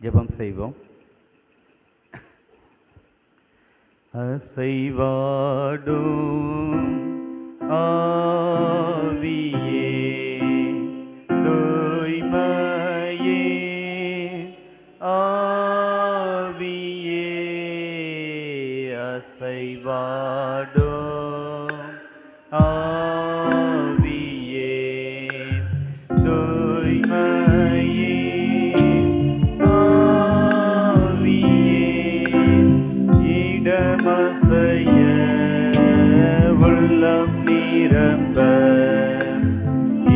ஜெபம் செய்வோம். அசைவாடும் ஆவியே, தூய்மையே ஆவியே, அசைவாடும் ஆவியே, தூய்மையே இடமசைய உள்ளம் நிரம்ப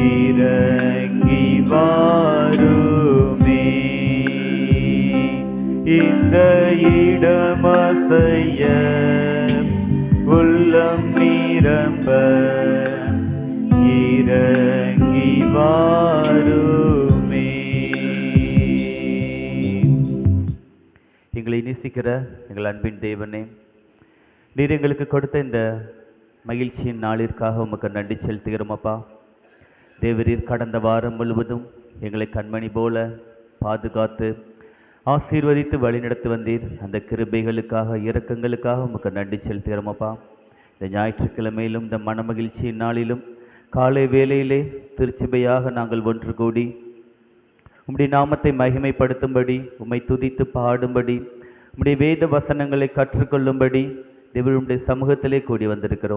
இறங்கி வாருமே. இந்த இடமசைய உள்ளம் நிரம்ப இறங்கி வாருமே. எங்களை நேசிக்கிற எங்கள் அன்பின் தேவனே, நீர் எங்களுக்கு கொடுத்த இந்த மகிழ்ச்சியின் நாளிற்காக உமக்கு நன்றி செலுத்துகிறோம் அப்பா. தேவரீர் கடந்த வாரம் முழுவதும் எங்களை கண்மணி போல பாதுகாத்து ஆசீர்வதித்து வழிநடத்தி வந்தீர். அந்த கிருபைகளுக்காக இரக்கங்களுக்காக உமக்கு நன்றி செலுத்துகிறோம் அப்பா. இந்த ஞாயிற்றுக்கிழமையிலும் இந்த மனமகிழ்ச்சியின் நாளிலும் காலை வேளையிலே திருச்சபையாக நாங்கள் ஒன்று கூடி உம்முடைய நாமத்தை மகிமைப்படுத்தும்படி, உம்மை துதித்து பாடும்படி, உம்முடைய வேத வசனங்களை கற்றுக்கொள்ளும்படி தேவருடைய சமூகத்திலே கூடி வந்திருக்கிற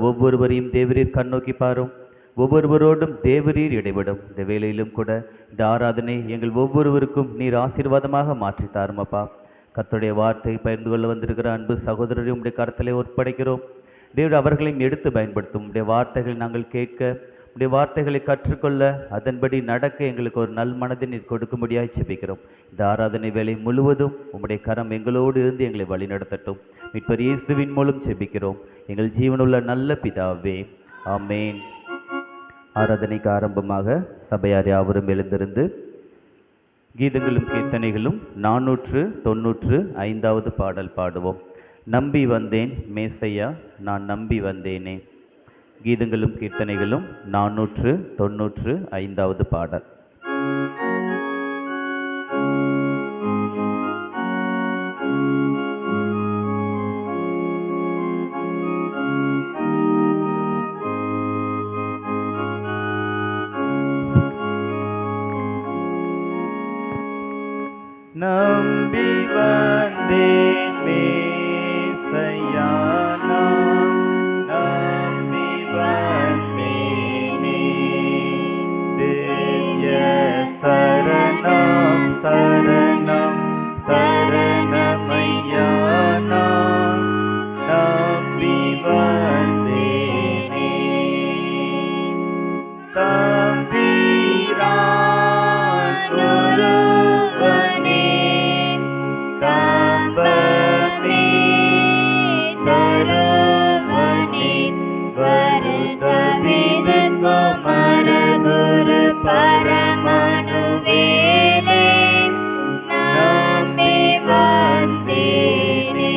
ஒவ்வொருவரையும் தேவரீர் கண்ணோக்கி பாரும். ஒவ்வொருவரோடும் தேவரீர் இடைவிடும். இந்த வேளையிலும் கூட இந்த ஆராதனை எங்கள் ஒவ்வொருவருக்கும் நீர் ஆசீர்வாதமாக மாற்றி தாருமப்பா. கர்த்தருடைய வார்த்தை பகிர்ந்து கொள்ள வந்திருக்கிற அன்பு சகோதரரை உம்முடைய கரத்திலே ஒப்படைக்கிறோம். தேவன் அவர்களையும் எடுத்து பயன்படுத்தும். உம்முடைய வார்த்தைகள் நாங்கள் கேட்க, உடைய வார்த்தைகளை கற்றுக்கொள்ள, அதன்படி நடக்க எங்களுக்கு ஒரு நல் மனதை நீர் கொடுக்கும்படியாக செபிக்கிறோம். இந்த ஆராதனை வேலை முழுவதும் உம்முடைய கரம் எங்களோடு இருந்து எங்களை வழிநடத்தட்டும். மீட்பர் இயேசுவின் மூலம் செபிக்கிறோம் எங்கள் ஜீவனுள்ள நல்ல பிதாவே, ஆமேன். ஆராதனைக்கு ஆரம்பமாக சபையார் யாவரும் எழுந்திருந்து கீதங்களும் கீர்த்தனைகளும் 495 பாடல் பாடுவோம். நம்பி வந்தேன் மேசையா, நான் நம்பி வந்தேனே. கீதங்களும் கீர்த்தனைகளும் 495 பாடல். நம்பி வந்தேன் மேசையா, சரணம் சரணம் சரணமையா, நம்பி வந்தேனே. தம்பிரான் ஒருவனே, தம்பனே தருவனே, வருதவிது குமரகுரு பரமனுவேலே, நம்பி வந்தேனே.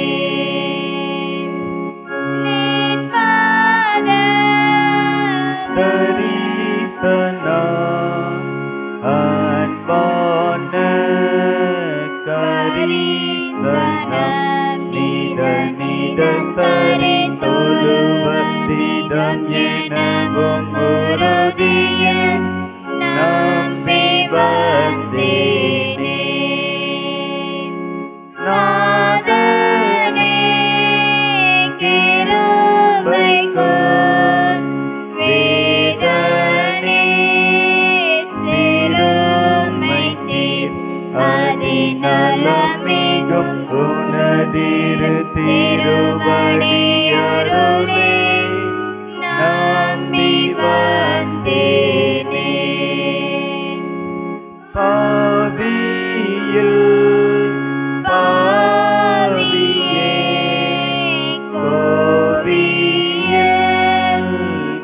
தரிசனா அன்பான கரிசனம், நித நித சரி தொழுவந்திடம் எனவும் உறுதியில் நம்பி வந்தேனே. நாதனே கிருபைக்கும் வேதனே சிறுமை தீர், அதிநலமிகும் உனதிரு திருவடியருளே, நம்பி வந்தேனே. பாவியில் பாவியே, கோவியில்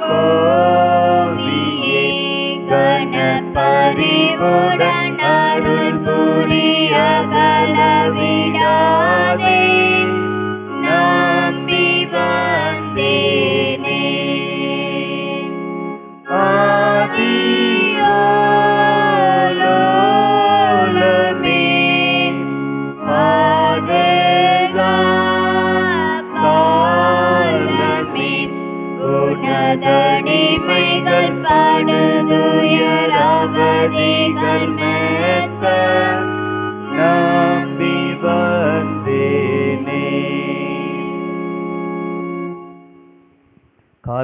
கோவியே, கணபரிவுடன் அருள் புரிய அகலவிடாதே, நம்பி வந்தேனே. ஆதியோலோலமே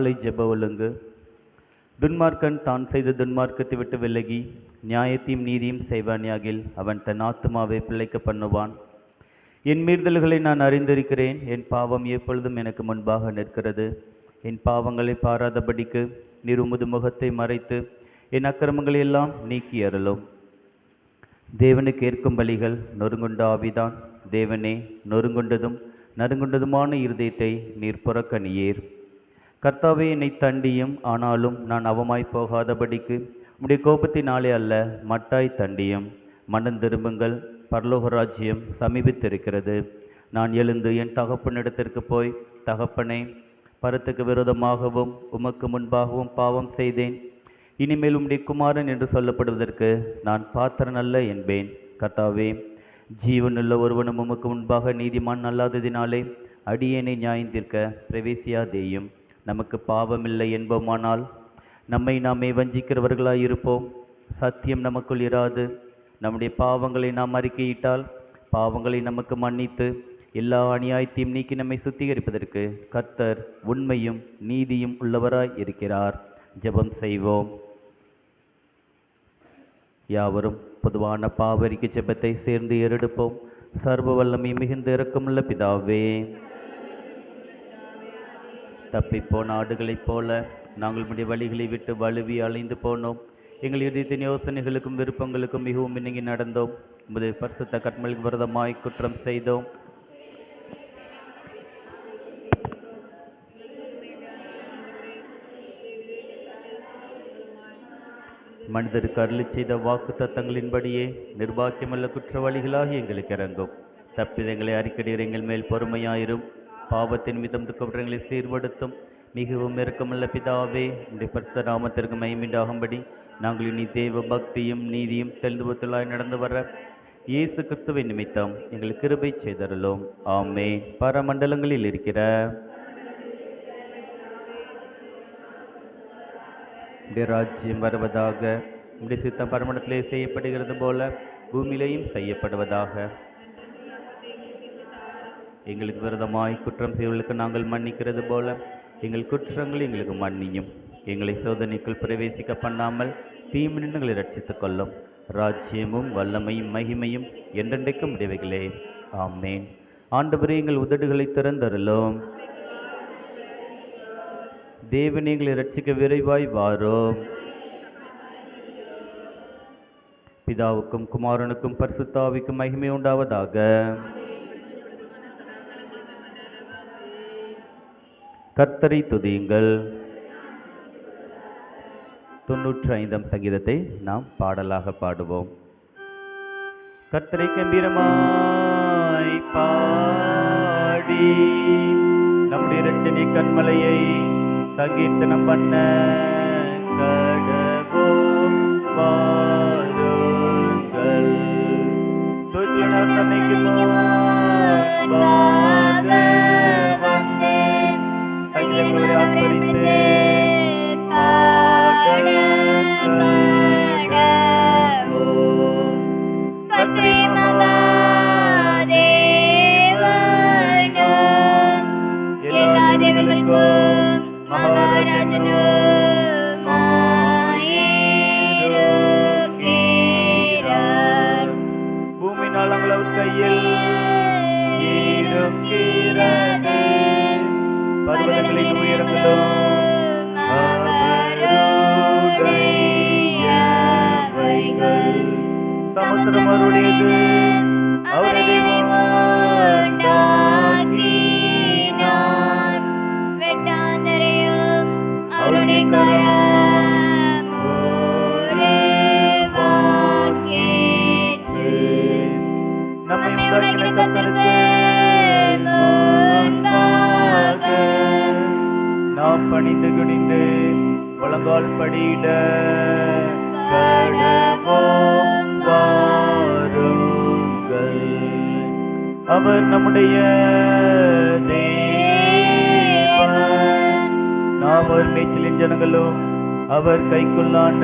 காலை ஜெப ஒழுங்கு. துன்மார்க்கன் தான் செய்த துன்மார்க்கத்தை விட்டு விலகி நியாயத்தையும் நீதியும் செய்வானியாகில் அவன் தன் ஆத்துமாவை பிழைக்க பண்ணுவான். என் மீறுதல்களை நான் அறிந்திருக்கிறேன், என் பாவம் எப்பொழுதும் எனக்கு முன்பாக நிற்கிறது. என் பாவங்களை பாராதபடிக்கு நீர் உமது முகத்தை மறைத்து என் அக்கிரமங்களை எல்லாம் நீக்கி அருளும். தேவனுக்கு ஏற்கும் பலிகள் நொறுங்குண்ட ஆவிதான். தேவனே, நொறுங்குண்டதும் நறுங்குண்டதுமான இருதயத்தை நீர் புறக்கணியீர். கர்த்தாவே, என்னை தண்டியும், ஆனாலும் நான் அவமாய் போகாதபடிக்கு உம்முடைய கோபத்தினாலே அல்ல, மட்டாய் தண்டியும். மனம் திரும்புங்கள், பரலோக ராஜ்யம் சமீபித்திருக்கிறது. நான் எழுந்து என் தகப்பனிடத்திற்கு போய், தகப்பனே, பரத்துக்கு விரோதமாகவும் உமக்கு முன்பாகவும் பாவம் செய்தேன். இனிமேல் உம்முடைய குமாரன் என்று சொல்லப்படுவதற்கு நான் பாத்திரன் அல்ல என்பேன். கர்த்தாவே, ஜீவனுள்ள ஒருவனும் உமக்கு முன்பாக நீதிமான் அல்லாததினாலே அடியேனை நியாயந்திருக்க பிரவேசியாதேயும். நமக்கு பாவமில்லை என்போமானால் நம்மை நாமே வஞ்சிக்கிறவர்களாயிருப்போம். சத்தியம் நமக்குள் இராது. நம்முடைய பாவங்களை நாம் அறிக்கையிட்டால் பாவங்களை நமக்கு மன்னித்து எல்லா அநியாயத்தையும் நீக்கி நம்மை சுத்திகரிப்பதற்கு கர்த்தர் உண்மையும் நீதியும் உள்ளவராய் இருக்கிறார். ஜெபம் செய்வோம். யாவரும் பொதுவான பாவரிக்கு ஜெபத்தை சேர்ந்து ஏறெடுப்போம். சர்வ வல்லமை மிகுந்த இரக்கமுள்ள பிதாவே, தப்பிப்போன ஆடுகளைப் போல நாங்கள் உம்முடைய வழிகளை விட்டு வலுவி அலைந்து போனோம். எங்கள் இதயத்தின் யோசனைகளுக்கும் விருப்பங்களுக்கும் மிகவும் இணங்கி நடந்தோம். உமது பரிசுத்த கட்டளைக்கு விரோதமாய் குற்றம் செய்தோம். மனிதருக்கு அருளி செய்த வாக்கு தத்தங்களின்படியே நிர்வாக்கியமுள்ள குற்றவாளிகளாகி எங்களுக்கு இறங்கும். தப்பிதங்களை அறிக்கையிட எங்கள் மேல் பொறுமையாயிரும். பாவத்தின் மீதும் துக்கங்களை சீர்படுத்தும். மிகவும் இரக்கமுள்ள பிதாவே, உடைய பரிசுத்த நாமத்திற்கு மகிமையுண்டாகும்படி நாங்கள் இனி தேவ பக்தியும் நீதியும் தெளிவுத்தலாய் நடந்து வர இயேசு கிறிஸ்துவை நிமித்தம் எங்களுக்கு கிருபை செய்தருளும். ஆமென். பரமண்டலங்களில் இருக்கிற உடைய ராஜ்யம் வருவதாக. உடைய சித்தம் பரமண்டலத்திலே செய்யப்படுகிறது போல பூமியிலேயும் செய்யப்படுவதாக. எங்களுக்கு விரோதமாய் குற்றம் செய்வர்களுக்கு நாங்கள் மன்னிக்கிறது போல எங்கள் குற்றங்களை எங்களுக்கு மன்னியும். எங்களை சோதனைக்குள் பிரவேசிக்க பண்ணாமல் தீமையிலிருந்து எங்களை ரட்சித்துக் கொள்ளும். ராஜ்யமும் வல்லமையும் மகிமையும் என்றென்றைக்கும் உடையவைகளே. ஆமென். ஆண்டவரே, எங்கள் உதடுகளை திறந்தருளும். தேவனே, எங்களை ரட்சிக்க விரைவாய் வாரும். பிதாவுக்கும் குமாரனுக்கும் பரிசுத்த ஆவிக்கும் மகிமை உண்டாவதாக. கர்த்தரை துதியுங்கள். 95ஆம் சங்கீதத்தை நாம் பாடலாக பாடுவோம். கர்த்தரை கம்பீரமாய் பாடி நம்முடைய இரட்சணை கண்மலையை சங்கீர்த்தனம் பண்ண கடவோம் வாருங்கள். துதியினர் தன்னைக்கு சங்கீதங்களை ஆர்ப்பரித்து பூமினால் அவர் கையில் இருக்கிறது. பர்வதங்களின் உயரங்களும் அவருடையவைகள். சமுத்திரம் அவருடையது, அவரதை உண்டாக்கினார். வெட்டாந்தரையும் அவருடைய கரம் உருவாக்கிற்று. நம்மை உண்டாக்கின கர்த்தருக்கு முன்பாக நாம் பணிந்து குனிந்து முழங்கால் படியிட கடவோம் வாருங்கள். அவர் நம்முடைய தேவன், நாம் அவர் மேய்ச்சலின் ஜனங்களும் அவர் கைக்குள்ளான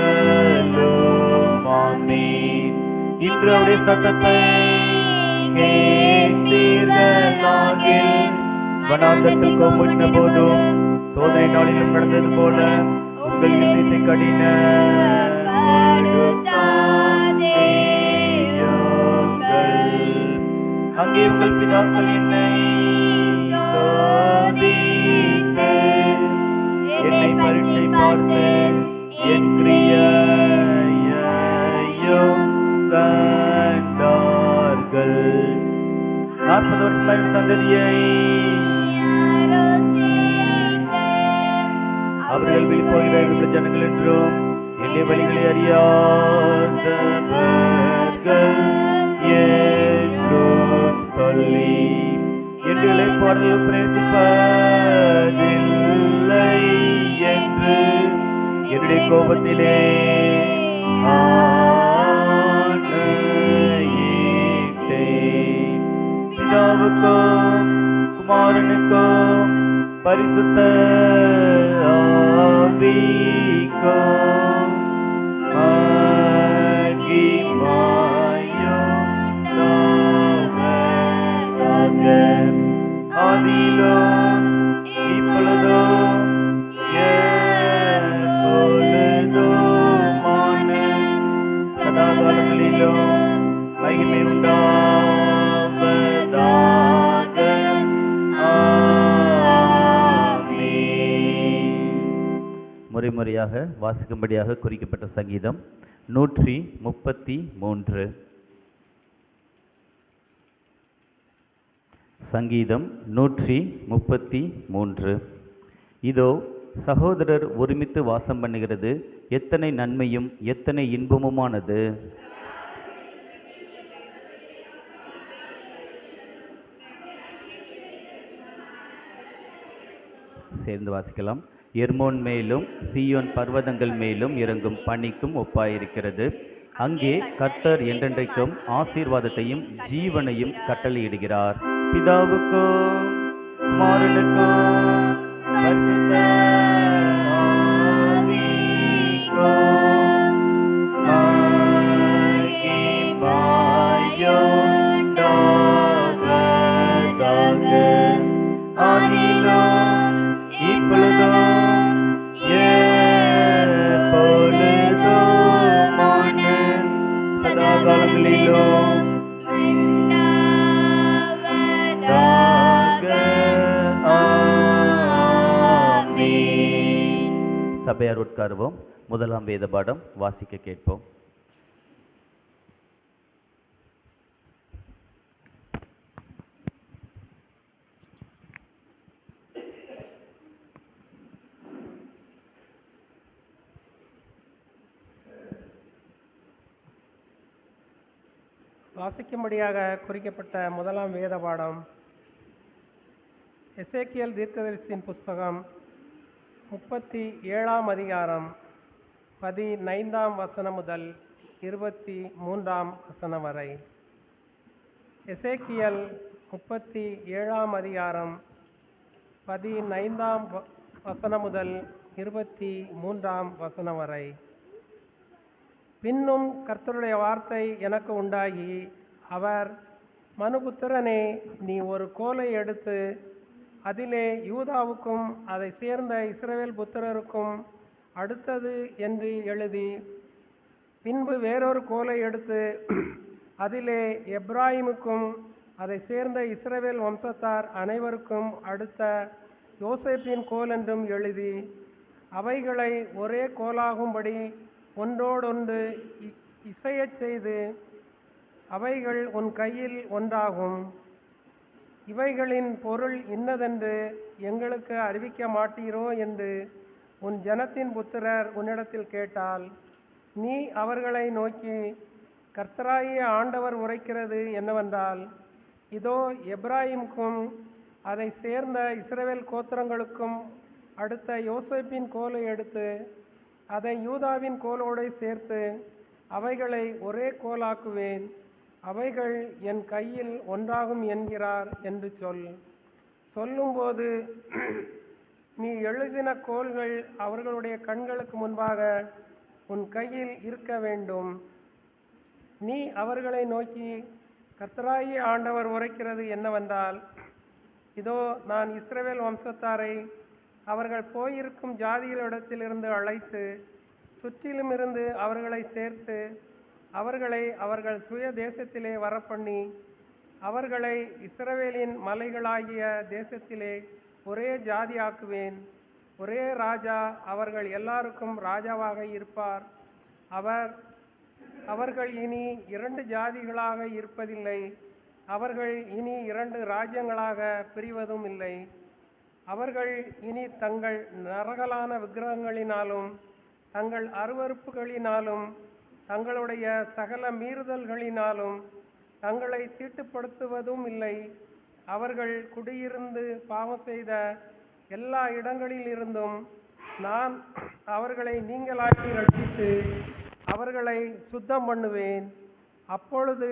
ஆடுகளும். ஆமென். இன்று அவருடைய சத்தத்தை கேட்டீர்களாகில் வனாந்தரத்தில் கோபுட்ட போதும் சோதனை நாளிலும் நடந்தது போல உங்கள் இருதயத்தை அங்கே உங்கள் பிதாக்கள் என்னை பரீட்சை பார்த்து என் கிரியையையும் கண்டார்கள். 40 வருஷம் சந்ததியை அவர்கள் வெளிப்போகிற ஜனங்கள் என்றும் என்னுடைய வழிகளை அறியாதவர்கள் என்றும் சொல்லி என்று இளைப்பாறுதல் பிரயத்திப்பதில்லை என்று என்னுடைய கோபத்திலே ஆணையிட்டேன். பிதாவுக்கும் குமாரனுக்கும் பரிசுத்த ஆவிக்கும் மகிமையும் ஆதியிலும் இப்பொழுதும் எப்பொழுதுமான சதாகாலங்களிலும் மகிமை உண்டாவதாக. முறைமுறையாக வாசிக்கும்படியாக குறிக்கப்பட்ட சங்கீதம் 133. சங்கீதம் 133. இதோ சகோதரர் ஒருமித்து வாசம் பண்ணுகிறது எத்தனை நன்மையும் எத்தனை இன்பமுமானது. சேர்ந்து வாசிக்கலாம். எர்மோன் மேலும் சீயோன் பர்வதங்கள் மேலும் இறங்கும் பனிக்கும் ஒப்பாயிருக்கிறது. அங்கே கர்த்தர் என்றென்றைக்கும் ஆசீர்வாதத்தையும் ஜீவனையும் கட்டளையிடுகிறார். பிதாவுக்கும் குமாரனுக்கும் பரிசுத்த ஆவிக்கும் மகிமையுண்டாவதாக. ஆதியிலும் இப்பொழுதும் எப்பொழுதுமான சதாகாலங்களிலும் சபையார் உட்காருவோம். முதலாம் வேத பாடம் வாசிக்க கேட்போம். வாசிக்கும்படியாக குறிக்கப்பட்ட முதலாம் வேத பாடம் எசேக்கியேல் தீர்க்கதரிசியின் புஸ்தகம் 37ஆம் அதிகாரம் 15ஆம் வசனம் முதல் 23ஆம் வசனம் வரை. எசேக்கியேல் 37ஆம் அதிகாரம் 15ஆம் வசனம் முதல் 23ஆம் வசனம் வரை. பின்னும் கர்த்தருடைய வார்த்தை எனக்கு உண்டாகி, அவர், மனுபுத்திரனே, நீ ஒரு கோலை எடுத்து அதிலே யூதாவுக்கும் அதை சேர்ந்த இஸ்ரவேல் புத்திரருக்கும் அடுத்தது என்று எழுதி, பின்பு வேறொரு கோலை எடுத்து அதிலே எப்ராயிமுக்கும் அதை சேர்ந்த இஸ்ரவேல் வம்சத்தார் அனைவருக்கும் அடுத்த யோசேப்பின் கோல் என்றும் எழுதி, அவைகளை ஒரே கோலாகும்படி ஒன்றோடொன்று இசையச் செய்து, அவைகள் உன் கையில் ஒன்றாகும். இவைகளின் பொருள் இன்னதென்று எங்களுக்கு அறிவிக்க மாட்டீரோ என்று உன் ஜனத்தின் புத்திரர் உன்னிடத்தில் கேட்டால், நீ அவர்களை நோக்கி, கர்த்தராகிய ஆண்டவர் உரைக்கிறது என்னவென்றால், இதோ எப்ராயிமுக்கும் அதை சேர்ந்த இஸ்ரவேல் கோத்திரங்களுக்கும் அடுத்த யோசேப்பின் கோலை எடுத்து அதை யூதாவின் கோலோடு சேர்த்து அவைகளை ஒரே கோலாக்குவேன். அவைகள் என் கையில் ஒன்றாகும் என்கிறார் என்று சொல்லும்போது, நீ எழுதின கோல்கள் அவர்களுடைய கண்களுக்கு முன்பாக உன் கையில் இருக்க வேண்டும். நீ அவர்களை நோக்கி, கர்த்தராகிய ஆண்டவர் உரைக்கிறது என்னவென்றால், இதோ நான் இஸ்ரவேல் வம்சத்தாரை அவர்கள் போயிருக்கும் ஜாதிகளிடத்திலிருந்து அழைத்து சுற்றிலும் இருந்து அவர்களை சேர்த்து அவர்களை அவர்கள் சுய தேசத்திலே வரப்பண்ணி அவர்களை இஸ்ரவேலின் மலைகளாகிய தேசத்திலே ஒரே ஜாதியாக்குவேன். ஒரே ராஜா அவர்கள் எல்லாருக்கும் ராஜாவாக இருப்பார். அவர்கள் இனி 2 ஜாதிகளாக இருப்பதில்லை. அவர்கள் இனி 2 ராஜ்யங்களாக பிரிவதும் இல்லை. அவர்கள் இனி தங்கள் நரகலான விக்கிரகங்களினாலும் தங்கள் அருவருப்புகளினாலும் தங்களுடைய சகல மீறுதல்களினாலும் தங்களை தீட்டுப்படுத்துவதும் இல்லை. அவர்கள் குடியிருந்து பாவம் செய்த எல்லா இடங்களிலிருந்தும் நான் அவர்களை நீங்களாக்கி ரட்சித்து அவர்களை சுத்தம் பண்ணுவேன். அப்பொழுது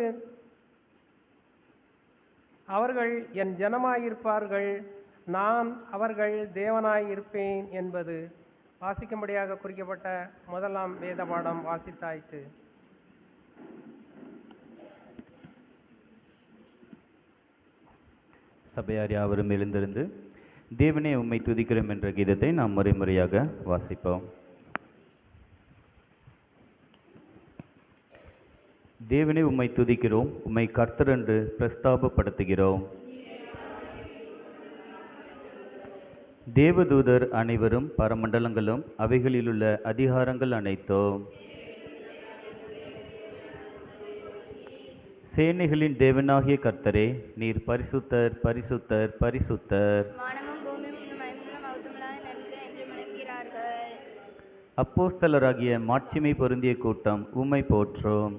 அவர்கள் என் ஜனமாயிருப்பார்கள், நான் அவர்கள் தேவனாயிருப்பேன் என்பது வாசிக்கும்படியாக குறிக்கப்பட்ட முதலாம் வேத பாடம் வாசித்தாயிற்று. சபையார் யாவரும் எழுந்திருந்து தேவனே உம்மை துதிக்கிறோம் என்ற கீதத்தை நாம் முறையாக வாசிப்போம். தேவனே உம்மை துதிக்கிறோம், உம்மை கர்த்தர் என்று பிரஸ்தாபப்படுத்துகிறோம். தேவதூதர் அனைவரும் பரமண்டலங்களும் அவைகளிலுள்ள அதிகாரங்கள் அனைத்தும் சேனைகளின் தேவனாகிய கர்த்தரே, நீர் பரிசுத்தர் பரிசுத்தர் பரிசுத்தர். அப்போஸ்தலராகிய மாட்சிமை பொருந்திய கூட்டம் உம்மை போற்றும்.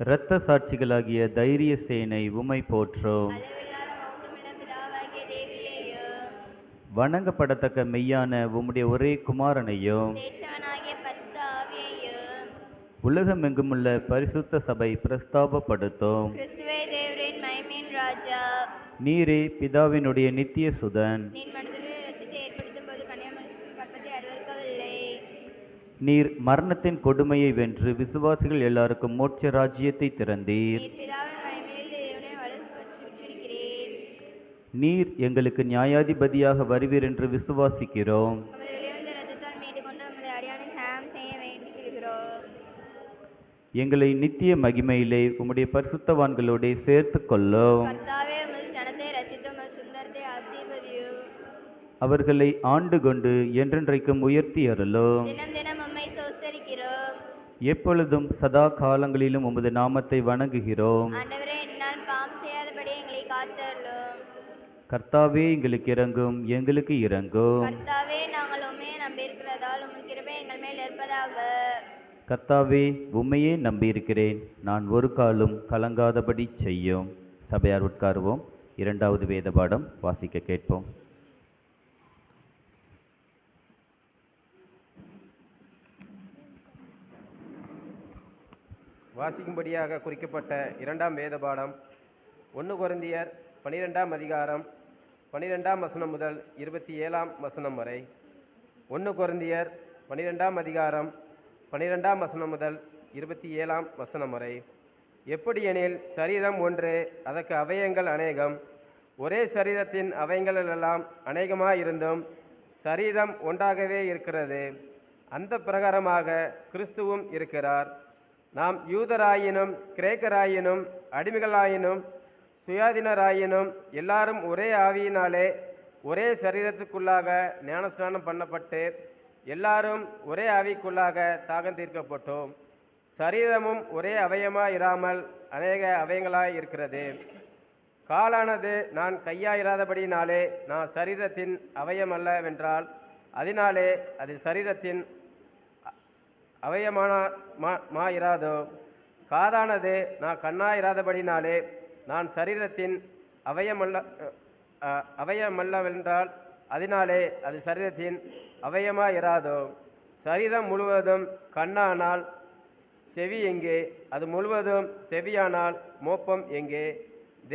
இரத்த சாட்சிகளாகிய தைரிய சேனை உம்மை போற்றும். வணங்கப்படத்தக்க மெய்யான உம்முடைய ஒரே குமாரனையும் உலகமெங்குமுள்ள பரிசுத்த சபை பிரஸ்தாபப்படுத்தும். நீரே பிதாவினுடைய நித்திய சுதன். நீர் மரணத்தின் கொடுமையை வென்று விசுவாசிகள் எல்லாருக்கும் மோட்ச ராஜ்யத்தை திறந்தீர். நீர் எங்களுக்கு நியாயாதிபதியாக வருவீர் என்று விசுவாசிக்கிறோம். எங்களை நித்திய மகிமையிலே உம்முடைய பரிசுத்தவான்களோட சேர்த்து கொள்ளும். அவர்களை ஆண்டு கொண்டு என்றென்றைக்கும் உயர்த்தி அருளும். எப்பொழுதும் சதா காலங்களிலும் உமது நாமத்தை வணங்குகிறோம். கர்த்தாவே எங்களுக்கு இறங்கும், எங்களுக்கு இறங்கும். கர்த்தாவே உம்மையே நம்பியிருக்கிறேன், நான் ஒரு காலும் கலங்காதபடி செய்யும். சபையார் உட்காருவோம். 2வது வேத பாடம் வாசிக்க கேட்போம். வாசிக்கும்படியாக குறிக்கப்பட்ட 2ஆம் வேத பாடம் 1 கொரிந்தியர் 12ஆம் அதிகாரம் 12ஆம் வசனம் முதல் 27ஆம் வசனம் வரை. 1 கொரிந்தியர் 12ஆம் அதிகாரம் 12ஆம் வசனம் முதல் 27ஆம் வசனம் வரை. எப்படியெனில் சரீரம் ஒன்று, அதற்கு அவயங்கள் அநேகம். ஒரே சரீரத்தின் அவயங்களெல்லாம் அநேகமாயிருந்தும் சரீரம் ஒன்றாகவே இருக்கிறது. அந்த பிரகாரமாக கிறிஸ்துவும் இருக்கிறார். நாம் யூதராயினும் கிரேக்கராயினும் அடிமைகளாயினும் சுயாதீனராயினும் எல்லாரும் ஒரே ஆவியினாலே ஒரே சரீரத்துக்குள்ளாக ஞானஸ்நானம் பண்ணப்பட்டு எல்லாரும் ஒரே ஆவிக்குள்ளாக தாகம் தீர்க்கப்பட்டோம். சரீரமும் ஒரே அவயமாயிராமல் அநேக அவயங்களாய் இருக்கிறது. காலானது நான் கையாயிராதபடினாலே நான் சரீரத்தின் அவயமல்லவென்றால் அதனாலே அது சரீரத்தின் அவயமாயிராதோ. காதானது நான் கண்ணாயிராதபடினாலே நான் சரீரத்தின் அவயமல்லவென்றால் அதனாலே அது சரீரத்தின் அவயமாயிராதோ. சரீரம் முழுவதும் கண்ணானால் செவி எங்கே? அது முழுவதும் செவியானால் மோப்பம் எங்கே?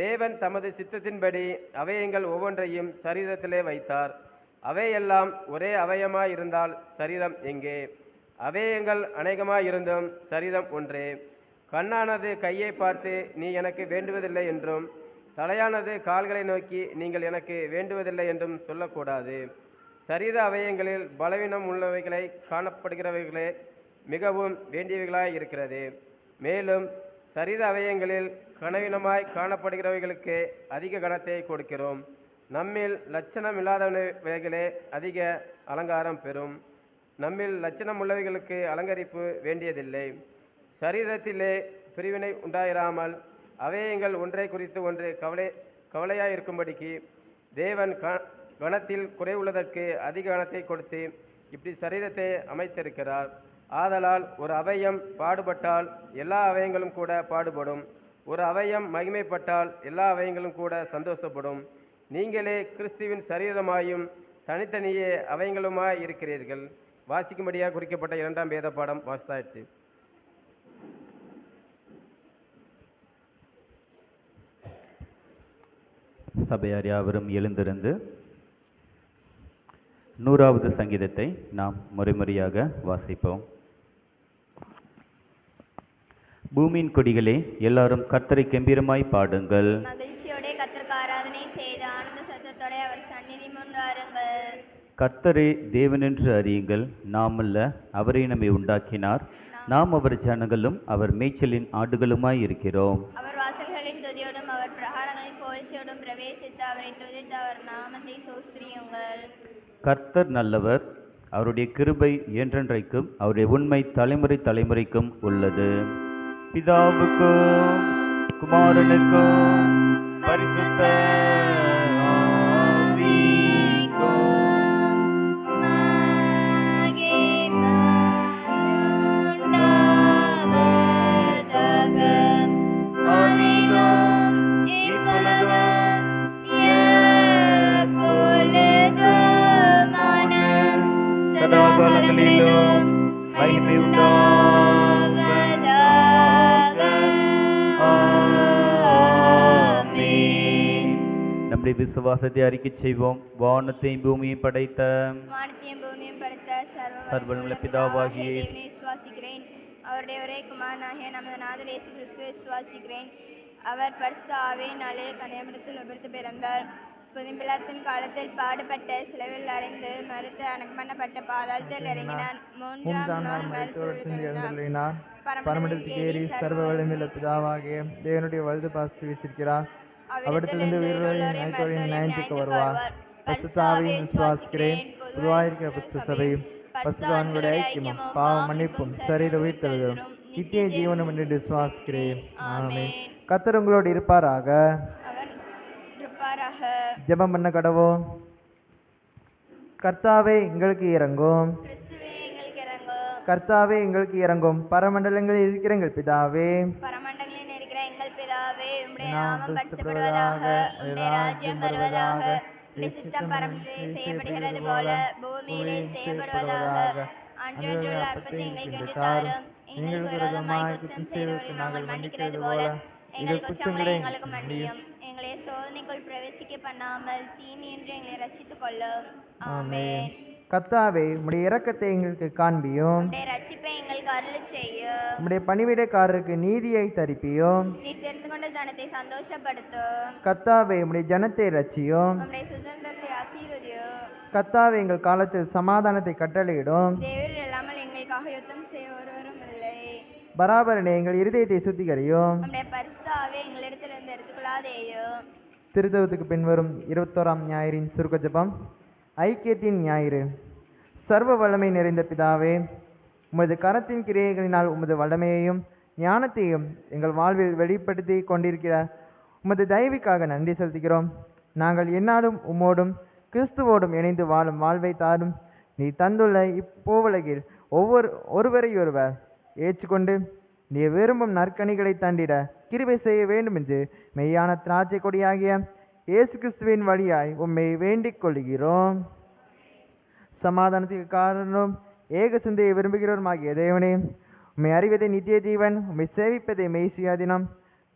தேவன் தமது சித்தத்தின்படி அவயங்கள் ஒவ்வொன்றையும் சரீரத்திலே வைத்தார். அவையெல்லாம் ஒரே அவயமாயிருந்தால் சரீரம் எங்கே? அவயங்கள் அநேகமாயிருந்தும் சரீரம் ஒன்றே. கண்ணானது கையை பார்த்து நீ எனக்கு வேண்டுவதில்லை என்றும் தலையானது கால்களை நோக்கி நீங்கள் எனக்கு வேண்டுவதில்லை என்றும் சொல்லக்கூடாது. சரீர அவயங்களில் பலவீனம் உள்ளவைகளை காணப்படுகிறவைகளே மிகவும் வேண்டியவைகளாய் இருக்கிறது. மேலும் சரீர அவயங்களில் கனவீனமாய் காணப்படுகிறவைகளுக்கு அதிக கனத்தை கொடுக்கிறோம். நம்மில் லட்சணம் இல்லாதவைகளே அதிக அலங்காரம் பெறும். நம்மில் லட்சணம் உள்ளவைகளுக்கு அலங்கரிப்பு வேண்டியதில்லை. சரீரத்திலே பிரிவினை உண்டாயிராமல் அவயங்கள் ஒன்றை குறித்து ஒன்று கவலையாயிருக்கும்படிக்கு தேவன் கணத்தில் குறைவுள்ளதற்கு அதிக கணத்தை கொடுத்து இப்படி சரீரத்தை அமைத்திருக்கிறார். ஆதலால் ஒரு அவயம் பாடுபட்டால் எல்லா அவயங்களும் கூட பாடுபடும். ஒரு அவயம் மகிமைப்பட்டால் எல்லா அவயங்களும் கூட சந்தோஷப்படும். நீங்களே கிறிஸ்துவின் சரீரமாயும் தனித்தனியே அவயங்களுமாய் இருக்கிறீர்கள். வாசிக்கும்படியாக குறிக்கப்பட்ட 2ஆம் வேத பாடம் வாசித்தாயிற்று. சபையார் யாவரும் எழுந்திருந்து 100வது சங்கீதத்தை நாம் முறைமுறையாக வாசிப்போம். பூமியின் கொடிகளே, எல்லாரும் கர்த்தரை கம்பீரமாய் பாடுங்கள். மகிழ்ச்சியோட கர்த்தருக்கு ஆராதனை செய்து ஆனந்த சத்தத்தோட அவர் சந்நிதி முன் வாருங்கள். கர்த்தரே தேவனென்று அறியுங்கள். நாமல்ல, அவரை நம்மை உண்டாக்கினார். நாம் அவர் ஜனங்களும் அவர் மேய்ச்சலின் ஆடுகளுமாய் இருக்கிறோம். அவர் வாசல்களின் துதியோடும் அவர் பிரகாரங்களின் புகழ்ச்சியோடும் பிரவேசித்து அவரை துதித்து அவர் நாமத்தை சோஸ்திரியுங்கள். கர்த்தர் நல்லவர், அவருடைய கிருபை என்றென்றைக்கும், அவருடைய உண்மை தலைமுறை தலைமுறைக்கும் உள்ளது. பிதாவுக்கும் குமாரனுக்கும் பரிசுத்த சதாகாலங்களிலும் மகிமை நம்முடைய விசுவாசத்தை அறிக்கை செய்வோம். வானத்தையும் பூமியை படைத்த சர்வவல்லமையுள்ள பிதாவாகிய விசுவாசிக்கிறேன். அவருடைய ஒரே குமாரனாகிய நமது நாதர் இயேசு கிறிஸ்துவை விசுவாசிக்கிறேன். அவர் பரிசுத்த ஆவியினாலே கன்னியாமரியில் உபரித்து பிறந்தார். புதும்பிலாத்தின் காலத்தில் பாடுபட்ட சிலுவையில் அறைந்து மறுத்து அடக்கம் பண்ணப்பட்ட பாதாளத்தில் இறங்கினார். 3ஆம் நாள் எழுந்தருளினார். பரமண்டலத்துக்கு ஏறி சர்வ வல்லமையுள்ள பிதாவாகிய தேவனுடைய வலது பாசத்தை வீசிருக்கிறார். அவிடத்திலிருந்து உயிர்களின் நயனத்துக்கு வருவார். பரிசுத்த ஆவியை விசுவாசிக்கிறேன். பொதுவாயிருக்கிற பரிசுத்த சபையும் பரிசுத்தவான்களுடைய ஐக்கியமும் பாவ மன்னிப்பும் சரீர உயிர்த்தெழுதலும் நித்திய ஜீவனும் என்று விசுவாசிக்கிறேன். ஆமென். கர்த்தர் உங்களோடு இருப்பாராக. ஜெபம் பண்ண கடவோம். கர்த்தாவே எங்களுக்கு இறங்கும். கர்த்தாவே எங்களுக்கு இறங்கும். பரமண்டலங்களில் இருக்கிற எங்கள் பிதாவே, பரமண்டலங்களில் இருக்கிற எங்கள் பிதாவே, உம்முடைய நாமம் பரிசுத்தப்படுவதாக, உம்முடைய ராஜ்யம் வருவதாக, உம்முடைய சித்தம் பரமண்டலத்தில் செய்யப்படுகிறது போல பூமியிலே செய்யப்படுவதாக. அன்றன்றுள்ள அற்பத்தை எங்களுக்கு இன்று தாரும். எங்களுக்கு விரோதமாய் குற்றம் செய்தவர்களை நாங்கள் மன்னிக்கிறது போல எங்கள் குற்றங்களை எங்களுக்கு மன்னியும். எங்களை சோதனைக்குள் பிரவேசிக்க பண்ணாமல் தீமையின்றி எங்களை ரட்சித்துக் கொள்ளும். ஆமென். கர்த்தாவே உம்முடைய இரக்கத்தை எங்களுக்கு காண்பியும். உம்முடைய ரட்சிப்பை எங்களுக்கு அருளச் செய்யும். உம்முடைய பணிவிடைக்காரருக்கு நீதியை தரிப்பியும். நீ தெரிந்து கொண்ட ஜனத்தை சந்தோஷப்படுத்தும். கர்த்தாவே உம்முடைய ஜனத்தை ரட்சியும். உம்முடைய சுதந்திரத்தை ஆசீர்வதியும். கர்த்தாவே எங்கள் காலத்தில் சமாதானத்தை கட்டளையிடும். தேவரீர் இல்லாமல் எங்களுக்காக யுத்தம் செய்ய ஒருவரும் இல்லை. பராபரனே எங்கள் இருதயத்தை சுத்திகரியும். உம்முடைய பரிசுத்த ஆவியை எங்களிடத்திலிருந்து எடுத்துக்கொள்ளாதேயும். திருத்தவத்துக்கு பின்வரும் 21ஆம் ஞாயிறின் சுருக்க ஜெபம். ஐக்கியத்தின் ஞாயிறு. சர்வ வல்லமை நிறைந்த பிதாவே, உமது கரத்தின் கிரியைகளினால் உமது வல்லமையையும் ஞானத்தையும் எங்கள் வாழ்வில் வெளிப்படுத்தி கொண்டிருக்கிற உமது தயவுக்காக நன்றி செலுத்துகிறோம். நாங்கள் எந்நாளும் உம்மோடும் கிறிஸ்துவோடும் இணைந்து வாழும் வாழ்வை தாரும். நீ தந்துள்ள இப்போவுலகில் ஒருவரையொருவர் ஏற்றுக்கொண்டு நீ விரும்பும் நற்கனிகளை தண்டிட கிருபை செய்ய வேண்டும் என்று மெய்யான திராட்சை கொடியாகிய இயேசு கிறிஸ்துவின் வழியாய் உம்மை வேண்டிக் கொள்கிறோம். சமாதானத்துக்கு காரணம் ஏக சிந்தையை விரும்புகிறோமாகிய தேவனே, உம்மை அறிவதை நித்திய ஜீவன், உம்மை சேவிப்பதை மெய் சுயாதீனம்.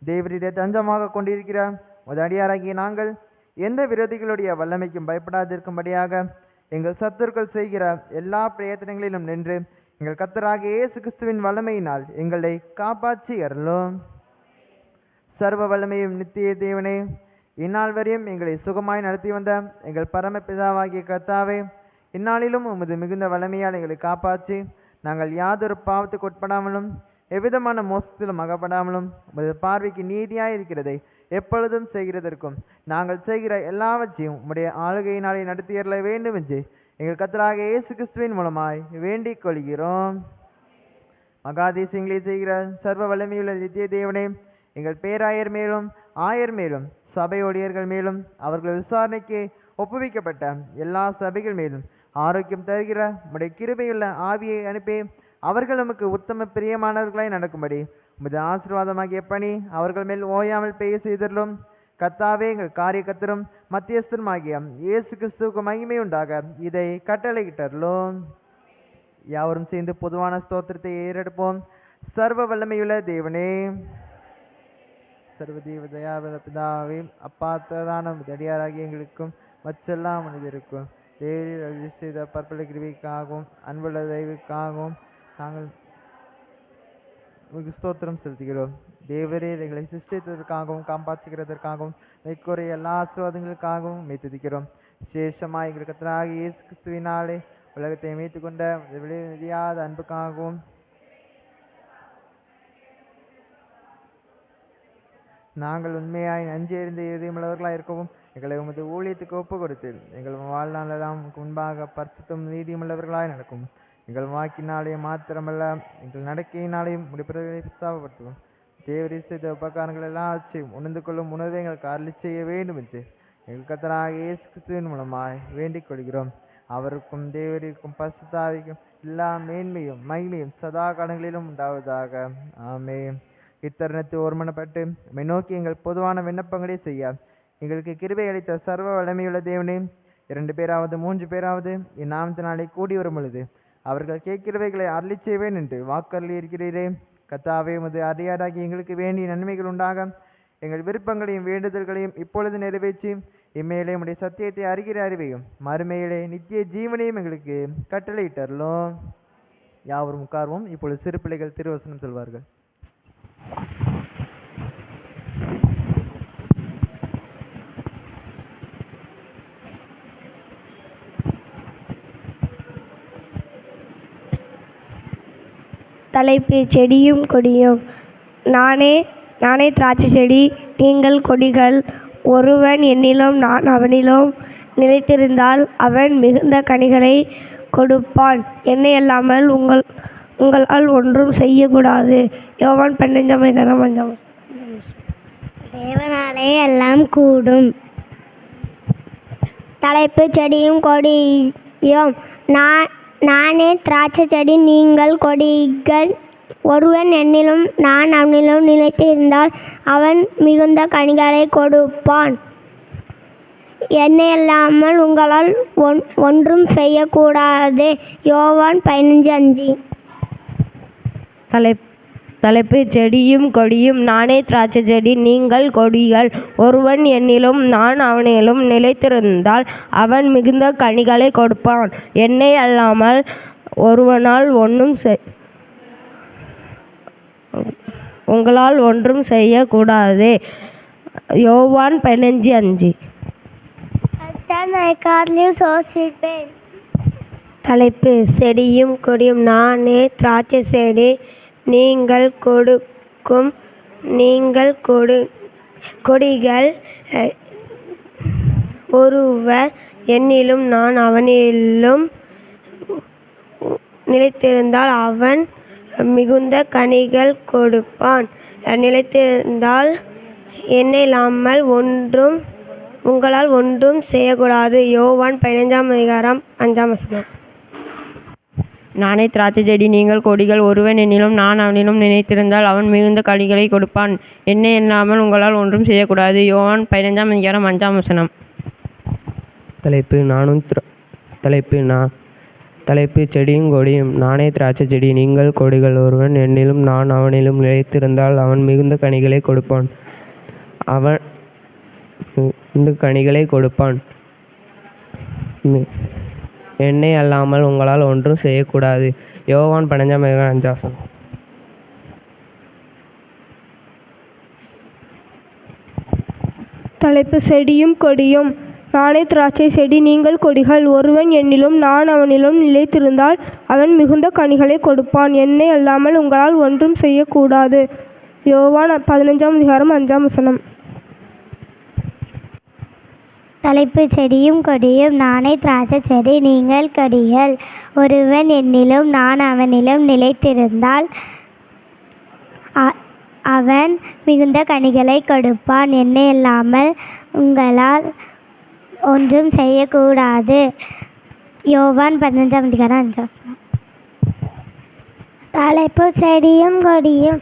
தேவனுடைய தஞ்சமாக கொண்டிருக்கிற உமது அடியாராகிய நாங்கள் எந்த விரோதிகளுடைய வல்லமைக்கும் பயப்படாதிருக்கும்படியாக எங்கள் சத்துருக்கள் செய்கிற எல்லா பிரயத்தனங்களிலும் நின்று எங்கள் கர்த்தராகிய இயேசு கிறிஸ்துவின் வல்லமையினால் எங்களை காப்பாற்றி அருளும். சர்வ வல்லமையும் நித்திய தேவனே, இந்நாள் வரையும் எங்களை சுகமாய் நடத்தி வந்த எங்கள் பரமபிதாவாகிய கர்த்தாவே, இந்நாளிலும் உமது மிகுந்த வல்லமையால் எங்களை காப்பாற்றி நாங்கள் யாதொரு பாவத்துக்கு உட்படாமலும் எவ்விதமான மோசத்திலும் அகப்படாமலும் உமது பார்வைக்கு நீதியாய் இருக்கிறதை எப்பொழுதும் செய்கிறதற்கும் நாங்கள் செய்கிற எல்லாவற்றையும் உம்முடைய ஆளுகையினாலே நடத்தியறல வேண்டும் என்று எங்கள் கர்த்தராகிய இயேசு கிறிஸ்துவின் மூலமாய் வேண்டிக் கொள்கிறோம். மகாதேசியங்களை செய்கிற சர்வ வல்லமையுள்ள நித்திய தேவனே, எங்கள் பேராயர் மேலும் ஆயர் மேலும் சபை ஊழியர்கள் மேலும் அவர்கள் விசாரணைக்கு ஒப்புவிக்கப்பட்ட எல்லா சபைகள் மேலும் ஆரோக்கியம் தருகிற உம்முடைய கிருபையுள்ள ஆவியை அனுப்பி அவர்கள் நமக்கு உத்தம பிரியமானவர்களாய் நடக்கும்படி உமது ஆசீர்வாதமாகிய பணி அவர்கள் மேல் ஓயாமல் பெய்ய செய்தருளும். கர்த்தாவே, எங்கள் காரியகர்த்தரும் மத்தியஸ்தருமாகிய இயேசு கிறிஸ்துவுக்கு மகிமை உண்டாக இதை கட்டளையிட்டருளும். யாவரும் சேர்ந்து பொதுவான ஸ்தோத்திரத்தை ஏறெடுப்போம். சர்வ வல்லமையுள்ள தேவனே, சர்வதேவ தயாபர பிதாவே, அப்பாத்தரான தடியாராகிய எங்களுக்கும் மற்றெல்லா மனிதருக்கும் தேவரீர் செய்த பற்பல கிருபைக்காகவும் அன்புள்ள தயவுக்காகவும் நாங்கள் ஸ்தோத்திரம் செலுத்துகிறோம். தேவரீர் எங்களை சிருஷ்டித்ததற்காகவும் காப்பாற்றுகிறதற்காகவும் மெய்க்குறைய எல்லா ஆசீர்வாதங்களுக்காகவும் மெய்த்துதிக்கிறோம். விசேஷமாக எங்கள் கர்த்தராகிய இயேசு கிறிஸ்துவினாலே உலகத்தை மீட்டுக்கொண்ட வெளியாத அன்புக்காகவும் நாங்கள் உண்மையாய் நஞ்செறிந்த இதயமுள்ளவர்களாக இருக்கவும் எங்களை உமது ஊழியத்துக்கு ஒப்பு கொடுத்து எங்கள் வாழ்நாளெல்லாம் முன்பாக பரிசுத்தம் நீதியுள்ளவர்களாய் நடக்கும். எங்கள் வாக்கினாலேயும் மாத்திரமல்ல, எங்கள் நடக்கையினாலேயும் முடிப்பவர்களை பிரஸ்தாபப்படுத்துவோம். தேவரீர் செய்த உபகாரங்கள் எல்லாவற்றையும் உணர்ந்து கொள்ளும் உணர்வை எங்களுக்கு அருளி செய்ய வேண்டும் என்று எங்கள் கர்த்தராகிய இயேசு கிறிஸ்துவின் மூலமாய் வேண்டிக் கொள்கிறோம். அவருக்கும் தேவரிற்கும் பரிசுத்தாவிக்கும் எல்லா மேன்மையும் மகிமையும் சதா காலங்களிலும் உண்டாவதாக. ஆமென். இத்தருணத்தை ஒருமனப்பட்டு நம்மை நோக்கி எங்கள் பொதுவான விண்ணப்பங்களை செய்ய எங்களுக்கு கிருபை அளித்த சர்வ வல்லமையுள்ள தேவனே, 2 பேராவது 3 பேராவது என் நாமத்தினாலே கூடி வரும் பொழுது அவர்கள் கேட்கிறவைகளை அருளி செய்வேன் என்று வாக்கருளி இருக்கிறீரே. கர்த்தாவே, உமது அடியாராகி எங்களுக்கு வேண்டிய நன்மைகள் உண்டாக எங்கள் விருப்பங்களையும் வேண்டுதல்களையும் இப்பொழுது நிறைவேற்றி இம்மையிலே உடைய சத்தியத்தை அறிகிற அறிவையும் மறுமையிலே நித்திய ஜீவனையும் எங்களுக்கு கட்டளையிட்டருளும். யாவரும் உட்கார்வோம். இப்பொழுது சிறு பிள்ளைகள் திருவசனம் சொல்வார்கள். தலைப்பு செடியும் கொடியும். நானே திராட்சை செடி, நீங்கள் கொடிகள். ஒருவன் என்னிலும் நான் அவனிலும் நிலைத்திருந்தால் அவன் மிகுந்த கனிகளை கொடுப்பான். என்னை அல்லாமல் உங்களால் ஒன்றும் செய்யக்கூடாது. யோவான் 15:5. தேவனாலே எல்லாம் கூடும். தலைப்பு செடியும் கொடியும். நானே திராட்சை செடி, நீங்கள் கொடிகள். ஒருவன் என்னிலும் நான் அவனிலும் நிலைத்து இருந்தால் அவன் மிகுந்த கனிகளை கொடுப்பான். என்னை அல்லாமல் உங்களால் ஒன்றும் செய்யக்கூடாது. யோவான் 15:5. தலைப்பு செடியும் கொடியும். நானே திராட்சை செடி, நீங்கள் கொடிகள். ஒருவன் என்னிலும் நான் அவனிலும் நிலைத்திருந்தால் அவன் மிகுந்த கனிகளை கொடுப்பான். என்னை அல்லாமல் ஒருவனால் உங்களால் ஒன்றும் செய்யக்கூடாது. யோவான் 15:5. தலைப்பு செடியும் கொடியும். நானே திராட்சை செடி, நீங்கள் கொடிகள். ஒருவர் என்னிலும் நான் அவனிலும் நிலைத்திருந்தால் அவன் மிகுந்த கனிகள் கொடுப்பான். நிலைத்திருந்தால் என்னை இல்லாமல் உங்களால் ஒன்றும் செய்யக்கூடாது. யோவான் 15:5. நானே திராட்சை செடி, நீங்கள் கொடிகள். ஒருவன் என்னிலும் நான் அவனிலும் நிலைத்திருந்தால் அவன் மிகுந்த கனிகளை கொடுப்பான். என்னை இல்லாமல் உங்களால் ஒன்றும் செய்யக்கூடாது. யோவான் 15:5. தலைப்பு செடியும் கொடியும். நானே திராட்சை செடி, நீங்கள் கொடிகள். ஒருவன் என்னிலும் நான் அவனிலும் நிலைத்திருந்தால் அவன் மிகுந்த கனிகளை கொடுப்பான். அவன் மிகுந்த கனிகளை கொடுப்பான். என்னை அல்லாமல் உங்களால் ஒன்றும் செய்யக்கூடாது. யோவான் 15:5. தலைப்பு செடியும் கொடியும். நானே திராட்சை செடி, நீங்கள் கொடிகள். ஒருவன் என்னிலும் நான் அவனிலும் நிலைத்திருந்தால் அவன் மிகுந்த கனிகளை கொடுப்பான். என்னை அல்லாமல் உங்களால் ஒன்றும் செய்யக்கூடாது. யோவான் 15:5. தலைப்பு செடியும் கொடியும். நானே திராட்சை செடி, நீங்கள் கொடிகள். ஒருவன் என்னிலும் நான் அவனிலும் நிலைத்திருந்தால் அவன் மிகுந்த கனிகளை கொடுப்பான். என்னை அல்லாமல் உங்களால் ஒன்றும் செய்யக்கூடாது. யோவான் 15:5. தலைப்பு செடியும் கொடியும்.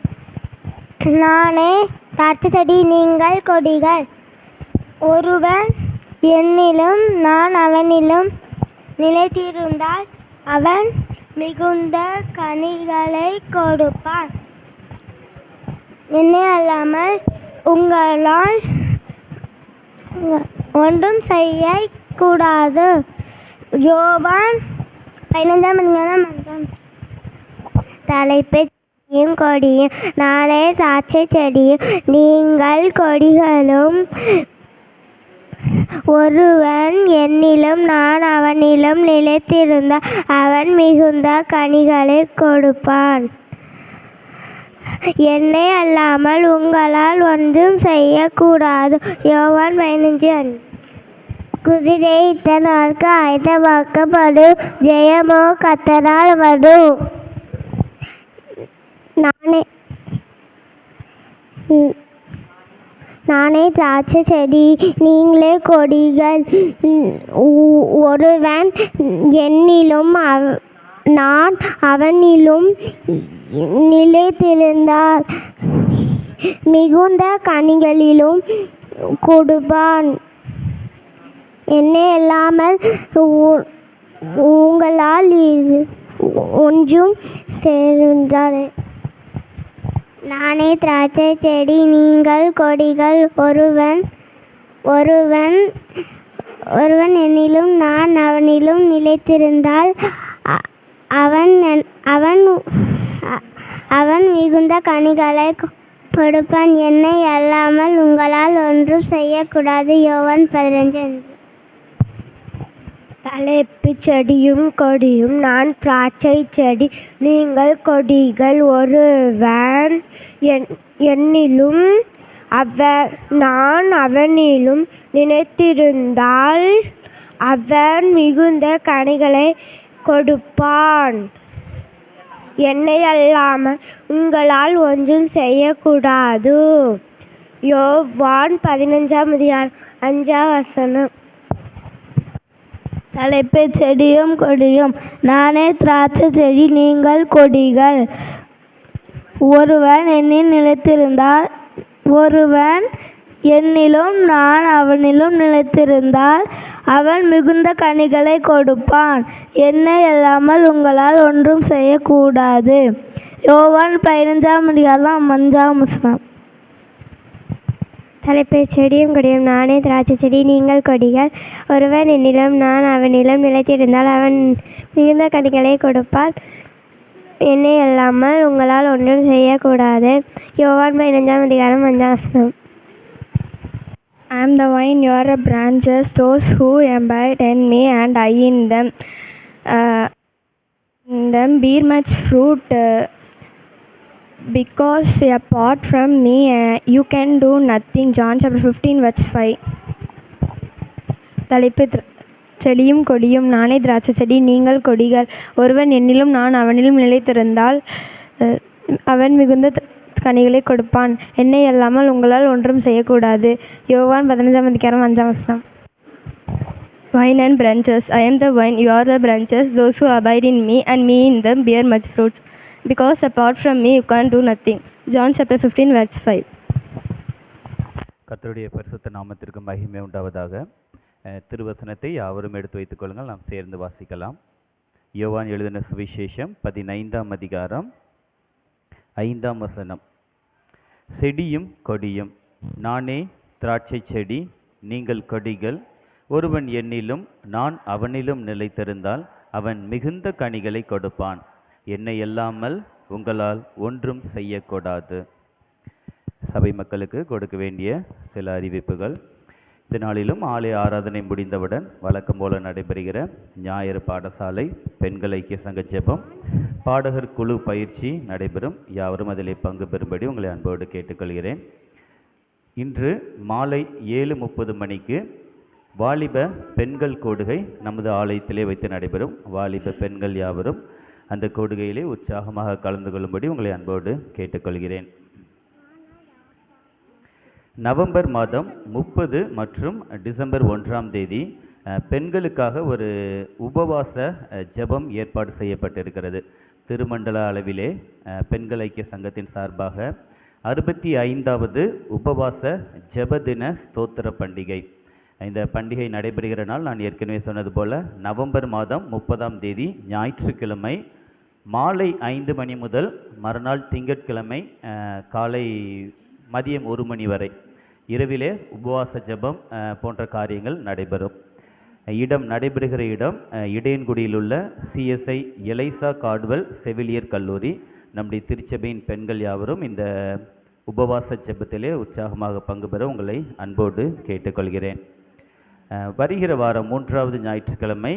நானே திராட்சை செடி, நீங்கள் கொடிகள். ஒருவன் என்னிலும் நான் அவனிலும் நிலைத்திருந்தால் அவன் மிகுந்த கனிகளை கொடுப்பான். என்னை அல்லாமல் உங்களால் ஒன்றும் செய்யக்கூடாது. யோவான் 15:5. தலைப்பு செடியும் கொடியும். நானே திராட்சை செடியும், நீங்கள் கொடிகளும். ஒருவன் என்னிலும் நான் அவனிலும் நிலைத்திருந்தால் அவன் மிகுந்த கனிகளை கொடுப்பான். என்னை அல்லாமல் உங்களால் ஒன்றும் செய்யக்கூடாது. யோவான் 15:5. குதிரை இத்தனாருக்கு ஆயத்தமாக்கப்படும், ஜெயமோ கர்த்தரால் வரும். நானே திராட்சை செடி, நீங்களே கொடிகள். ஒருவன் என்னிலும் நான் அவனிலும் நிலைத்திருந்தால் மிகுந்த கனிகளிலும் கொடுப்பான். என்னை அல்லாமல் உங்களால் ஒன்றும் செய்யாதே. நானே திராட்சை செடி, நீங்கள் கொடிகள். ஒருவன் என்னிலும் நான் அவனிலும் நிலைத்திருந்தால் அவன் மிகுந்த கனிகளை கொடுப்பான். என்னை அல்லாமல் உங்களால் ஒன்றும் செய்யக்கூடாது. யோவான் 15:5. தலைப்பு செடியும் கொடியும். நான் திராட்சை செடி, நீங்கள் கொடிகள். ஒருவன் என்னிலும் நான் அவனிலும் நிலைத்திருந்தால் அவன் மிகுந்த கனிகளை கொடுப்பான். என்னை அல்லாமல் உங்களால் ஒன்றும் செய்யக்கூடாது. யோவான் 15:5. தலைப்பு செடியும் கொடியும். நானே திராட்சை செடி, நீங்கள் கொடிகள். ஒருவன் என்னில் நிலைத்திருந்தால் ஒருவன் என்னிலும் நான் அவனிலும் நிலைத்திருந்தால் அவன் மிகுந்த கனிகளை கொடுப்பான். என்னை அல்லாமல் உங்களால் ஒன்றும் செய்யக்கூடாது. யோவான் 15:5. தலைப்பு செடியும் கொடியும். நானே திராட்சை செடி, நீங்கள் கொடிகள். ஒருவன் என்னிலும் நான் அவனிலும் நிலைத்திருந்தால் அவன் மிகுந்த கனிகளை கொடுப்பான். என்னை அல்லாமல் உங்களால் ஒன்றும் செய்யக்கூடாது. யோவான் 15:5. I am the vine, you are the branches. Those who abide in me and I in them bear much fruit, because apart from me you can do nothing. John chapter 15:5. தலைப்பு செடியும் கொடியும். நானே திராட்சை செடி, நீங்கள் கொடிகள். ஒருவன் என்னிலும் நான் அவனிலும் நிலைத்திருந்தால் அவன் மிகுந்த கனிகளை கொடுப்பான். என்னை அல்லாமல் உங்களால் ஒன்றும் செய்யக்கூடாது. யோவான் 15:5. Vine and branches. I am the vine, you are the branches. Those who abide in me and me in them bear much fruits, because apart from me you can't do nothing. John chapter 15:5. கர்த்தருடைய பரிசுத்த நாமத்திற்கு மகிமை உண்டாவதாக. திருவசனத்தை யாவரும் எடுத்து வைத்துக் கொள்ளுங்கள், நாம் சேர்ந்து வாசிக்கலாம். யோவான் எழுதின சுவிசேஷம் 15 5. செடியும் கொடியும். நானே திராட்சை செடி, நீங்கள் கொடிகள். ஒருவன் என்னிலும் நான் அவனிலும் நிலைத்திருந்தால் அவன் மிகுந்த கனிகளை கொடுப்பான். என்னை அல்லாமல் உங்களால் ஒன்றும் செய்யக்கூடாது. சபை மக்களுக்கு கொடுக்க வேண்டிய சில அறிவிப்புகள். இந்த நாளிலும் ஆலய ஆராதனை முடிந்தவுடன் வழக்கம் போல நடைபெறுகிற ஞாயிறு பாடசாலை பெண்கள் ஐக்கிய சங்க ஜெபம் பாடகர் குழு பயிற்சி நடைபெறும். யாவரும் அதில் பங்கு பெறும்படி உங்களை அன்போடு கேட்டுக்கொள்கிறேன். இன்று மாலை 7:30 மணிக்கு வாலிப பெண்கள் கூடுகை நமது ஆலயத்திலே வைத்து நடைபெறும். வாலிப பெண்கள் யாவரும் அந்த கூடுகையிலே உற்சாகமாக கலந்து கொள்ளும்படி உங்களை அன்போடு கேட்டுக்கொள்கிறேன். நவம்பர் மாதம் 30 மற்றும் டிசம்பர் 1ஆம் தேதி பெண்களுக்காக ஒரு உபவாச ஜெபம் ஏற்பாடு செய்யப்பட்டிருக்கிறது. திருமண்டல அளவிலே பெண்கள் ஐக்கிய சங்கத்தின் சார்பாக 65வது உபவாச ஜெப தின ஸ்தோத்திர பண்டிகை. இந்த பண்டிகை நடைபெறுகிற நாள் நான் ஏற்கனவே சொன்னது போல நவம்பர் மாதம் 30ஆம் தேதி ஞாயிற்றுக்கிழமை மாலை 5 மணி முதல் மறுநாள் திங்கட்கிழமை காலை மதியம் 1 மணி வரை இரவிலே உபவாச ஜெபம் போன்ற காரியங்கள் நடைபெறும். இடம் நடைபெறுகிற இடம் இடையன்குடியில் உள்ள CSI எலைசா கார்டுவெல் செவிலியர் கல்லூரி. நம்முடைய திருச்சபையின் பெண்கள் யாவரும் இந்த உபவாச ஜெபத்திலே உற்சாகமாக பங்கு பெற உங்களை அன்போடு கேட்டுக்கொள்கிறேன். வருகிற வாரம் 3வது ஞாயிற்றுக்கிழமை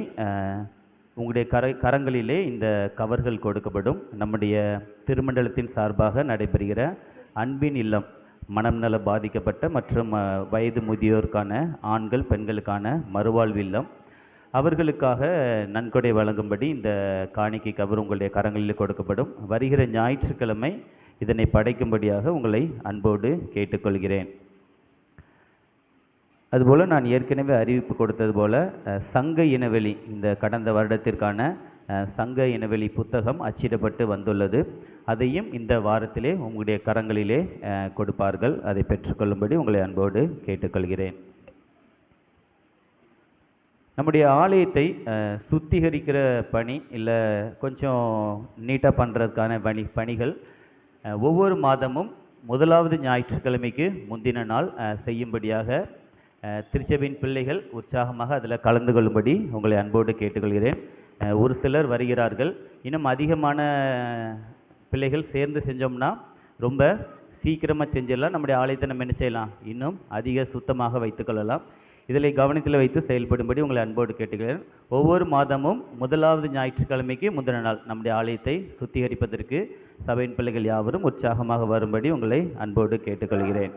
உங்களுடைய கரங்களிலே இந்த கவர்கள் கொடுக்கப்படும். நம்முடைய திருமண்டலத்தின் சார்பாக நடைபெறுகிற அன்பின் இல்லம் மனம் நல பாதிக்கப்பட்ட மற்றும் வயது முதியோருக்கான ஆண்கள் பெண்களுக்கான மறுவாழ்வு இல்லம் அவர்களுக்காக நன்கொடை வழங்கும்படி இந்த காணிக்கை கவர் உங்களுடைய கரங்களில் கொடுக்கப்படும். வருகிற ஞாயிற்றுக்கிழமை இதனை படைக்கும்படியாக உங்களை அன்போடு கேட்டுக்கொள்கிறேன். அதுபோல் நான் ஏற்கனவே அறிவிப்பு கொடுத்தது போல சங்க இனவெளி இந்த கடந்த வருடத்திற்கான சங்க இனவெளி புத்தகம் அச்சிடப்பட்டு வந்துள்ளது. அதையும் இந்த வாரத்திலே உங்களுடைய கரங்களிலே கொடுப்பார்கள். அதை பெற்றுக்கொள்ளும்படி உங்களை அன்போடு கேட்டுக்கொள்கிறேன். நம்முடைய ஆலயத்தை சுத்திகரிக்கிற பணி இல்லை கொஞ்சம் நீட்டாக பண்ணுறதுக்கான பணிகள் ஒவ்வொரு மாதமும் 1வது ஞாயிற்றுக்கிழமைக்கு முந்தின நாள் செய்யும்படியாக திருச்சபையின் பிள்ளைகள் உற்சாகமாக அதில் கலந்து கொள்ளும்படி உங்களை அன்போடு கேட்டுக்கொள்கிறேன். ஒரு சிலர் வருகிறார்கள். இன்னும் அதிகமான பிள்ளைகள் சேர்ந்து செஞ்சோம்னா ரொம்ப சீக்கிரமாக செஞ்சிடலாம். நம்முடைய ஆலயத்தை நம்ம என்ன செய்யலாம், இன்னும் அதிக சுத்தமாக வைத்துக்கொள்ளலாம். இதில் கவனத்தில் வைத்து செயல்படும்படி உங்களை அன்போடு கேட்டுக்கிறேன். ஒவ்வொரு மாதமும் 1வது ஞாயிற்றுக்கிழமைக்கு முந்தின நாள் நம்முடைய ஆலயத்தை சுத்திகரிப்பதற்கு சபையின் பிள்ளைகள் யாவரும் உற்சாகமாக வரும்படி உங்களை அன்போடு கேட்டுக்கொள்கிறேன்.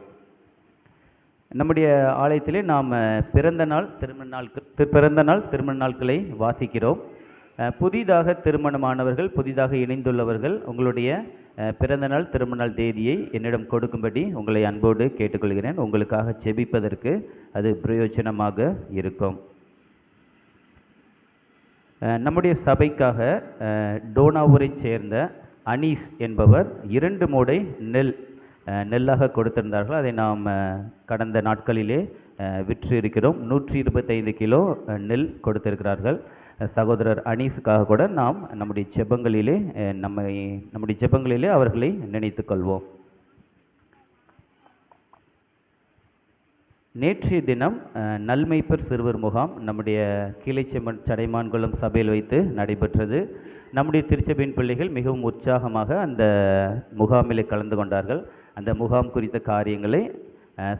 நம்முடைய ஆலயத்திலே நாம் பிறந்த நாள் திருமண நாட்களை வாசிக்கிறோம். புதிதாக திருமணமானவர்கள், புதிதாக இணைந்துள்ளவர்கள் உங்களுடைய பிறந்த நாள் திருமண நாள் தேதியை என்னிடம் கொடுக்கும்படி உங்களை அன்போடு கேட்டுக்கொள்கிறேன். உங்களுக்காக ஜெபிப்பதற்கு அது பிரயோஜனமாக இருக்கும். நம்முடைய சபைக்காக டோனாவூரை சேர்ந்த அனீஸ் என்பவர் 2 மூடை நெல்லாக கொடுத்திருந்தார்கள். அதை நாம் கடந்த நாட்களிலே விற்று இருக்கிறோம். 125 கிலோ நெல் கொடுத்திருக்கிறார்கள். சகோதரர் அனீஸுக்காக கூட நாம் நம்முடைய ஜெபங்களிலே அவர்களை நினைத்து கொள்வோம். நேற்றைய தினம் நல்மைப்பர் சிறுவர் முகாம் நம்முடைய கீழைச்செம்மன் சடைமான்குளம் சபையில் வைத்து நடைபெற்றது. நம்முடைய திருச்சபையின் பிள்ளைகள் மிகவும் உற்சாகமாக அந்த முகாமிலே கலந்து கொண்டார்கள். அந்த முகாம் குறித்த காரியங்களை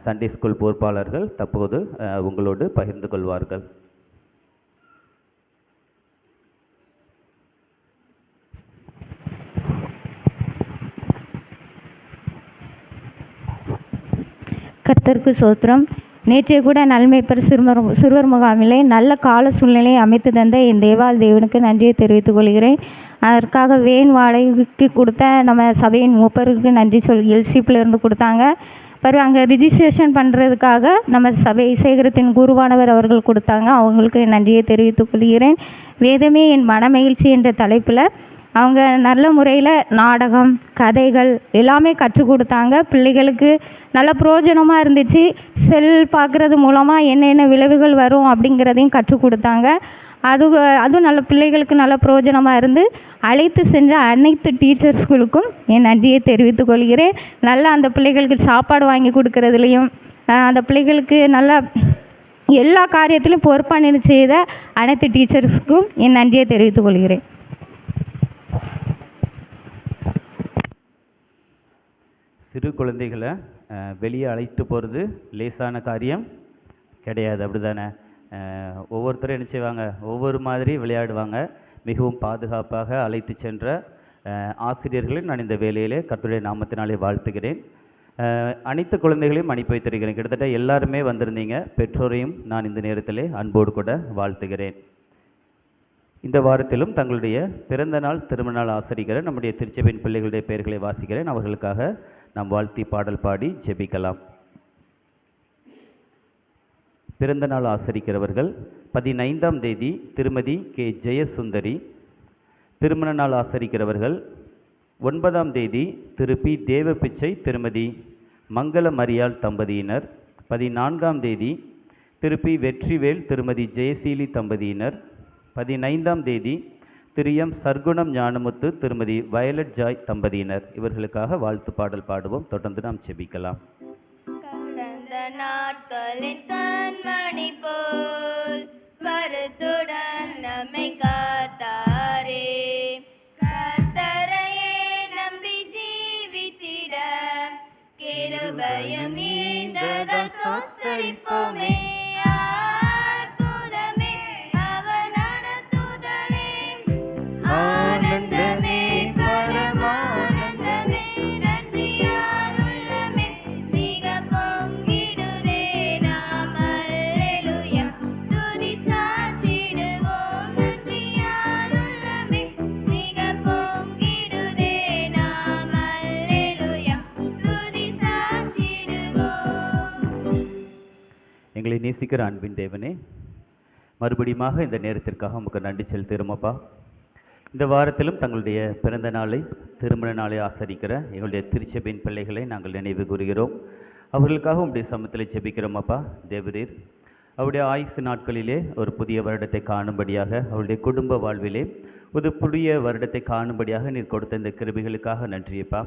சண்டே ஸ்கூல் பொறுப்பாளர்கள் தற்போது உங்களோடு பகிர்ந்து கொள்வார்கள். கர்த்தருக்கு சோத்திரம். நேற்றைய கூட நல்மைப்பர் சிறுவர் முகாமிலே நல்ல கால சூழ்நிலையை அமைத்து தந்த என் தேவால் தேவனுக்கு நன்றியை தெரிவித்துக் கொள்கிறேன். அதற்காக வேன் வாடகைக்கு கொடுத்த நம்ம சபையின் மூப்பருக்கு நன்றி எல்சிப்பிலேருந்து கொடுத்தாங்க. பிறகு அங்கே ரிஜிஸ்ட்ரேஷன் பண்ணுறதுக்காக நம்ம சபை சேகரத்தின் குருவானவர் அவர்கள் கொடுத்தாங்க. அவங்களுக்கு நன்றியை தெரிவித்துக் கொள்கிறேன். வேதமே என் மனமகிழ்ச்சி என்ற தலைப்பில் அவங்க நல்ல முறையில் நாடகம், கதைகள் எல்லாமே கற்றுக் கொடுத்தாங்க. பிள்ளைகளுக்கு நல்ல பிரயோஜனமாக இருந்துச்சு. செல் பார்க்குறது மூலமாக என்னென்ன விளைவுகள் வரும் அப்படிங்கிறதையும் கற்றுக் கொடுத்தாங்க. அதுவும் நல்ல பிள்ளைகளுக்கு நல்ல பிரயோஜனமாக இருந்து அழைத்து சென்ற அனைத்து டீச்சர்ஸ்களுக்கும் என் நன்றியை தெரிவித்துக் கொள்கிறேன். நல்லா அந்த பிள்ளைகளுக்கு சாப்பாடு வாங்கி கொடுக்கறதுலையும் அந்த பிள்ளைகளுக்கு நல்லா எல்லா காரியத்திலும் பொறுப்பாக செய்த அனைத்து டீச்சர்ஸுக்கும் என் நன்றியை தெரிவித்துக் கொள்கிறேன். சிறு குழந்தைகளை வெளியே அழைத்து போகிறது லேசான காரியம் கிடையாது, அப்படி தானே? ஒவ்வொருத்தரும் என்ன செய்வாங்க, ஒவ்வொரு மாதிரி விளையாடுவாங்க. மிகவும் பாதுகாப்பாக அழைத்து சென்ற ஆசிரியர்களை நான் இந்த வேலையிலே கர்த்தருடைய நாமத்தினாலே வாழ்த்துகிறேன். அனைத்து குழந்தைகளையும் அனுப்பி வைத்திருக்கிறேன். கிட்டத்தட்ட எல்லாருமே வந்திருந்தீங்க. பெற்றோரையும் நான் இந்த நேரத்திலே அன்போடு கூட வாழ்த்துகிறேன். இந்த வாரத்திலும் தங்களுடைய பிறந்த நாள் திருமண நாள் ஆசரிக்கிற நம்முடைய திருச்சபையின் பிள்ளைகளுடைய பெயர்களை வாசிக்கிறேன். அவர்களுக்காக நாம் வாழ்த்தி பாடல் பாடி ஜெபிக்கலாம். பிறந்த நாள் ஆசரிக்கிறவர்கள் 15ஆம் தேதி திருமதி கே ஜெயசுந்தரி. திருமண நாள் ஆசரிக்கிறவர்கள் 9ஆம் தேதி திரு பி தேவபிச்சை திருமதி மங்கள மரியாள் தம்பதியினர். 14ஆம் தேதி திரு பி வெற்றிவேல் திருமதி ஜெயசீலி தம்பதியினர். 15ஆம் தேதி திரு எம் சர்க்குணம் ஞானமுத்து திருமதி வயலட் ஜாய் தம்பதியினர். இவர்களுக்காக வாழ்த்து பாடல் பாடுவோம். தொடர்ந்து நாம் செபிக்கலாம். கடந்த நாட்களின் கண்மணி போல் கருத்துடன் நம்மை காத்தாரே, கர்த்தரையே நம்பி ஜீவித்திட கிருபையும் நீந்ததால் சோஸ்தரிப்போமே. அற்புதமே அவர் நடத்துதலே, ஆனந்தமே பரமானந்தமே, நன்றியால் உள்ளமே மிக பொங்கிடுதே. நாம் அல்லேலூயா துதி சாற்றிடுவோம். நன்றியால் உள்ளமே மிக பொங்கிடுதே. நாம் அல்லேலூயா துதி சாற்றிடுவோம். எங்களை நேசிக்கிற அன்பின் தேவனே, மறுபடியுமாக இந்த நேரத்திற்காக உமக்கு நன்றி செலுத்துகிறோமப்பா. இந்த வாரத்திலும் தங்களுடைய பிறந்த நாளை திருமண நாளை ஆசரிக்கிற எங்களுடைய திருச்சபையின் பிள்ளைகளை நாங்கள் நினைவு கூறுகிறோம். அவர்களுக்காக உங்களுடைய சமத்தில் ஜெபிக்கிறோமப்பா. தேவரீர் அவருடைய ஆயுசு நாட்களிலே ஒரு புதிய வருடத்தை காணும்படியாக, அவருடைய குடும்ப வாழ்விலே ஒரு புதிய வருடத்தை காணும்படியாக நீர் கொடுத்த இந்த கிருபைகளுக்காக நன்றியப்பா.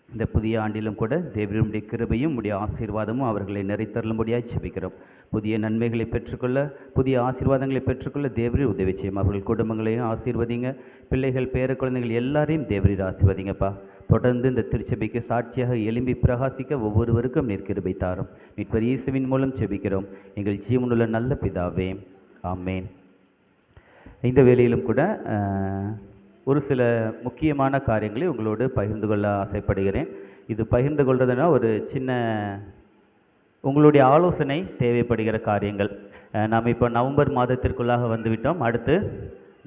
இந்த புதிய ஆண்டிலும் கூட தேவனுடைய கிருபையும் உடைய ஆசீர்வாதமும் அவர்களை நிறைத்தருளும்படியாக ஜெபிக்கிறோம். புதிய நன்மைகளை பெற்றுக்கொள்ள, புதிய ஆசீர்வாதங்களை பெற்றுக்கொள்ள தேவரீர் உதவி செய்யும். அவர்கள் குடும்பங்களையும் ஆசீர்வதிங்க. பிள்ளைகள் பேர குழந்தைகள் எல்லாரையும் தேவரீர் ஆசீர்வதிங்கப்பா. தொடர்ந்து இந்த திருச்சபைக்கு சாட்சியாக எழும்பி பிரகாசிக்க ஒவ்வொருவருக்கும் நீர் கிருபை தாரும். மீட்பர் இயேசுவின் மூலம் ஜெபிக்கிறோம் எங்கள் ஜீவனுள்ள நல்ல பிதாவே, ஆமேன். இந்த வேளையிலும் கூட ஒரு சில முக்கியமான காரியங்களை உங்களோடு பகிர்ந்து கொள்ள ஆசைப்படுகிறேன். இது பகிர்ந்து கொள்றதுனா ஒரு சின்ன உங்களுடைய ஆலோசனை தேவைப்படுகிற காரியங்கள். நாம் இப்போ நவம்பர் மாதத்திற்குள்ளாக வந்துவிட்டோம். அடுத்து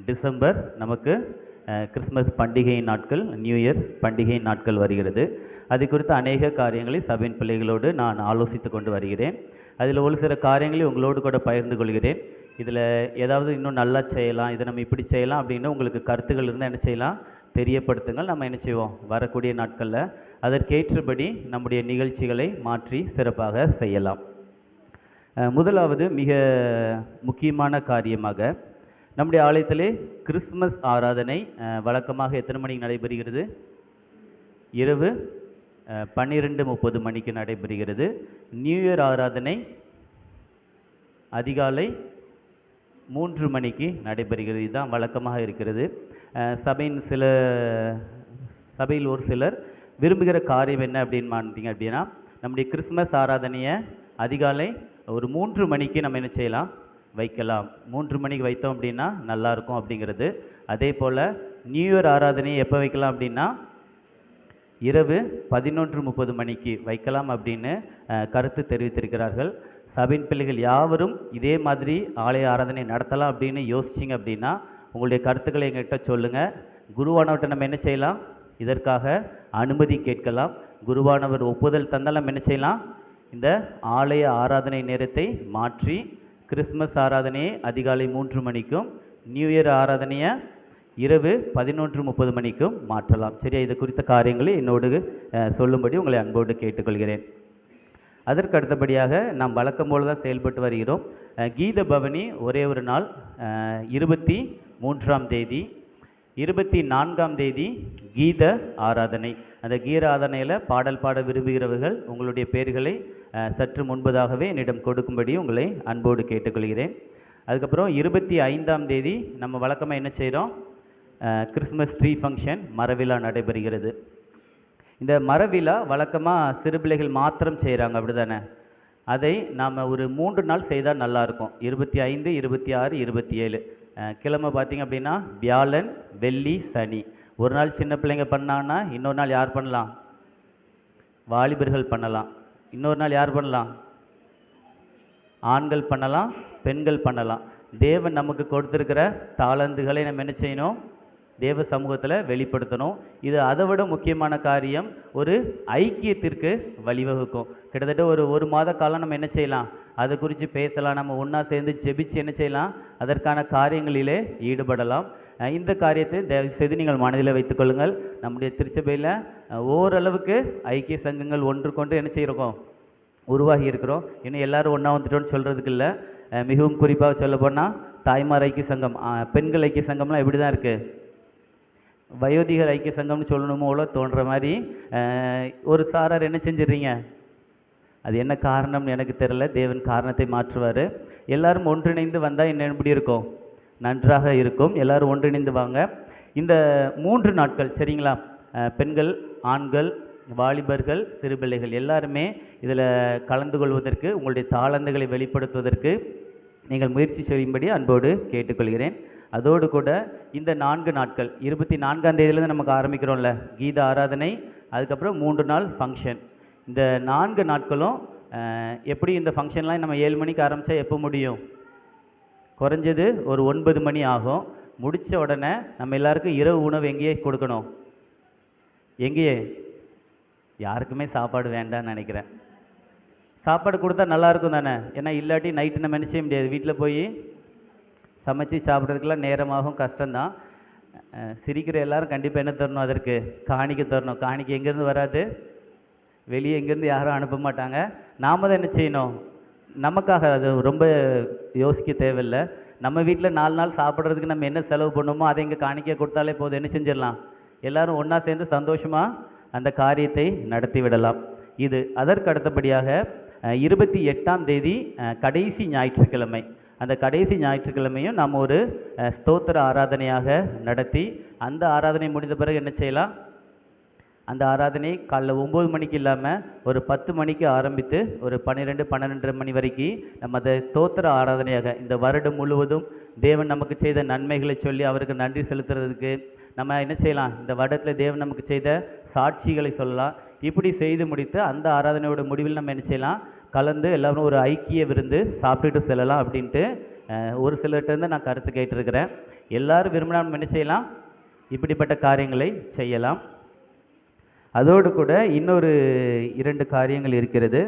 டிசம்பர் நமக்கு கிறிஸ்மஸ் பண்டிகை நாட்கள், நியூ இயர் பண்டிகை நாட்கள் வருகிறது. அது குறித்த அநேக காரியங்களை சபையின் பிள்ளைகளோடு நான் ஆலோசித்து கொண்டு வருகிறேன். அதில் ஒரு சில காரியங்களை உங்களோடு கூட பகிர்ந்து கொள்கிறேன். இதில் ஏதாவது இன்னும் நல்லா செய்யலாம், இதை நம்ம இப்படி செய்யலாம் அப்படின்னு உங்களுக்கு கருத்துக்கள் இருந்தால் என்ன செய்யலாம், தெரியப்படுத்துங்கள். நம்ம என்ன செய்வோம், வரக்கூடிய நாட்களில் அதற்கேற்றபடி நம்முடைய நிகழ்ச்சிகளை மாற்றி சிறப்பாக செய்யலாம். முதலாவது மிக முக்கியமான காரியமாக, நம்முடைய ஆலயத்திலே கிறிஸ்மஸ் ஆராதனை வழக்கமாக எத்தனை மணிக்கு நடைபெறுகிறது? இரவு 12:30 மணிக்கு நடைபெறுகிறது. நியூ இயர் ஆராதனை அதிகாலை 3 மணிக்கு நடைபெறுகிறது. இதுதான் வழக்கமாக இருக்கிறது. சபையில் ஒரு சிலர் விரும்புகிற காரியம் என்ன அப்படின்னு மாட்டீங்க அப்படின்னா, நம்முடைய கிறிஸ்மஸ் ஆராதனையை அதிகாலை ஒரு 3 மணிக்கு நம்ம என்ன செய்யலாம், வைக்கலாம். 3 மணிக்கு வைத்தோம் அப்படின்னா நல்லாயிருக்கும் அப்படிங்கிறது. அதே போல் நியூ இயர் ஆராதனையை எப்போ வைக்கலாம் அப்படின்னா இரவு 11:30 மணிக்கு வைக்கலாம் அப்படின்னு கருத்து தெரிவித்திருக்கிறார்கள். சபையின் பிள்ளைகள் யாவரும் இதே மாதிரி ஆலய ஆராதனை நடத்தலாம் அப்படின்னு யோசிச்சிங்க அப்படின்னா உங்களுடைய கருத்துக்களை எங்கள்கிட்ட சொல்லுங்கள். குருவானவர்கிட்ட நம்ம என்ன செய்யலாம், இதற்காக அனுமதி கேட்கலாம். குருவானவர் ஒப்புதல் தந்தால் நம்ம என்ன செய்யலாம், இந்த ஆலய ஆராதனை நேரத்தை மாற்றி கிறிஸ்மஸ் ஆராதனையை அதிகாலை 3 மணிக்கும் நியூ இயர் ஆராதனையை இரவு 11:30 மணிக்கும் மாற்றலாம். சரியா? இது குறித்த காரியங்களை என்னோடு சொல்லும்படி உங்களை அன்போடு கேட்டுக்கொள்கிறேன். அதற்கு அடுத்தபடியாக நாம் வழக்கம் போல தான் செயல்பட்டு வருகிறோம். கீத பவனி ஒரே ஒரு நாள் 23ஆம் தேதி, 24ஆம் தேதி கீத ஆராதனை. அந்த கீத ஆராதனையில் பாடல் பாட விரும்புகிறவர்கள் உங்களுடைய பெயர்களை சற்று முன்பதாகவே என்னிடம் கொடுக்கும்படி உங்களை அன்போடு கேட்டுக்கொள்கிறேன். அதுக்கப்புறம் 25ஆம் தேதி நம்ம வழக்கமாக என்ன செய்கிறோம், கிறிஸ்மஸ் ட்ரீ ஃபங்க்ஷன் மரவிழா நடைபெறுகிறது. இந்த மரவிழா வழக்கமாக சிறு பிள்ளைகள் மாத்திரம் செய்கிறாங்க, அப்படி தானே? அதை நாம் ஒரு 3 நாள் செய்தால் நல்லாயிருக்கும். 25, 26, 27 கிழமை பார்த்திங்க அப்படின்னா வியாழன், வெள்ளி, சனி. ஒரு நாள் சின்ன பிள்ளைங்க பண்ணாங்கன்னா இன்னொரு நாள் யார் பண்ணலாம்? வாலிபர்கள் பண்ணலாம். இன்னொரு நாள் யார் பண்ணலாம்? ஆண்கள் பண்ணலாம், பெண்கள் பண்ணலாம். தேவன் நமக்கு கொடுத்துருக்கிற தாளந்துகளை நம்ம என்ன செய்யணும்? தேவ சமூகத்தில் வெளிப்படுத்தணும். இது அதை விட முக்கியமான காரியம், ஒரு ஐக்கியத்திற்கு வழிவகுக்கும். கிட்டத்தட்ட ஒரு மாத காலம் நம்ம என்ன செய்யலாம்? அதை குறித்து பேசலாம். நம்ம ஒன்றா சேர்ந்து ஜெபிச்சு என்ன செய்யலாம்? அதற்கான காரியங்களிலே ஈடுபடலாம். இந்த காரியத்தை தயவுசெய்து நீங்கள் மனதில் வைத்துக்கொள்ளுங்கள். நம்முடைய திருச்சபையில் ஓரளவுக்கு ஐக்கிய சங்கங்கள் ஒன்று கொண்டு என்ன செய்கிறோம்? உருவாகி இருக்கிறோம். இன்னும் எல்லோரும் ஒன்றா வந்துட்டோன்னு சொல்கிறதுக்கு இல்லை. மிகவும் குறிப்பாக சொல்ல போனால் தாய்மார் ஐக்கிய சங்கம், பெண்கள் ஐக்கிய சங்கம்லாம் எப்படி தான் இருக்குது? வயோதிகர் ஐக்கிய சங்கம்னு சொல்லணுமோ தோன்ற மாதிரி ஒரு சாரார் என்ன செஞ்சிடுறீங்க? அது என்ன காரணம்னு எனக்கு தெரியல. தேவன் காரணத்தை மாற்றுவார். எல்லாரும் ஒன்றிணைந்து வந்தால் என்ன எப்படி இருக்கும்? நன்றாக இருக்கும். எல்லாரும் ஒன்றிணைந்து வாங்க. இந்த 3 நாட்கள் சரிங்களா? பெண்கள், ஆண்கள், வாலிபர்கள், சிறுபிள்ளைகள் எல்லாருமே இதில் கலந்து கொள்வதற்கு, உங்களுடைய தாளந்துகளை வெளிப்படுத்துவதற்கு நீங்கள் முயற்சி செய்யும்படி அன்போடு கேட்டுக்கொள்கிறேன். அதோடு கூட இந்த 4 நாட்கள் 24ஆம் தேதியிலேருந்து நமக்கு ஆரம்பிக்கிறோம்ல கீத ஆராதனை, அதுக்கப்புறம் 3 நாள் ஃபங்க்ஷன். இந்த 4 நாட்களும் எப்படி இந்த ஃபங்க்ஷன்லாம் நம்ம 7 மணிக்கு ஆரம்பித்தா எப்போ முடியும்? குறைஞ்சது ஒரு 9 மணி ஆகும். முடித்த உடனே நம்ம எல்லாருக்கும் இரவு உணவு எங்கேயே கொடுக்கணும்? எங்கேயே? யாருக்குமே சாப்பாடு வேண்டாம்னு நினைக்கிறேன். சாப்பாடு கொடுத்தா நல்லாயிருக்கும் தானே? ஏன்னா இல்லாட்டி நைட்டு நம்ம என்ன செய்ய முடியாது, வீட்டில் போய் சமைச்சு சாப்பிட்றதுக்கெல்லாம் நேரமாகும், கஷ்டம்தான். சிரிக்கிற எல்லாரும் கண்டிப்பாக என்ன தரணும்? அதற்கு காணிக்கை தரணும். காணிக்கை எங்கேருந்து வராது? வெளியே எங்கேருந்து யாரும் அனுப்ப மாட்டாங்க. நாம் தான் என்ன செய்யணும்? நமக்காக அது ரொம்ப யோசிக்க தேவையில்லை. நம்ம வீட்டில் 4 நாள் சாப்பிட்றதுக்கு நம்ம என்ன செலவு பண்ணுமோ அதை இங்கே காணிக்கை கொடுத்தாலே போதும். என்ன செஞ்சிடலாம்? எல்லோரும் ஒன்றா சேர்ந்து சந்தோஷமாக அந்த காரியத்தை நடத்தி விடலாம். இது அதற்கு அடுத்தபடியாக 28ஆம் தேதி கடைசி ஞாயிற்றுக்கிழமை. அந்த கடைசி ஞாயிற்றுக்கிழமையும் நாம் ஒரு ஸ்தோத்திர ஆராதனையாக நடத்தி, அந்த ஆராதனை முடிந்த பிறகு என்ன செய்யலாம்? அந்த ஆராதனை காலைல 9 மணிக்கு இல்லாமல் ஒரு 10 மணிக்கு ஆரம்பித்து ஒரு 12, 12:30 மணி வரைக்கும் நம்ம அதை ஸ்தோத்திர ஆராதனையாக இந்த வருடம் முழுவதும் தேவன் நமக்கு செய்த நன்மைகளை சொல்லி அவருக்கு நன்றி செலுத்துறதுக்கு நம்ம என்ன செய்யலாம்? இந்த வருடத்தில் தேவன் நமக்கு செய்த சாட்சிகளை சொல்லலாம். இப்படி செய்து முடித்து அந்த ஆராதனையோட முடிவில் நம்ம என்ன செய்யலாம்? கலந்து எல்லோரும் ஒரு ஐக்கிய விருந்து சாப்பிட்டுட்டு செல்லலாம் அப்படின்ட்டு ஒரு சிலர்கிட்டருந்து நான் கருத்து கேட்டிருக்கிறேன். எல்லோரும் விரும்பினா நம்ம என்ன செய்யலாம்? இப்படிப்பட்ட காரியங்களை செய்யலாம். அதோடு கூட இன்னொரு 2 காரியங்கள் இருக்கிறது.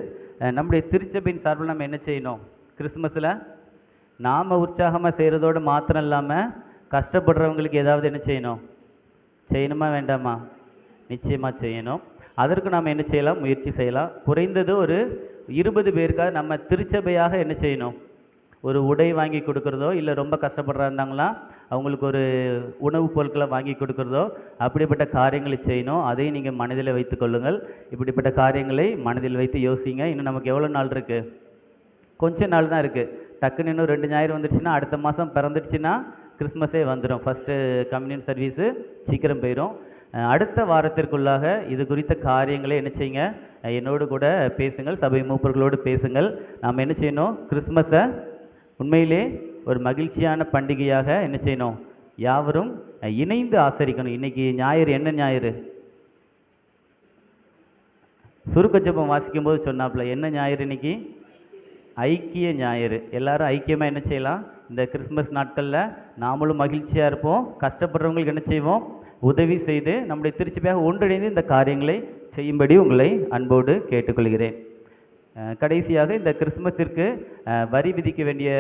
நம்முடைய திருச்சபையின் சார்பில் நம்ம என்ன செய்யணும்? கிறிஸ்துமஸில் நாம் உற்சாகமாக செய்கிறதோடு மாத்திரம் இல்லாமல் கஷ்டப்படுறவங்களுக்கு ஏதாவது என்ன செய்யணும்? செய்யணுமா வேண்டாமா? நிச்சயமாக செய்யணும். அதற்கு நாம் என்ன செய்யலாம்? முயற்சி செய்யலாம். குறைந்தது ஒரு 20 பேருக்காக நம்ம திருச்சபையாக என்ன செய்யணும்? ஒரு உடை வாங்கி கொடுக்குறதோ, இல்லை ரொம்ப கஷ்டப்படுறா இருந்தாங்களா அவங்களுக்கு ஒரு உணவுப் பொருட்களை வாங்கி கொடுக்குறதோ, அப்படிப்பட்ட காரியங்களை செய்யணும். அதையும் நீங்கள் மனதில் வைத்து கொள்ளுங்கள். இப்படிப்பட்ட காரியங்களை மனதில் வைத்து யோசிங்க. இன்னும் நமக்கு எவ்வளோ நாள் இருக்குது? கொஞ்ச நாள் தான் இருக்குது. டக்குன்னு இன்னும் 2 ஞாயிறு வந்துடுச்சுன்னா, அடுத்த மாதம் பிறந்துடுச்சுன்னா கிறிஸ்மஸே வந்துடும். ஃபஸ்ட்டு கம்யூனியன் சர்வீஸு சீக்கிரம் போயிடும். அடுத்த வாரத்திற்குள்ளாக இது குறித்த காரியங்களை என்ன செய்யுங்க? என்னோடு கூட பேசுங்கள், சபை மூப்பர்களோடு பேசுங்கள். நாம் என்ன செய்யணும்? கிறிஸ்மஸை உண்மையிலே ஒரு மகிழ்ச்சியான பண்டிகையாக என்ன செய்யணும்? யாவரும் இணைந்து ஆசரிக்கணும். இன்றைக்கி ஞாயிறு என்ன ஞாயிறு? சுருக்க ஜெபம் வாசிக்கும்போது சொன்னாப்புல என்ன ஞாயிறு இன்னைக்கு? ஐக்கிய ஞாயிறு. எல்லாரும் ஐக்கியமாக என்ன செய்யலாம்? இந்த கிறிஸ்மஸ் நாட்களில் நாமளும் மகிழ்ச்சியாக இருப்போம். கஷ்டப்படுறவங்களுக்கு என்ன செய்வோம்? உதவி செய்து நம்முடைய திருச்சபையாக ஒன்றிணைந்து இந்த காரியங்களை செய்யும்படி உங்களை அன்போடு கேட்டுக்கொள்கிறேன். கடைசியாக இந்த கிறிஸ்மஸிற்கு வரி விதிக்க வேண்டிய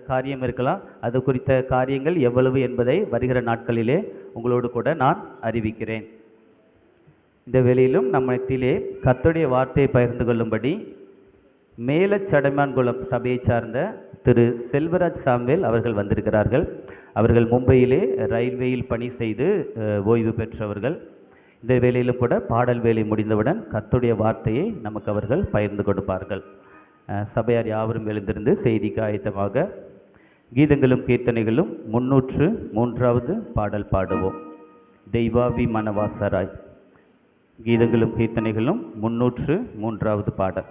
காரியம் இருக்கலாம். அது குறித்த காரியங்கள் எவ்வளவு என்பதை வருகிற நாட்களிலே உங்களோடு கூட நான் அறிவிக்கிறேன். இந்த வேளையிலும் நம்மத்திலே கர்த்தருடைய வார்த்தையை பகிர்ந்து கொள்ளும்படி மேலச்சடைமான்குளம் சபையை சார்ந்த திரு செல்வராஜ் சாம்வேல் அவர்கள் வந்திருக்கிறார்கள். அவர்கள் மும்பையிலே ரயில்வேயில் பணி செய்து ஓய்வு பெற்றவர்கள். இந்த வேளையிலும் கூட பாடல் வேலை முடிந்தவுடன் கர்த்தருடைய வார்த்தையை நமக்கு அவர்கள் பகிர்ந்து கொடுப்பார்கள். சபையார் யாவரும் எழுந்திருந்து செய்திக்கு ஆயத்தமாக கீதங்களும் கீர்த்தனைகளும் 303வது பாடல் பாடுவோம். தெய்வாவி மனவாசராய். கீதங்களும் கீர்த்தனைகளும் 303வது பாடல்.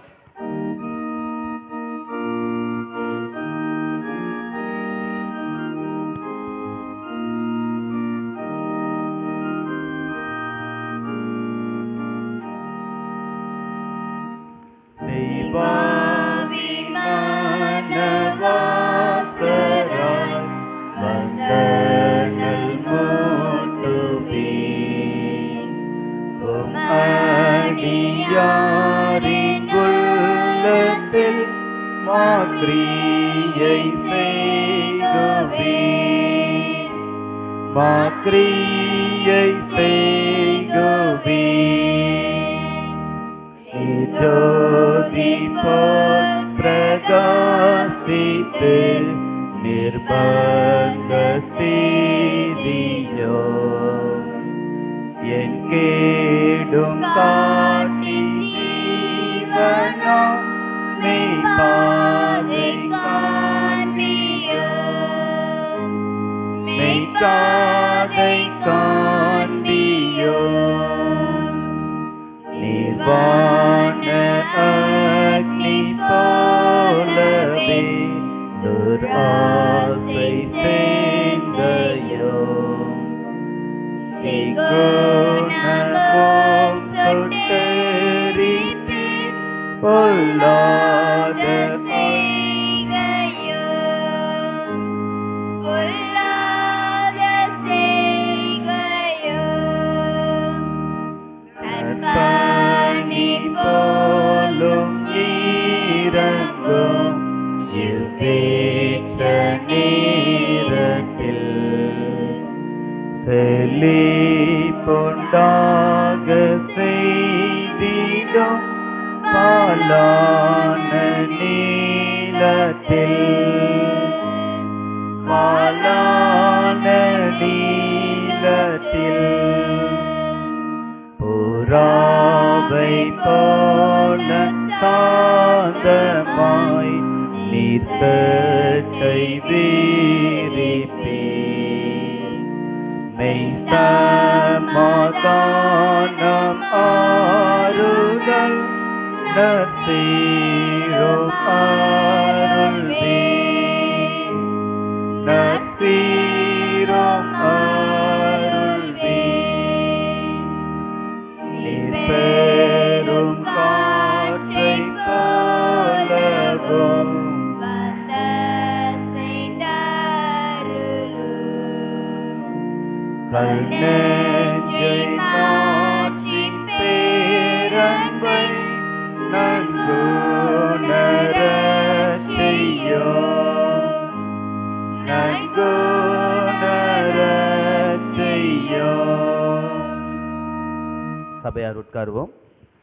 சபையார் உட்காருவோம்.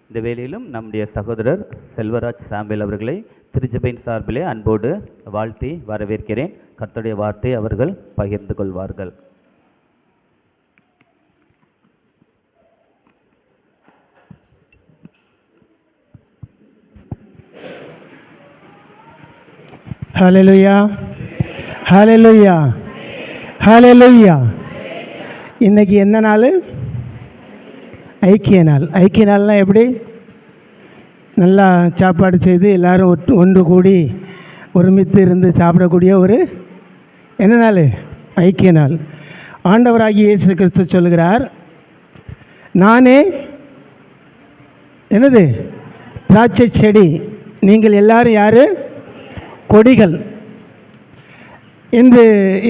இந்த வேளையிலும் நம்முடைய சகோதரர் செல்வராஜ் சாம்பேல் அவர்களை திருச்சபையின் சார்பிலே அன்போடு வாழ்த்தி வரவேற்கிறேன். கர்த்தருடைய வார்த்தை அவர்கள் பகிர்ந்து கொள்வார்கள். ஹல்லேலூயா, ஹல்லேலூயா, ஹல்லேலூயா. இன்னைக்கு என்ன நாள்? ஐக்கிய நாள். ஐக்கிய நாள்னால் எப்படி? நல்லா சாப்பாடு செய்து எல்லாரும் ஒன்று கூடி ஒருமித்து இருந்து சாப்பிடக்கூடிய ஒரு என்ன நாள்? ஐக்கிய நாள். ஆண்டவராகிய இயேசு கிறிஸ்து சொல்லுகிறார், நானே என்னது? திராட்சை செடி, நீங்கள் எல்லாரும் யார்? கொடிகள். இன்று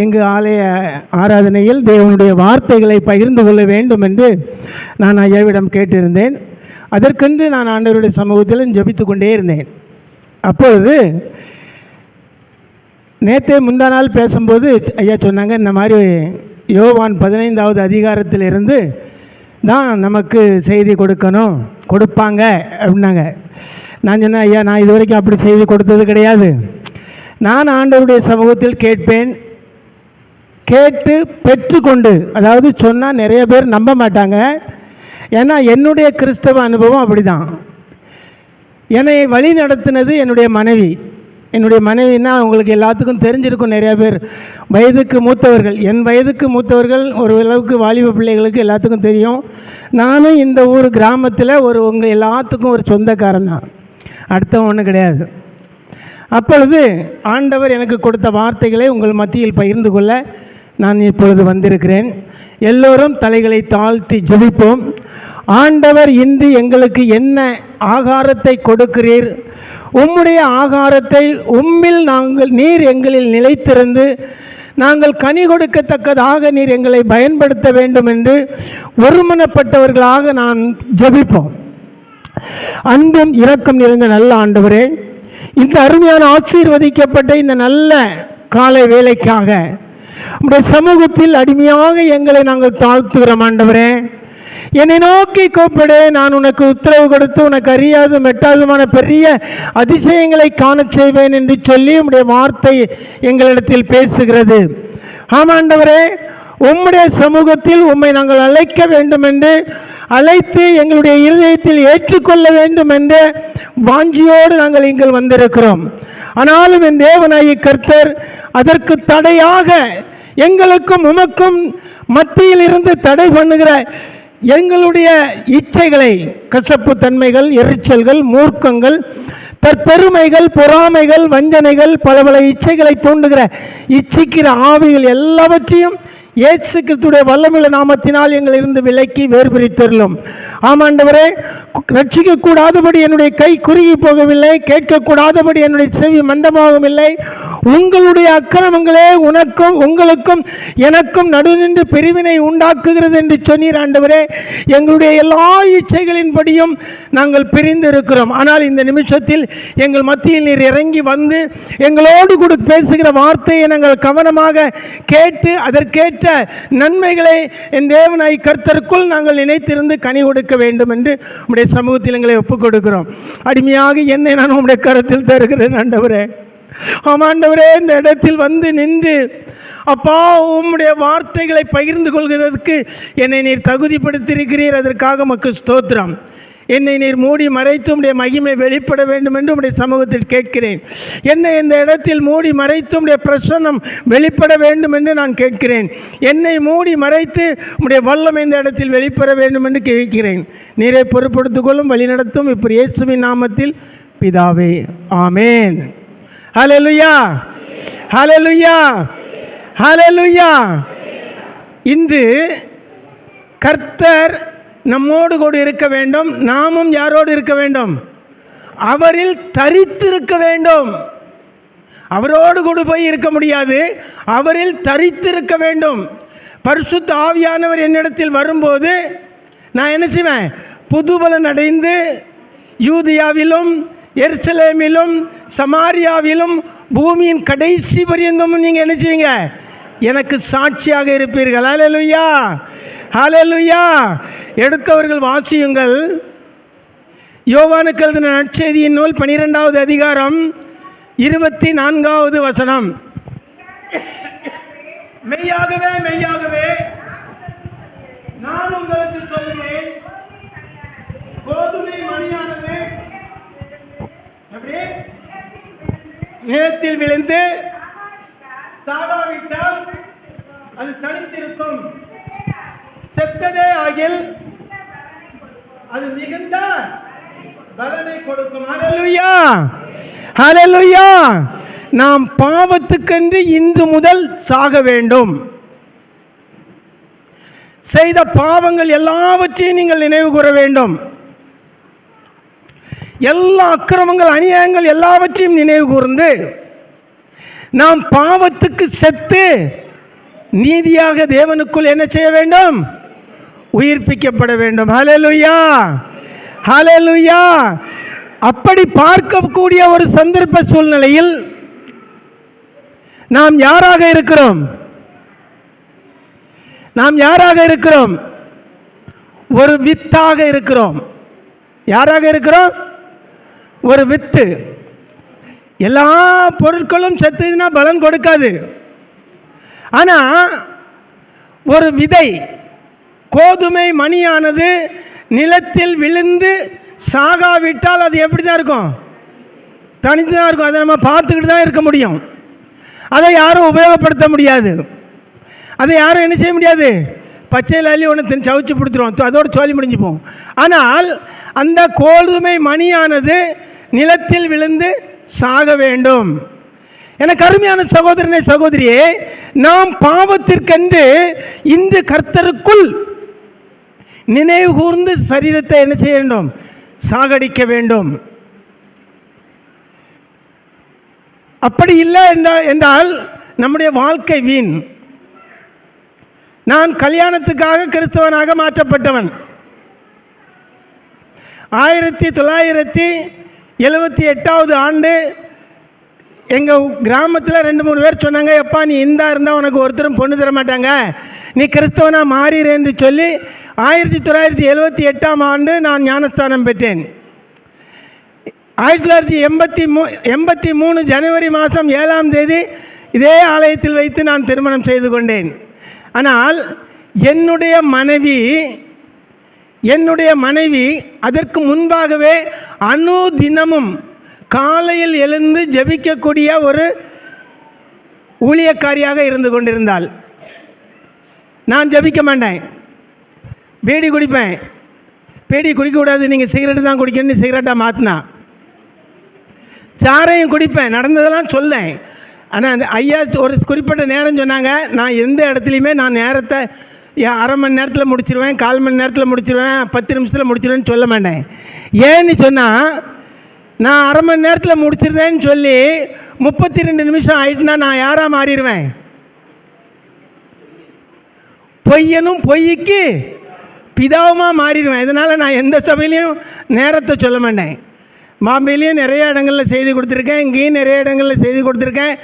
எங்கள் ஆலய ஆராதனையில் தேவனுடைய வார்த்தைகளை பகிர்ந்து கொள்ள வேண்டும் என்று நான் ஐயாவிடம் கேட்டிருந்தேன். அதற்கென்று நான் ஆண்டவருடைய சமூகத்தில் ஜெபித்து கொண்டே இருந்தேன். அப்பொழுது நேற்றே முந்தா நாள் பேசும்போது ஐயா சொன்னாங்க, இந்த மாதிரி யோவான் 15வது அதிகாரத்திலிருந்து தான் நமக்கு செய்தி கொடுப்பாங்க அப்படின்னாங்க. நான் சொன்னேன், ஐயா நான் இது வரைக்கும் அப்படி செய்தி கொடுத்தது கிடையாது. நான் ஆண்டவருடைய சமூகத்தில் கேட்பேன், கேட்டு பெற்றுக்கொண்டு, அதாவது சொன்னால் நிறைய பேர் நம்ப மாட்டாங்க. ஏன்னா என்னுடைய கிறிஸ்தவ அனுபவம் அப்படி தான். என்னை வழி நடத்தினது என்னுடைய மனைவி. என்னுடைய மனைவின்னா உங்களுக்கு எல்லாத்துக்கும் தெரிஞ்சிருக்கும். நிறைய பேர் வயதுக்கு மூத்தவர்கள், என் வயதுக்கு மூத்தவர்கள் ஓரளவுக்கு வாலிப பிள்ளைகளுக்கு எல்லாத்துக்கும் தெரியும். நானும் இந்த ஊர் கிராமத்தில் உங்கள் எல்லாத்துக்கும் ஒரு சொந்தக்காரன் தான், அடுத்தவன் ஒன்றும் கிடையாது. அப்பொழுது ஆண்டவர் எனக்கு கொடுத்த வார்த்தைகளை உங்கள் மத்தியில் பகிர்ந்து கொள்ள நான் இப்பொழுது வந்திருக்கிறேன். எல்லோரும் தலைகளை தாழ்த்தி ஜெபிப்போம். ஆண்டவர் இன்று எங்களுக்கு என்ன ஆகாரத்தை கொடுக்கிறீர்? உம்முடைய ஆகாரத்தை உம்மில் நீர் எங்களில் நிலைத்திருந்து நாங்கள் கனி கொடுக்கத்தக்கதாக நீர் எங்களை பயன்படுத்த வேண்டும் என்று ஒருமனப்பட்டவர்களாக நான் ஜெபிப்போம். அன்பும் இரக்கம் நிறைந்த நல்ல ஆண்டவரே, இந்த அருமையான ஆசீர்வதிக்கப்பட்ட இந்த நல்ல காலை வேலைக்காக உம்முடைய சமூகத்தில் அடிமையாக எங்களை நாங்கள் தாழ்த்துகிறோம். ஆண்டவரே, என்னை நோக்கி கூப்பிடு, நான் உனக்கு உத்தரவு கொடுத்து உனக்கு அறியாதும் எட்டாதுமான பெரிய அதிசயங்களை காண செய்வேன் என்று சொல்லி உம்முடைய வார்த்தை எங்களிடத்தில் பேசுகிறது. ஆமாண்டவரே, உம்முடைய சமூகத்தில் உம்மை நாங்கள் அழைக்க வேண்டும் என்று அழைத்து எங்களுடைய இருதயத்தில் ஏற்றுக்கொள்ள வேண்டும் என்ற வாஞ்சியோடு நாங்கள் இங்கே வந்திருக்கிறோம். ஆனாலும் என் தேவனாகிய கர்த்தர் அதற்கு தடையாக எங்களுக்கும் உமக்கும் மத்தியில் இருந்து தடை பண்ணுகிற எங்களுடைய இச்சைகளை, கசப்பு தன்மைகள், எரிச்சல்கள், மூர்க்கங்கள், தற்பெருமைகள், பொறாமைகள், வஞ்சனைகள், பல பல இச்சைகளை தூண்டுகிற இச்சிக்கிற ஆவிகள் எல்லாவற்றையும் இயேசு கிறிஸ்துவின் வல்லமையுள்ள நாமத்தினால் எங்களிருந்து விலக்கி வேறுபிரித்தருளும். ஆமாண்டவரே, ரட்சிக்கக்கூடாதபடி என்னுடைய கை குறுகி போகவில்லை, கேட்கக்கூடாதபடி என்னுடைய செவி மந்தமாகவில்லை. உங்களுடைய அக்கிரமங்களே உங்களுக்கும் எனக்கும் நடுநின்று பிரிவினை உண்டாக்குகிறது என்று சொன்னீர். ஆண்டவரே, எங்களுடைய எல்லா இச்சைகளின்படியும் நாங்கள் பிரிந்து இருக்கிறோம். ஆனால் இந்த நிமிஷத்தில் எங்கள் மத்தியில் நீர் இறங்கி வந்து எங்களோடு கூட பேசுகிற வார்த்தையை நாங்கள் கவனமாக கேட்டு அதற்கேற்ற நன்மைகளை என் தேவனாய் கர்த்தருக்குள் நாங்கள் நினைத்திருந்து கனி கொடுக்க வேண்டும் என்று உம்முடைய சமூகத்தில் எங்களை ஒப்புக் கொடுக்கிறோம். அடிமையாக என்னை நான் உம்முடைய கரத்தில் தருகிறேன். ஆண்டவரே, ஆமாண்டவரே, இந்த இடத்தில் வந்து நின்று அப்பா உம்முடைய வார்த்தைகளை பகிர்ந்து கொள்கிறதுக்கு என்னை நீர் தகுதிப்படுத்தியிருக்கிறீர். அதற்காக உமக்கு ஸ்தோத்திரம். என்னை நீர் மூடி மறைத்து உம்முடைய மகிமை வெளிப்பட வேண்டும் என்று உம்முடைய சமூகத்தில் கேட்கிறேன். என்னை இந்த இடத்தில் மூடி மறைத்து உம்முடைய பிரசன்னம் வெளிப்பட வேண்டும் என்று நான் கேட்கிறேன். என்னை மூடி மறைத்து உம்முடைய வல்லமை இந்த இடத்தில் வெளிப்பட வேண்டும் என்று கேட்கிறேன். நீரை பொறுப்படுத்திக் கொள்ளும், வழிநடத்தும். இப்படி இயேசுவின் நாமத்தில் பிதாவே, ஆமேன். ஹல்லேலூயா, ஹல்லேலூயா, ஹல்லேலூயா. இன்று கர்த்தர் நம்மோடு கூட இருக்க வேண்டும். நாமும் யாரோடு இருக்க வேண்டும்? அவரில் தரித்திருக்க வேண்டும். அவரோடு கூட போய் இருக்க முடியாது, அவரில் தரித்திருக்க வேண்டும். பரிசுத்த ஆவியானவர் என்னிடத்தில் வரும்போது நான் என்ன செய்வேன்? புதுபலன் அடைந்து யூதியாவிலும் எருசலேமிலும் சமாரியாவிலும் பூமியின் கடைசி பரியந்தமும் நீங்கள் என்ன செய்வீங்க? எனக்கு சாட்சியாக இருப்பீர்கள். ஹல்லேலூயா, ஹல்லேலூயா. எடுத்தவர்கள் வாசியுங்கள். யோவானுக்கு எழுதின நற்செய்தியின் நூல் 12வது அதிகாரம் 24வது வசனம். மெய்யாகவே மெய்யாகவே நான் உங்களுக்கு சொல்கிறேன், கோதுமை மணியானது நிலத்தில் விழுந்து சாகாவிட்டால் அது தனித்திருக்கும், செத்ததே ஆகில் அது மிகுந்த பலனை கொடுக்கும். ஹல்லேலூயா, ஹல்லேலூயா. நாம் பாவத்துக்கென்று இன்று முதல் சாக வேண்டும். செய்த பாவங்கள் எல்லாவற்றையும் நீங்கள் நினைவு கூற வேண்டும். எல்லா அக்கிரமங்கள், அநியாயங்கள் எல்லாவற்றையும் நினைவு கூர்ந்து நாம் பாவத்துக்கு செத்து நீதியாக தேவனுக்குள் என்ன செய்ய வேண்டும்? உயிர்ப்பிக்கப்பட வேண்டும். ஹல்லேலூயா, ஹல்லேலூயா. அப்படி பார்க்கக்கூடிய ஒரு சந்தர்ப்ப சூழ்நிலையில் நாம் யாராக இருக்கிறோம்? நாம் யாராக இருக்கிறோம்? ஒரு வித்தாக இருக்கிறோம். யாராக இருக்கிறோம்? ஒரு வித்து. எல்லா பொருட்களும் செத்துதுன்னா பலன் கொடுக்காது. ஆனால் ஒரு விதை, கோதுமை மணியானது நிலத்தில் விழுந்து சாகாவிட்டால் அது எப்படி தான் இருக்கும்? தனித்து தான் இருக்கும். அதை நம்ம பார்த்துக்கிட்டு தான் இருக்க முடியும். அதை யாரும் உபயோகப்படுத்த முடியாது. அதை யாரும் என்ன செய்ய முடியாது, பச்சையில் அள்ளி ஒன்று சவிச்சு பிடிச்சிருவோம், அதோடு சோழி முடிஞ்சுப்போம். ஆனால் அந்த கோதுமை மணியானது நிலத்தில் விழுந்து சாக வேண்டும். எனக்கு அருமையான சகோதரனே சகோதரியே, நாம் பாவத்திற்கென்று இந்த கர்த்தருக்குள் நினைவு கூர்ந்து சரீரத்தை என்ன செய்ய வேண்டும், சாகடிக்க வேண்டும். அப்படி இல்லை என்றால் நம்முடைய வாழ்க்கை வீண். நான் கல்யாணத்துக்காக கிறிஸ்தவனாக மாற்றப்பட்டவன். 1978 ஆண்டு எங்கள் கிராமத்தில் 2-3 பேர் சொன்னாங்க, எப்பா நீ இருந்தால் உனக்கு ஒருத்தரும் பொண்ணு தர மாட்டாங்க, நீ கிறிஸ்தவனாக மாறிடு என்று சொல்லி 1978 ஆண்டு நான் ஞானஸ்தானம் பெற்றேன். 1983 ஜனவரி மாதம் 7ஆம் தேதி இதே ஆலயத்தில் வைத்து நான் திருமணம் செய்து கொண்டேன். ஆனால் என்னுடைய மனைவி அதற்கு முன்பாகவே அனுதினமும் காலையில் எழுந்து ஜெபிக்கக்கூடிய ஒரு ஊழியக்காரியாக இருந்து கொண்டிருந்தாள். நான் ஜெபிக்க மாட்டேன், பீடி குடிப்பேன். பீடி குடிக்கக்கூடாது, நீங்கள் சிகரெட்டு தான் குடிக்கணும்னு சிகரெட்டாக மாற்றினா. சாரையும் குடிப்பேன், நடந்ததெல்லாம் சொல்லேன். ஆனால் அந்த ஐயா ஒரு குறிப்பிட்ட நேரம் சொன்னாங்க, நான் எந்த இடத்துலையுமே நான் நேரத்தை அரை மணி நேரத்தில் முடிச்சிடுவேன், 1/4 மணி நேரத்தில் முடிச்சிடுவேன், 10 நிமிஷத்தில் முடிச்சிடுவேன்னு சொல்ல மாட்டேன். ஏன்னு சொன்னால் நான் அரை மணி நேரத்தில் முடிச்சிருந்தேன்னு சொல்லி 32 நிமிஷம் ஆயிட்டுனா நான் யாராக மாறிடுவேன்? பொய்யனும் பொய்க்கு பிதாவுமாக மாறிடுவேன். இதனால் நான் எந்த சபையிலையும் நேரத்தை சொல்ல மாட்டேன். பாம்பேலையும் நிறைய இடங்களில் செய்தி கொடுத்துருக்கேன், இங்கேயும் நிறைய இடங்களில் செய்தி கொடுத்துருக்கேன்.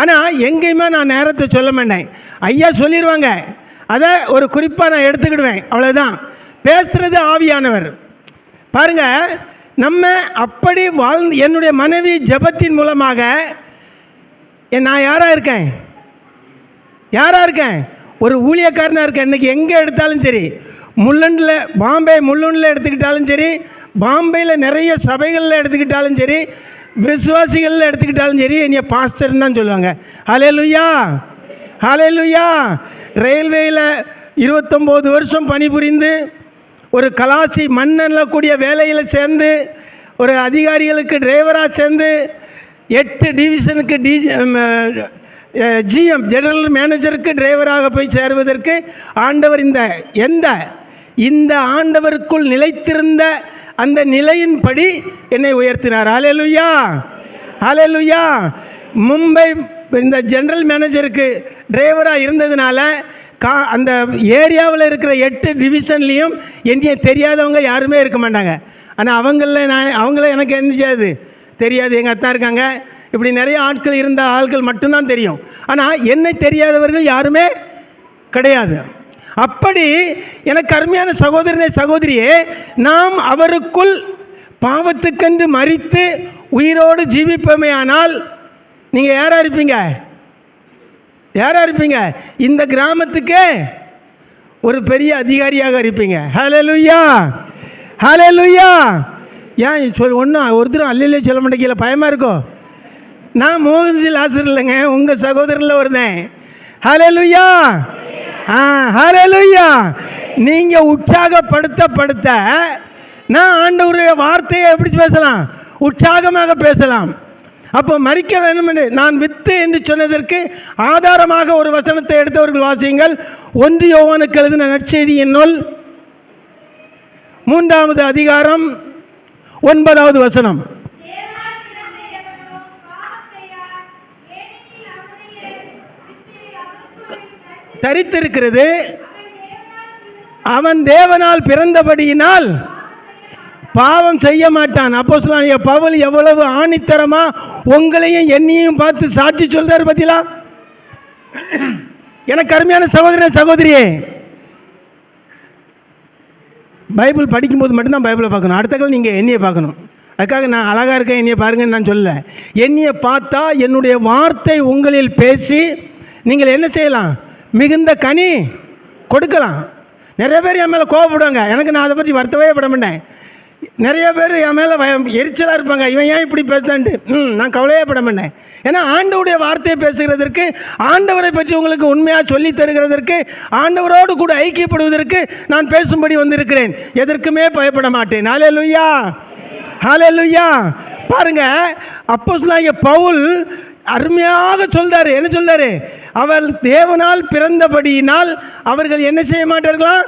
ஆனால் எங்கேயுமே நான் நேரத்தை சொல்ல மாட்டேன். ஐயா சொல்லிடுவாங்க, அதை ஒரு குறிப்பாக நான் எடுத்துக்கிடுவேன், அவ்வளோதான். பேசுகிறது ஆவியானவர். பாருங்கள், நம்ம அப்படி என்னுடைய மனைவி ஜெபத்தின் மூலமாக நான் யாராக இருக்கேன்? ஒரு ஊழியக்காரனாக இருக்கேன். இன்றைக்கி எங்கே எடுத்தாலும் சரி, பாம்பே முள்ளுண்டில் எடுத்துக்கிட்டாலும் சரி, பாம்பேயில் நிறைய சபைகளில் எடுத்துக்கிட்டாலும் சரி, விசுவாசிகளில் எடுத்துக்கிட்டாலும் சரி, என்னைய பாஸ்டர்னு தான் சொல்லுவாங்க. ஹல்லேலூயா, ஹல்லேலூயா. ரயில்வேயில் 29 வருஷம் பணிபுரிந்து ஒரு கலாசி மண்ணில் கூடிய வேலையில் சேர்ந்து ஒரு அதிகாரிகளுக்கு டிரைவராக சேர்ந்து 8 டிவிஷனுக்கு ஜிஎம் ஜெனரல் மேனேஜருக்கு டிரைவராக போய் சேருவதற்கு ஆண்டவர் இந்த ஆண்டவருக்குள் நிலைத்திருந்த அந்த நிலையின்படி என்னை உயர்த்தினார். ஹல்லேலூயா, ஹல்லேலூயா. மும்பை இந்த ஜெனரல் மேனேஜருக்கு டிரைவராக இருந்ததுனால அந்த ஏரியாவில் இருக்கிற 8 டிவிஷன்லேயும் என்னைய தெரியாதவங்க யாருமே இருக்க மாட்டாங்க. ஆனால் அவங்கள எனக்கு என்ன செய்யாது, தெரியாது. எங்கள் அத்தா இருக்காங்க, இப்படி நிறைய ஆட்கள் மட்டும்தான் தெரியும். ஆனால் என்னை தெரியாதவர்கள் யாருமே கிடையாது. அப்படி எனக்கு அருமையான சகோதரனே சகோதரியே, நாம் அவருக்குள் பாவத்துக்கென்று மரித்து உயிரோடு ஜீவிப்போமே ஆனால் நீங்கள் யாராக இருப்பீங்க? இந்த கிராமத்துக்கே ஒரு பெரிய அதிகாரியாக இருப்பீங்க. ஹல்லேலூயா, ஹல்லேலூயா. ஏன் ஒருத்தரும் அல்லையிலே சொல்ல மாட்டேங்கல, பயமாக இருக்கோ? நான் மோகன்ஜி லாசர் இல்லைங்க, உங்கள் சகோதரனில் வருதேன். ஹல்லேலூயா, ஹல்லேலூயா. நீங்கள் உற்சாகப்படுத்த நான் ஆண்டவருடைய வார்த்தையை எப்படி பேசலாம்? உற்சாகமாக பேசலாம். அப்போ மரிக்க வேண்டும் என்று நான் வித்து என்று சொன்னதற்கு ஆதாரமாக ஒரு வசனத்தை எடுத்தவர்கள் வாசியுங்கள். 1 யோவானுக்கு எழுதின நற்செய்தியின் நூல் 3வது அதிகாரம் 9வது வசனம். தரித்திருக்கிறது, அவன் தேவனால் பிறந்தபடியினால் பாவம் செய்ய மாட்டான். அப்போஸ்தலனாகிய பவுல் எவ்வளவு ஆணித்தரமா உங்களையும் என்னையும் பார்த்து சாட்சி சொல்றாரு பத்திலா. எனக்கு அருமையான சகோதரன் சகோதரியே, பைபிள் படிக்கும்போது மட்டும்தான் பைபிளை பார்க்கணும். அடுத்த நீங்கள் என்னையை பார்க்கணும். அதுக்காக நான் அழகாக இருக்கேன் என்னையை பாருங்கன்னு நான் சொல்லலை. என்னையை பார்த்தா என்னுடைய வார்த்தை உங்களில் பேசி நீங்கள் என்ன செய்யலாம்? மிகுந்த கனி கொடுக்கலாம். நிறைய பேர் என் மேலே கோவப்படுவாங்க. நான் அதை பற்றி வருத்தவே பட மாட்டேன். நிறைய பேர் என் மேலே எரிச்சலாக இருப்பாங்க, இவன் ஏன் இப்படி பேசுதான்ட்டு. நான் கவலையே பட மாட்டேன். ஏன்னா ஆண்டவருடைய வார்த்தையை பேசுகிறதற்கு, ஆண்டவரை பற்றி உங்களுக்கு உண்மையாக சொல்லி தருகிறதற்கு, ஆண்டவரோடு கூட ஐக்கியப்படுவதற்கு நான் பேசும்படி வந்திருக்கிறேன். எதற்குமே பயப்பட மாட்டேன். ஹல்லேலூயா, ஹல்லேலூயா. பாருங்க, அப்போஸ்தலனாகிய பவுல் அருமையாக சொல்றாரு. என்ன சொல்றாரு? அவர் தேவனால் பிறந்தபடியினால் அவர்கள் என்ன செய்ய மாட்டார்களாம்?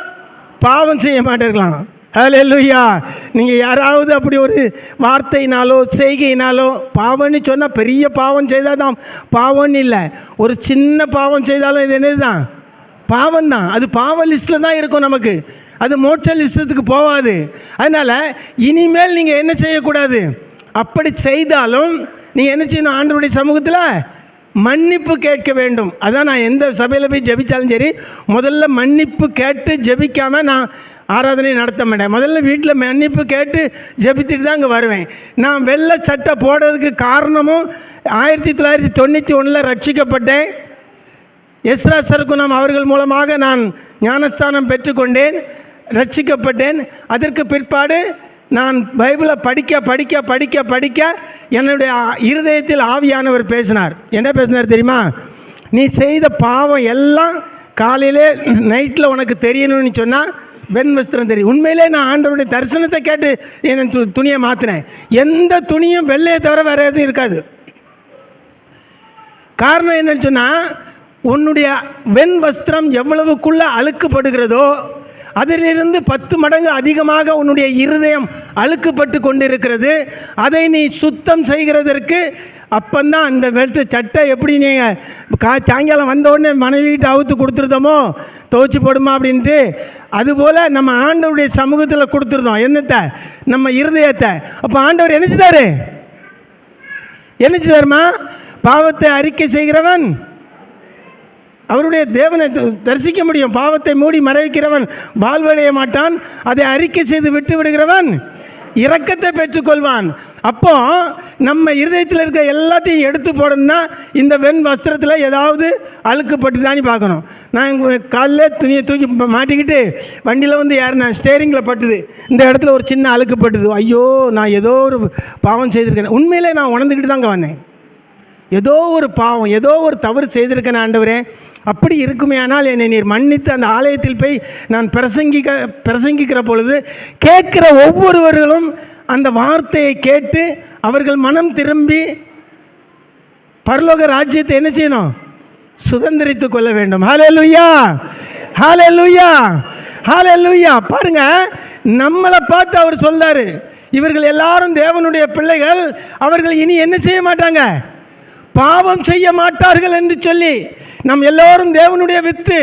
பாவம் செய்ய மாட்டார்களாம். ஹல்லேலூயா. நீங்கள் யாராவது அப்படி ஒரு வார்த்தையினாலோ செய்கையினாலோ பாவம்னு சொன்னால் பெரிய பாவம் செய்தால் தான் பாவம்னு இல்லை, ஒரு சின்ன பாவம் செய்தாலும் இது என்னது தான்? பாவம் தான். அது பாவ லிஸ்ட்டில் தான் இருக்கும் நமக்கு, அது மோட்ச லிஸ்டத்துக்கு போகாது. அதனால் இனிமேல் நீங்கள் என்ன செய்யக்கூடாது? அப்படி செய்தாலும் நீங்கள் என்ன செய்யணும்? ஆண்டவருடைய சமூகத்தில் மன்னிப்பு கேட்க வேண்டும். அதான் நான் எந்த சபையில் போய் ஜெபித்தாலும் சரி, முதல்ல மன்னிப்பு கேட்டு ஜெபிக்காமல் நான் ஆராதனை நடத்த மாட்டேன். முதல்ல வீட்டில் மன்னிப்பு கேட்டு ஜெபித்துட்டு தான் அங்கே வருவேன். நான் வெள்ளை சட்டை போடுறதுக்கு காரணமும் 1991 ரட்சிக்கப்பட்டேன். எஸ்ரா சர்க்குணம் அவர்கள் மூலமாக நான் ஞானஸ்தானம் பெற்றுக்கொண்டேன், ரட்சிக்கப்பட்டேன். அதற்கு பிற்பாடு நான் பைபிளை படிக்க படிக்க படிக்க படிக்க என்னுடைய இருதயத்தில் ஆவியானவர் பேசினார். என்ன பேசினார் தெரியுமா? நீ செய்த பாவம் எல்லாம் காலையிலே நைட்டில் உனக்கு தெரியணும்னு சொன்னால் வெண் வஸ்திரம் தெரியும். உண்மையிலே நான் ஆண்டவருடைய தரிசனத்தை கேட்டு என் துணியை மாற்றினேன். எந்த துணியும் வெள்ளையை தவிர வேறு எதுவும் இருக்காது. காரணம் என்னன்னு சொன்னால், உன்னுடைய வெண் வஸ்திரம் எவ்வளவுக்குள்ளே அழுக்குப்படுகிறதோ அதிலிருந்து 10 மடங்கு அதிகமாக உன்னுடைய இருதயம் அழுக்குப்பட்டு கொண்டிருக்கிறது. அதை நீ சுத்தம் செய்கிறதற்கு அப்பந்தான் அந்த வெளுத்த சட்டை எப்படி நீங்கள் சாயங்காலம் வந்தவுடனே மனைவிட்டு அவுத்து கொடுத்துருந்தோமோ, துவைச்சி போடுமா அப்படின்ட்டு, அதுபோல் நம்ம ஆண்டவருடைய சமூகத்தில் கொடுத்துருந்தோம். என்னத்தை? நம்ம இருதயத்தை. அப்போ ஆண்டவர் என்ன செய்தார்? என்ன செய்தார்மா? பாவத்தை அறிக்கை செய்கிறவன் அவருடைய தேவனை தரிசிக்க முடியும். பாவத்தை மூடி மறைக்கிறவன் வாழ்வடைய மாட்டான், அதை அறிக்கை செய்து விட்டு விடுகிறவன் இரக்கத்தை பெற்றுக்கொள்வான். அப்போ நம்ம இருதயத்தில் இருக்க எல்லாத்தையும் எடுத்து போடணும்னா இந்த வெண் வஸ்திரத்தில் ஏதாவது அழுக்குப்பட்டு தானே பார்க்கணும். நான் காலையில் துணியை தூக்கி மாட்டிக்கிட்டு வண்டியில் வந்து நான் ஸ்டேரிங்கில் பட்டுது, இந்த இடத்துல ஒரு சின்ன அழுக்குப்பட்டுது, ஐயோ நான் ஏதோ ஒரு பாவம் செய்திருக்கேன். உண்மையிலே நான் உணர்ந்துக்கிட்டு தாங்க வந்தேன். ஏதோ ஒரு பாவம், ஏதோ ஒரு தவறு செய்திருக்கேன் ஆண்டவரே. அப்படி இருக்குமே ஆனால் என்னை நீர் மன்னித்து அந்த ஆலயத்தில் போய் நான் பிரசங்கிக்கிற பொழுது கேட்கிற ஒவ்வொருவர்களும் அந்த வார்த்தையை கேட்டு அவர்கள் மனம் திரும்பி பரலோக ராஜ்யத்தை என்ன செய்யணும்? சுதந்திரித்து கொள்ள வேண்டும். ஹல்லேலூயா, ஹல்லேலூயா, ஹல்லேலூயா. பாருங்க, நம்மளை பார்த்து அவர் சொல்றாரு, இவர்கள் எல்லாரும் தேவனுடைய பிள்ளைகள், அவர்கள் இனி என்ன செய்ய மாட்டாங்க? பாவம் செய்ய மாட்டார்கள் என்று சொல்லி. நம் எல்லோரும் தேவனுடைய வித்து.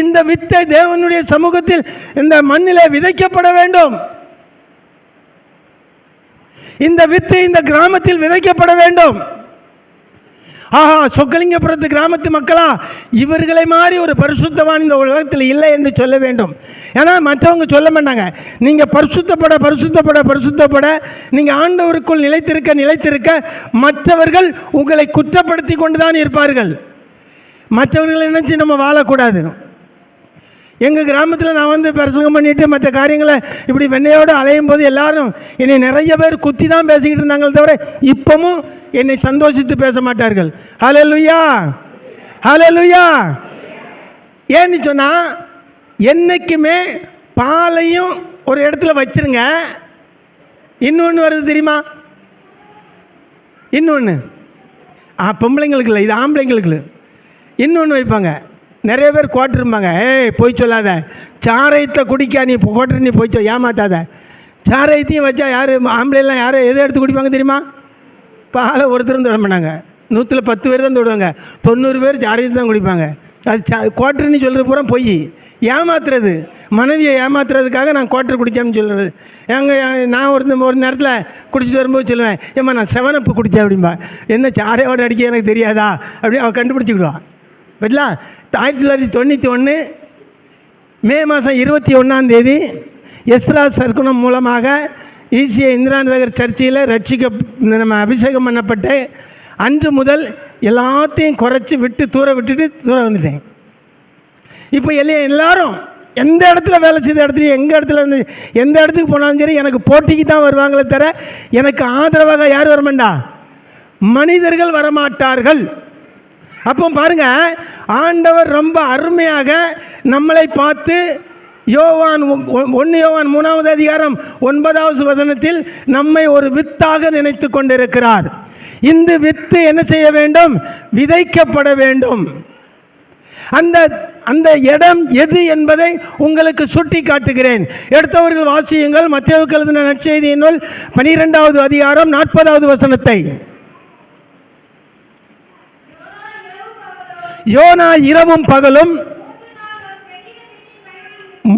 இந்த வித்தை தேவனுடைய சமூகத்தில் இந்த மண்ணிலே விதைக்கப்பட வேண்டும். இந்த வித்து இந்த கிராமத்தில் விதைக்கப்பட வேண்டும். ஆஹா, சொக்கலிங்கபுரத்து கிராமத்து மக்களா, இவர்களை மாதிரி ஒரு பரிசுத்தவான் இந்த உலகத்தில் இல்லை என்று சொல்ல வேண்டும். ஏன்னா மற்றவங்க சொல்ல மாட்டாங்க. நீங்கள் பரிசுத்தப்பட பரிசுத்தப்பட பரிசுத்தப்பட நீங்கள் ஆண்டவருக்குள் நிலைத்திருக்க மற்றவர்கள் உங்களை குற்றப்படுத்தி கொண்டு தான் இருப்பார்கள். மற்றவர்களை நினைச்சு நம்ம வாழக்கூடாது. எங்கள் கிராமத்தில் நான் வந்து பிரசங்கம் பண்ணிவிட்டு மற்ற காரியங்களை இப்படி வெண்ணையோடு அலையும் போது எல்லாரும் என்னை நிறைய பேர் குத்தி தான் பேசிக்கிட்டு இருந்தாங்களே தவிர இப்பவும் என்னை சந்தோஷித்து பேச மாட்டார்கள். ஹல்லேலூயா, ஹல்லேலூயா. ஏன்னு சொன்னால், என்றைக்குமே பாலையும் ஒரு இடத்துல வச்சிருங்க. இன்னொன்று வருது தெரியுமா? இன்னொன்று பொம்பளைங்களுக்கு இல்லை, இது ஆம்பளைங்களுக்கு இல்லை. இன்னொன்று வைப்பாங்க. நிறைய பேர் கோட்டிருப்பாங்க, போய் சொல்லாத, சாராயத்தை குடிக்க நீ கோட்டர், நீ போய் ஏமாத்தாத. சாராயத்தையும் வச்சா யார் ஆம்பளைலாம் யார் எதை எடுத்து குடிப்பாங்க தெரியுமா? பாலை ஒருத்தரும் தொட மாட்டாங்க. 110 பேர் தான் தொடுவாங்க, 90 பேர் சாராயத்தை தான் குடிப்பாங்க. அது கோட்டர்னு சொல்கிறது பூரா பொய், ஏமாத்துறது. மனைவியை ஏமாத்துறதுக்காக நான் கோட்டர் குடித்தேன்னு சொல்கிறது. நான் ஒரு நேரத்தில் குடிச்சிட்டு வரும்போது சொல்லுவேன், ஏம்மா நான் 7 அப் குடித்தேன் அப்படின்பா. என்ன சாரையோடு அடிக்க எனக்கு தெரியாதா அப்படி அவன் கண்டுபிடிச்சிக்கிடுவான். பட்லாம் 1991 மே மாதம் 21 எஸ்ரா சர்க்குணம் மூலமாக ஈசிய இந்திரா நகர் சர்ச்சையில் நம்ம அபிஷேகம் பண்ணப்பட்டு அன்று முதல் எல்லாத்தையும் குறைச்சி விட்டு தூர விட்டுட்டு தூர வந்துட்டேன். இப்போ எல்லாரும் எந்த இடத்துல வேலை செய்த இடத்துலையும் எந்த இடத்துல இருந்து எந்த இடத்துக்கு போனாலும் சரி எனக்கு போட்டிக்கு தான் வருவாங்களே தவிர எனக்கு ஆதரவாக யார் வரமாட்டா? மனிதர்கள் வரமாட்டார்கள். அப்போ பாருங்க, ஆண்டவர் ரொம்ப அருமையாக நம்மளை பார்த்து யோவான் 1 யோவான் 3வது அதிகாரம் 9வது வசனத்தில் நம்மை ஒரு வித்தாக நினைத்து கொண்டிருக்கிறார். இந்த வித்து என்ன செய்ய வேண்டும்? விதைக்கப்பட வேண்டும். அந்த இடம் எது என்பதை உங்களுக்கு சுட்டி காட்டுகிறேன். எடுத்தவர்கள் வாசியுங்கள். மத்தேயுவுக்கு எழுதின நற்செய்தியின் நூல் 12வது அதிகாரம் 40வது வசனத்தை. யோனா இரவும் பகலும்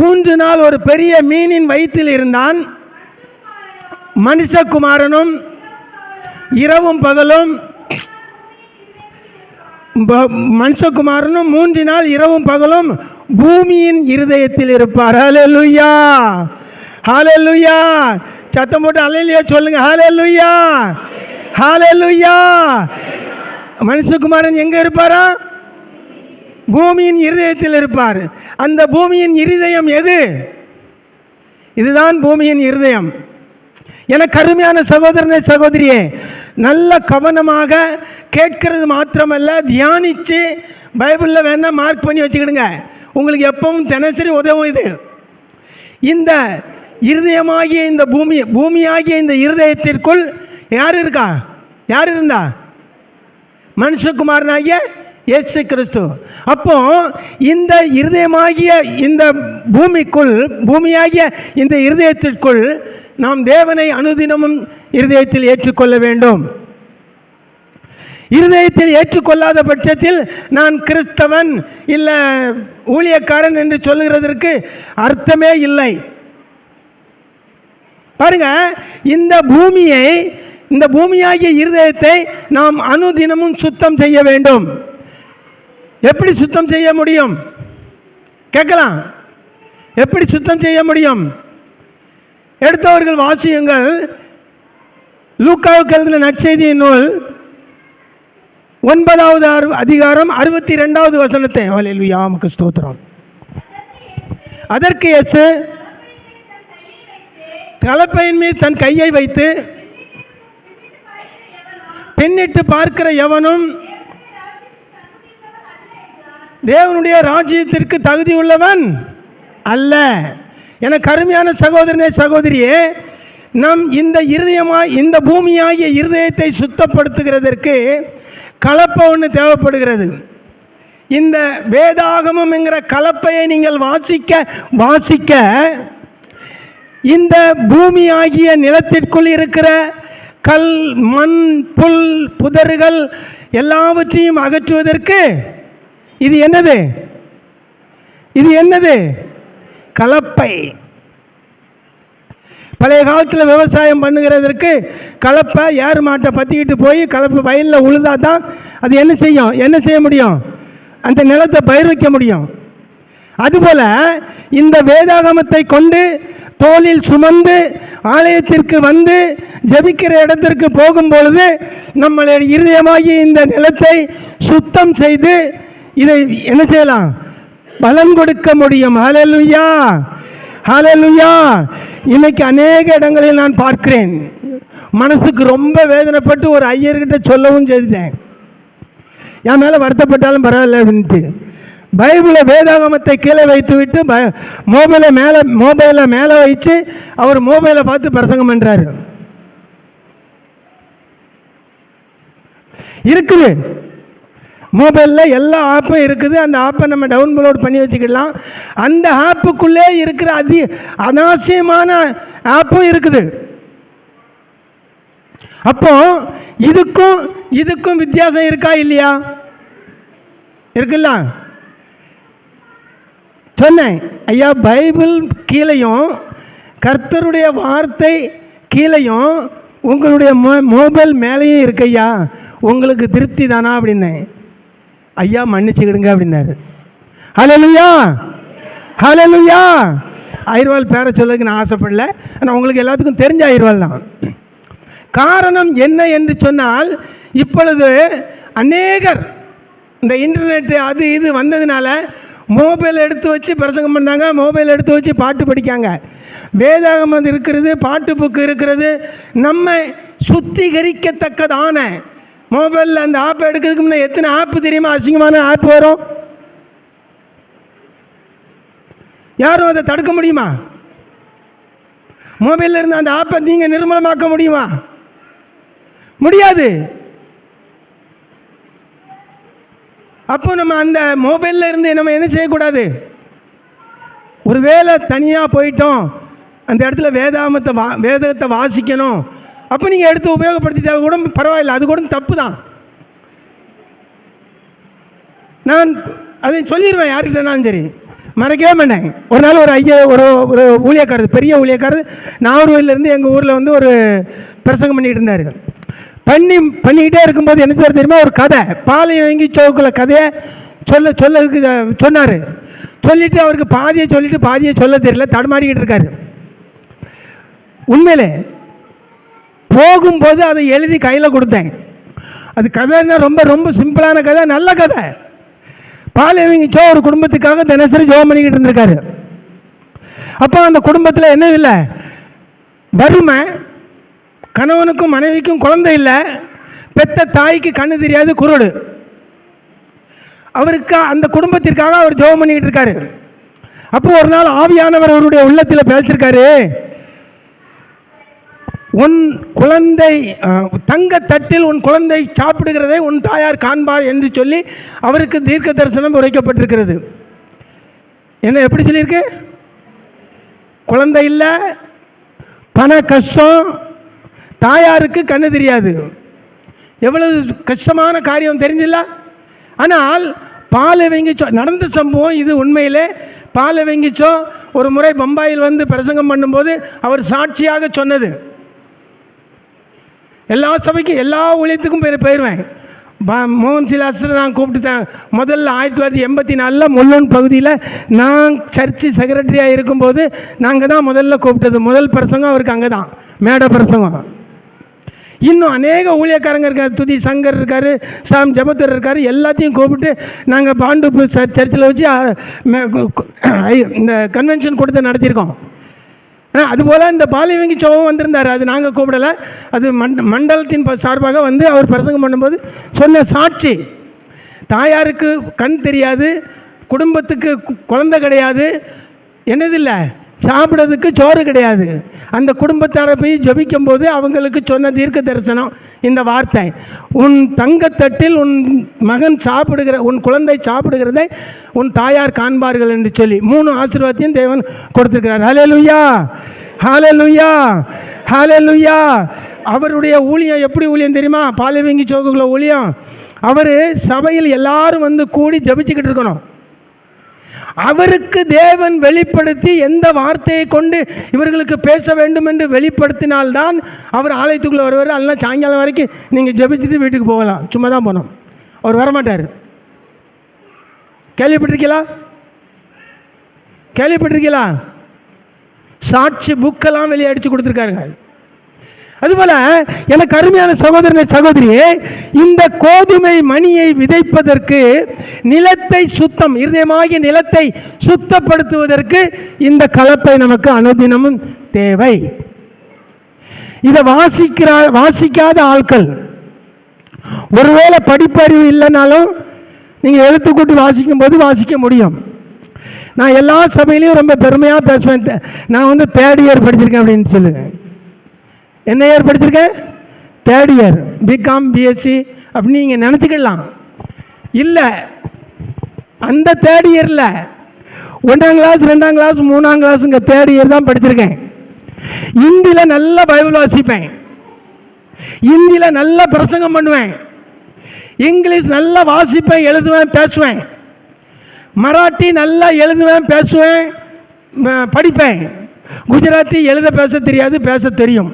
3 நாள் ஒரு பெரிய மீனின் வயிற்றில் இருந்தான். மனுஷகுமாரனும் இரவும் பகலும் மனுஷகுமாரனும் 3 நாள் இரவும் பகலும் பூமியின் இருதயத்தில் இருப்பார். ஹல்லேலூயா, ஹல்லேலூயா. சத்தம் போட்டு ஹல்லேலூயா சொல்லுங்க. ஹல்லேலூயா, ஹல்லேலூயா. மனுஷகுமாரன் எங்க இருப்பாரா? பூமியின் இருதயத்தில் இருப்பார். அந்த பூமியின் இருதயம் எது? இதுதான் பூமியின் இருதயம். எனக்கு அருமையான சகோதரனே சகோதரியே, நல்ல கவனமாக கேட்கறது மாத்திரமல்ல, தியானித்து பைபிளில் வேணால் மார்க் பண்ணி வச்சுக்கிடுங்க. உங்களுக்கு எப்பவும் தினசரி உதவும் இது. இந்த இருதயமாகிய இந்த பூமியாகிய இந்த இருதயத்திற்குள் யார் இருக்கா? யார் இருந்தா? மனுஷகுமாரனாகிய இயேசு கிறிஸ்து. அப்போ இந்த இருதயமாகிய இந்த பூமியாகிய இந்த இருதயத்திற்குள் நாம் தேவனை அனுதினமும் இருதயத்தில் ஏற்றுக்கொள்ள வேண்டும். இருதயத்தில் ஏற்றுக்கொள்ளாத பட்சத்தில் நான் கிறிஸ்தவன் இல்லை ஊழியக்காரன் என்று சொல்லுகிறதற்கு அர்த்தமே இல்லை. பாருங்க, இந்த பூமியாகிய இருதயத்தை நாம் அனுதினமும் சுத்தம் செய்ய வேண்டும். எப்படி சுத்தம் செய்ய முடியும்? கேட்கலாம். எப்படி சுத்தம் செய்ய முடியும்? எடுத்தவர்கள் வாசியுங்கள். லூக்காவுக்கு எழுதின நற்செய்தியின் நூல் 9வது அதிகாரம் 62வது வசனத்தை. ஹல்லேலூயா, உமக்கு ஸ்தோத்திரம். அதற்கு இயேசு கலப்பையின் மீது தன் கையை வைத்து, பின்னிட்டு பார்க்கிற எவனும் தேவனுடைய ராஜ்யத்திற்கு தகுதி உள்ளவன் அல்ல. எனக்கு அருமையான சகோதரனே சகோதரியே, நம் இந்த பூமியாகிய இருதயத்தை சுத்தப்படுத்துகிறதற்கு கலப்பை ஒன்று தேவைப்படுகிறது. இந்த வேதாகமம் என்கிற கலப்பையை நீங்கள் வாசிக்க இந்த பூமியாகிய நிலத்திற்குள் இருக்கிற கல், மண், புல், புதர்கள் எல்லாவற்றையும் அகற்றுவதற்கு இது என்னது? இது என்னது? கலப்பை. பழைய காலத்தில் விவசாயம் பண்ணுகிறதற்கு கலப்பை ஏறு மாட்டை பற்றிக்கிட்டு போய் கலப்பை வயலில் உழுதா தான் அது என்ன செய்ய முடியும்? அந்த நிலத்தை பயிர் வைக்க முடியும். அதுபோல் இந்த வேதாகமத்தை கொண்டு தோளில் சுமந்து ஆலயத்திற்கு வந்து ஜெபிக்கிற இடத்திற்கு போகும்பொழுது நம்மளுடைய இருதயமாகி இந்த நிலத்தை சுத்தம் செய்து இதை என்ன செய்யலாம்? பலன் கொடுக்க முடியும். ஹல்லேலூயா, ஹல்லேலூயா. இன்னைக்கு அநேக இடங்களில் நான் பார்க்கிறேன். மனசுக்கு ரொம்ப வேதனைப்பட்டு ஒரு ஐயர்கிட்ட சொல்லவும் செய்தேன். என் மேலே வருத்தப்பட்டாலும் பரவாயில்ல அப்படின்ட்டு பைபிளை வேதாகமத்தை கீழே வைத்து விட்டு மொபைலை மேலே வச்சு அவர் மொபைலை பார்த்து பிரசங்கம் பண்ணுறாரு. இருக்குது மொபைலில் எல்லா ஆப்பும் இருக்குது. அந்த ஆப்பை நம்ம டவுன்லோட் பண்ணி வச்சுக்கலாம். அந்த ஆப்புக்குள்ளே இருக்கிற அனாவசியமான ஆப்பும் இருக்குது. அப்போ இதுக்கும் வித்தியாசம் இருக்கா இல்லையா? இருக்குல்ல. சொன்னேன் ஐயா, பைபிள் கீழையும் கர்த்தருடைய வார்த்தை கீழையும் உங்களுடைய மொபைல் மேலேயும் இருக்கையா, உங்களுக்கு திருப்தி தானா அப்படின்னேன். ஐயா மன்னிச்சுக்கிடுங்க அப்படின்னாரு. ஹல்லேலூயா, ஹல்லேலூயா. ஆயிரவாள் பேரை சொல்லதுக்கு நான் ஆசைப்படல, ஆனால் உங்களுக்கு எல்லாத்துக்கும் தெரிஞ்ச ஆயிரவாள் தான். காரணம் என்ன என்று சொன்னால், இப்பொழுது அநேகர் இந்த இன்டர்நெட்டு அது இது வந்ததுனால மொபைல் எடுத்து வச்சு பிரசங்கம் பண்ணாங்க, மொபைல் எடுத்து வச்சு பாட்டு படிக்காங்க. வேதாகமம் இருக்கிறது, பாட்டு புக்கு இருக்கிறது, நம்ம சுத்திகரிக்கத்தக்கதான மொபைலில் அந்த ஆப் எடுக்கிறதுக்கு முன்னே எத்தனை ஆப்பு தெரியுமா? அசிங்கமான ஆப் வரும். யாரும் அதை தடுக்க முடியுமா? மொபைலில் இருந்து அந்த ஆப்பை நீங்கள் நிர்மூலமாக்க முடியுமா? முடியாது. அப்போ நம்ம அந்த மொபைலில் இருந்து நம்ம என்ன செய்யக்கூடாது? ஒரு வேளை தனியாக போயிட்டோம், அந்த இடத்துல வேதத்தை வாசிக்கணும், அப்போ நீங்கள் எடுத்து உபயோகப்படுத்திட்டா கூட பரவாயில்லை, அது கூட தப்பு தான். நான் அதை சொல்லிடுவேன் யார்கிட்டனாலும் சரி, மறக்கவே மாட்டேன். ஒரு நாள் ஒரு ஒரு ஊழியக்காரர், பெரிய ஊழியக்காரர், நாகர்கோவிலேருந்து எங்கள் ஊரில் வந்து ஒரு பிரசங்கம் பண்ணிகிட்டு இருந்தார். பண்ணிக்கிட்டே இருக்கும்போது என்ன சார் தெரியுமா, ஒரு கதை, பாளையம் வாங்கி சோக்குள்ள கதையை சொன்னார். சொல்லிவிட்டு அவருக்கு பாதியை சொல்லிவிட்டு பாதியை சொல்ல தெரியல, தடுமாறிக்கிட்டு இருக்காரு. உண்மையிலே போகும்போது அதை எழுதி கையில் கொடுத்தேன். அது கதைன்னா ரொம்ப ரொம்ப சிம்பிளான கதை, நல்ல கதை. பாலைவங்கிச்சோ ஒரு குடும்பத்துக்காக தினசரி ஜெபம் பண்ணிக்கிட்டு இருந்திருக்காரு. அப்போ அந்த குடும்பத்தில் என்ன இல்லை, வறுமை, கணவனுக்கும் மனைவிக்கும் குழந்தை இல்லை, பெத்த தாய்க்கு கண்ணு தெரியாது, குருடு. அவருக்கு அந்த குடும்பத்திற்காக அவர் ஜெபம் பண்ணிக்கிட்டு இருக்காரு. அப்போ ஒரு நாள் ஆவியானவர் அவருடைய உள்ளத்தில் பேசியிருக்காரு, உன் குழந்தை தங்கத்தட்டில் உன் குழந்தை சாப்பிடுகிறதை உன் தாயார் காண்பார் என்று சொல்லி அவருக்கு தீர்க்க தரிசனம் உரைக்கப்பட்டிருக்கிறது. என்ன எப்படி சொல்லியிருக்கு? குழந்தை இல்லை, பண கஷ்டம், தாயாருக்கு கண்ணு தெரியாது. எவ்வளவு கஷ்டமான காரியம் தெரிஞ்சில்ல? ஆனால் பாலை வெங்கிச்சோ நடந்த சம்பவம் இது. உண்மையிலே பாலை வெங்கிச்சோ ஒரு முறை பம்பாயில் வந்து பிரசங்கம் பண்ணும்போது அவர் சாட்சியாக சொன்னது. எல்லா சபைக்கும் எல்லா ஊழியத்துக்கும் போயிடுவேன். மோகன் சிலாசரை நான் கூப்பிட்டுட்டேன். முதல்ல 1984 முள்ளூன் பகுதியில் நான் சர்ச்சு செக்ரட்டரியாக இருக்கும்போது நாங்கள் தான் முதல்ல கூப்பிட்டது. முதல் பிரசங்கம் அவருக்கு அங்கே தான், மேடை பிரசங்கம். இன்னும் அநேக ஊழியக்காரங்க இருக்கார், துதி சங்கர் இருக்கார், சாம் ஜபத்தர் இருக்கார், எல்லாத்தையும் கூப்பிட்டு நாங்கள் பாண்டு சர்ச்சில் வச்சு இந்த கன்வென்ஷன் கொடுத்து நடத்தியிருக்கோம். அதுபோல் இந்த பாலிவங்கி சோவும் வந்திருந்தார், அது நாங்கள் கூப்பிடலை, அது மண்டலத்தின் சார்பாக வந்து அவர் பிரசங்கம் பண்ணும்போது சொன்ன சாட்சி. தாயாருக்கு கண் தெரியாது, குடும்பத்துக்கு குழந்தை கிடையாது, என்னதில்லை சாப்பிட்றதுக்கு சோறு கிடையாது. அந்த குடும்பத்தாரை போய் ஜபிக்கும் போது அவங்களுக்கு சொன்ன தீர்க்க தரிசனம் இந்த வார்த்தை, உன் தங்கத்தட்டில் உன் மகன் உன் குழந்தை சாப்பிடுகிறதை உன் தாயார் காண்பார்கள் என்று சொல்லி 3 ஆசீர்வாதத்தையும் தேவன் கொடுத்திருக்கிறார். ஹல்லேலூயா, ஹல்லேலூயா, ஹல்லேலூயா. அவருடைய ஊழியம் எப்படி ஊழியம் தெரியுமா? பாலைவங்கி சோக்குள்ள ஊழியம். அவர் சபையில் எல்லாரும் வந்து கூடி ஜபிச்சுக்கிட்டு இருக்கணும். அவருக்கு தேவன் வெளிப்படுத்தி எந்த வார்த்தையை கொண்டு இவர்களுக்கு பேச வேண்டும் என்று வெளிப்படுத்தினால்தான் அவர் ஆலயத்துக்குள்ளே வருவார். அதெல்லாம் சாயங்காலம் வரைக்கும் நீங்கள் ஜபிச்சுட்டு வீட்டுக்கு போகலாம், சும்மா தான் போனோம், அவர் வரமாட்டார். கேள்விப்பட்டிருக்கீங்களா? சாட்சி புக்கெல்லாம் வெளியே அடித்து கொடுத்துருக்காருங்க. அதுபோல எனக்கு அருமையான சகோதரனை சகோதரியே, இந்த கோதுமை மணியை விதைப்பதற்கு நிலத்தை இருதயமாகிய நிலத்தை சுத்தப்படுத்துவதற்கு இந்த கலப்பை நமக்கு அனுதினமும் தேவை. இதை வாசிக்காத ஆட்கள், ஒருவேளை படிப்பறிவு இல்லைனாலும் நீங்கள் எழுத்துக்கூட்டு வாசிக்கும் போது வாசிக்க முடியும். நான் எல்லா சபையிலையும் ரொம்ப பெருமையாக பேசுவேன், நான் வந்து 3rd இயர் படிச்சிருக்கேன் அப்படின்னு சொல்லுவேன். என்ன இயர் படிச்சிருக்கேன்? 3rd இயர், பிகாம் பிஎஸ்சி அப்படின்னு நீங்கள் நினச்சிக்கலாம். இல்லை, அந்த 3rd இயரில் 1ஆம் கிளாஸ் 2ஆம் கிளாஸ் 3ஆம் கிளாஸுங்க 3rd இயர் தான் படிச்சிருக்கேன். இந்தியில் நல்லா பைபிள் வாசிப்பேன், இந்தியில் நல்லா பிரசங்கம் பண்ணுவேன், இங்கிலீஷ் நல்லா வாசிப்பேன், எழுதுவேன், பேசுவேன், மராட்டி நல்லா எழுதுவேன், பேசுவேன், படிப்பேன். குஜராத்தி எழுத பேச தெரியாது, பேச தெரியும்.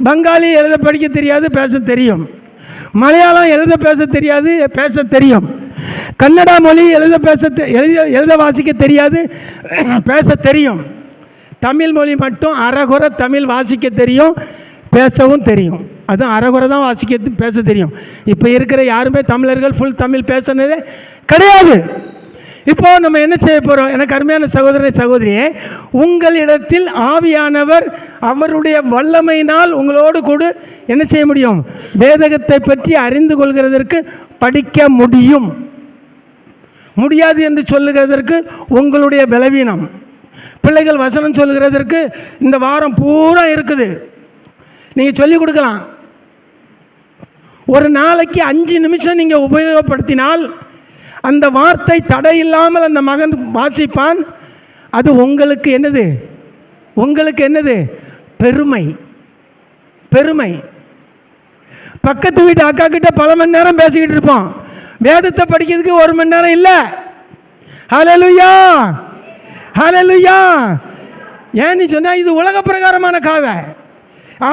பங்காளி எழுத படிக்க தெரியாது, பேச தெரியும். மலையாளம் எழுத பேச தெரியாது, பேச தெரியும். கன்னடா மொழி எழுத வாசிக்க தெரியாது, பேச தெரியும். தமிழ் மொழி மட்டும் அரைகுறை தமிழ் வாசிக்க தெரியும், பேசவும் தெரியும். அதுவும் அரைகுறை தான் பேச தெரியும். இப்போ இருக்கிற யாருமே தமிழர்கள் ஃபுல் தமிழ் பேசுனதே கிடையாது. இப்போ நம்ம என்ன செய்ய போகிறோம்? எனக்கு அருமையான சகோதர சகோதரியே, உங்களிடத்தில் ஆவியானவர் அவருடைய வல்லமையினால் உங்களோடு கூட என்ன செய்ய முடியும்? வேதகத்தை பற்றி அறிந்து கொள்கிறதற்கு படிக்க முடியும். முடியாது என்று சொல்லுகிறதற்கு உங்களுடைய பலவீனம். பிள்ளைகள் வசனம் சொல்லுகிறதற்கு இந்த வாரம் பூரா இருக்குது, நீங்கள் சொல்லிக் கொடுக்கலாம். ஒரு நாளைக்கு 5 நிமிஷம் நீங்கள் உபயோகப்படுத்தினால் அந்த வார்த்தை தடையில்லாமல் அந்த மகன் வாசிப்பான். அது உங்களுக்கு என்னது? உங்களுக்கு என்னது? பெருமை. பெருமை. பக்கத்து வீட்டு அக்கா கிட்ட பல மணி நேரம் பேசிக்கிட்டு இருப்போம், வேதத்தை படிக்கிறதுக்கு 1 மணி நேரம் இல்லை. ஹல்லேலூயா, ஹல்லேலூயா. ஏன்னு சொன்னால் இது உலக பிரகாரமான கதை,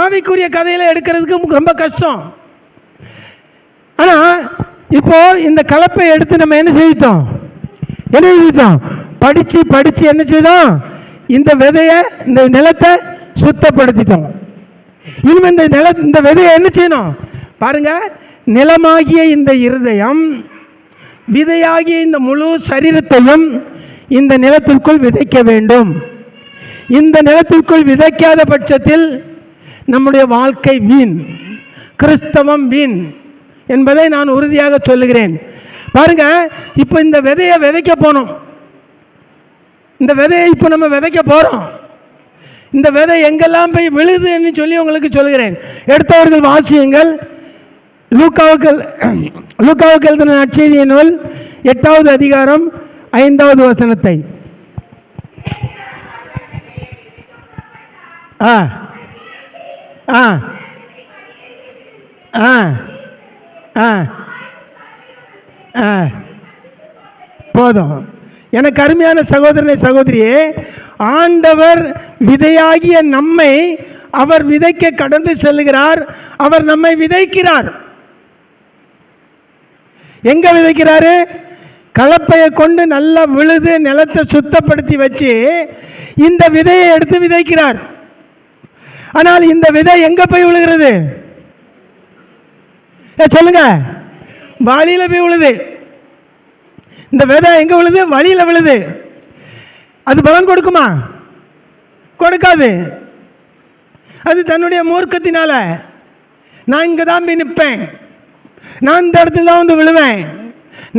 ஆவிக்குரிய கதையில் எடுக்கிறதுக்கு ரொம்ப கஷ்டம். ஆனால் இப்போ இந்த கலப்பை எடுத்து நம்ம என்ன செய்தோம்? என்ன செய்தோம்? படித்து படித்து என்ன செய்தோம்? இந்த விதையை, இந்த நிலத்தை சுத்தப்படுத்திட்டோம். இனிமேல் இந்த விதையை என்ன செய்யணும் பாருங்க. நிலமாகிய இந்த இருதயம் விதையாகிய இந்த முழு சரீரத்தையும் இந்த நிலத்திற்குள் விதைக்க வேண்டும். இந்த நிலத்திற்குள் விதைக்காத பட்சத்தில் நம்முடைய வாழ்க்கை வீண், கிறிஸ்தவம் வீண் என்பதை நான் உறுதியாக சொல்லுகிறேன். பாருங்க, இப்போ இந்த விதையை விதைக்க போனோம். இந்த விதையை இப்போ நம்ம விதைக்க போகிறோம். இந்த விதை எங்கெல்லாம் போய் விழுதுன்னு சொல்லி உங்களுக்கு சொல்லுகிறேன். எடுத்தவர்கள் வாசியுங்கள். லூக்காவுக்கு எழுதின நற்செய்திய நூல் 8வது அதிகாரம் 5வது வசனத்தை. ஆ ஆ ஆ ஆ ஆ போதும். எனக்கு அருமையான சகோதரனை சகோதரியே, ஆண்டவர் விதையாகிய நம்மை அவர் விதைக்க கடந்து செல்கிறார். அவர் நம்மை விதைக்கிறார். எங்க விதைக்கிறாரு? கலப்பையை கொண்டு நல்லா விழுது நிலத்தை சுத்தப்படுத்தி வச்சு இந்த விதையை எடுத்து விதைக்கிறார். ஆனால் இந்த விதை எங்க போய் விழுகிறது? சொல்லுங்க. வழியில போய் விழுது. இந்த விதை எங்க விழுது? வழியில விழுது. அது பலன் கொடுக்குமா? கொடுக்காது. அது தன்னுடைய மூர்க்கத்தினால, நான் இங்கே தான் போய் நிற்பேன், நான் இந்த இடத்துல தான் வந்து விழுவேன்,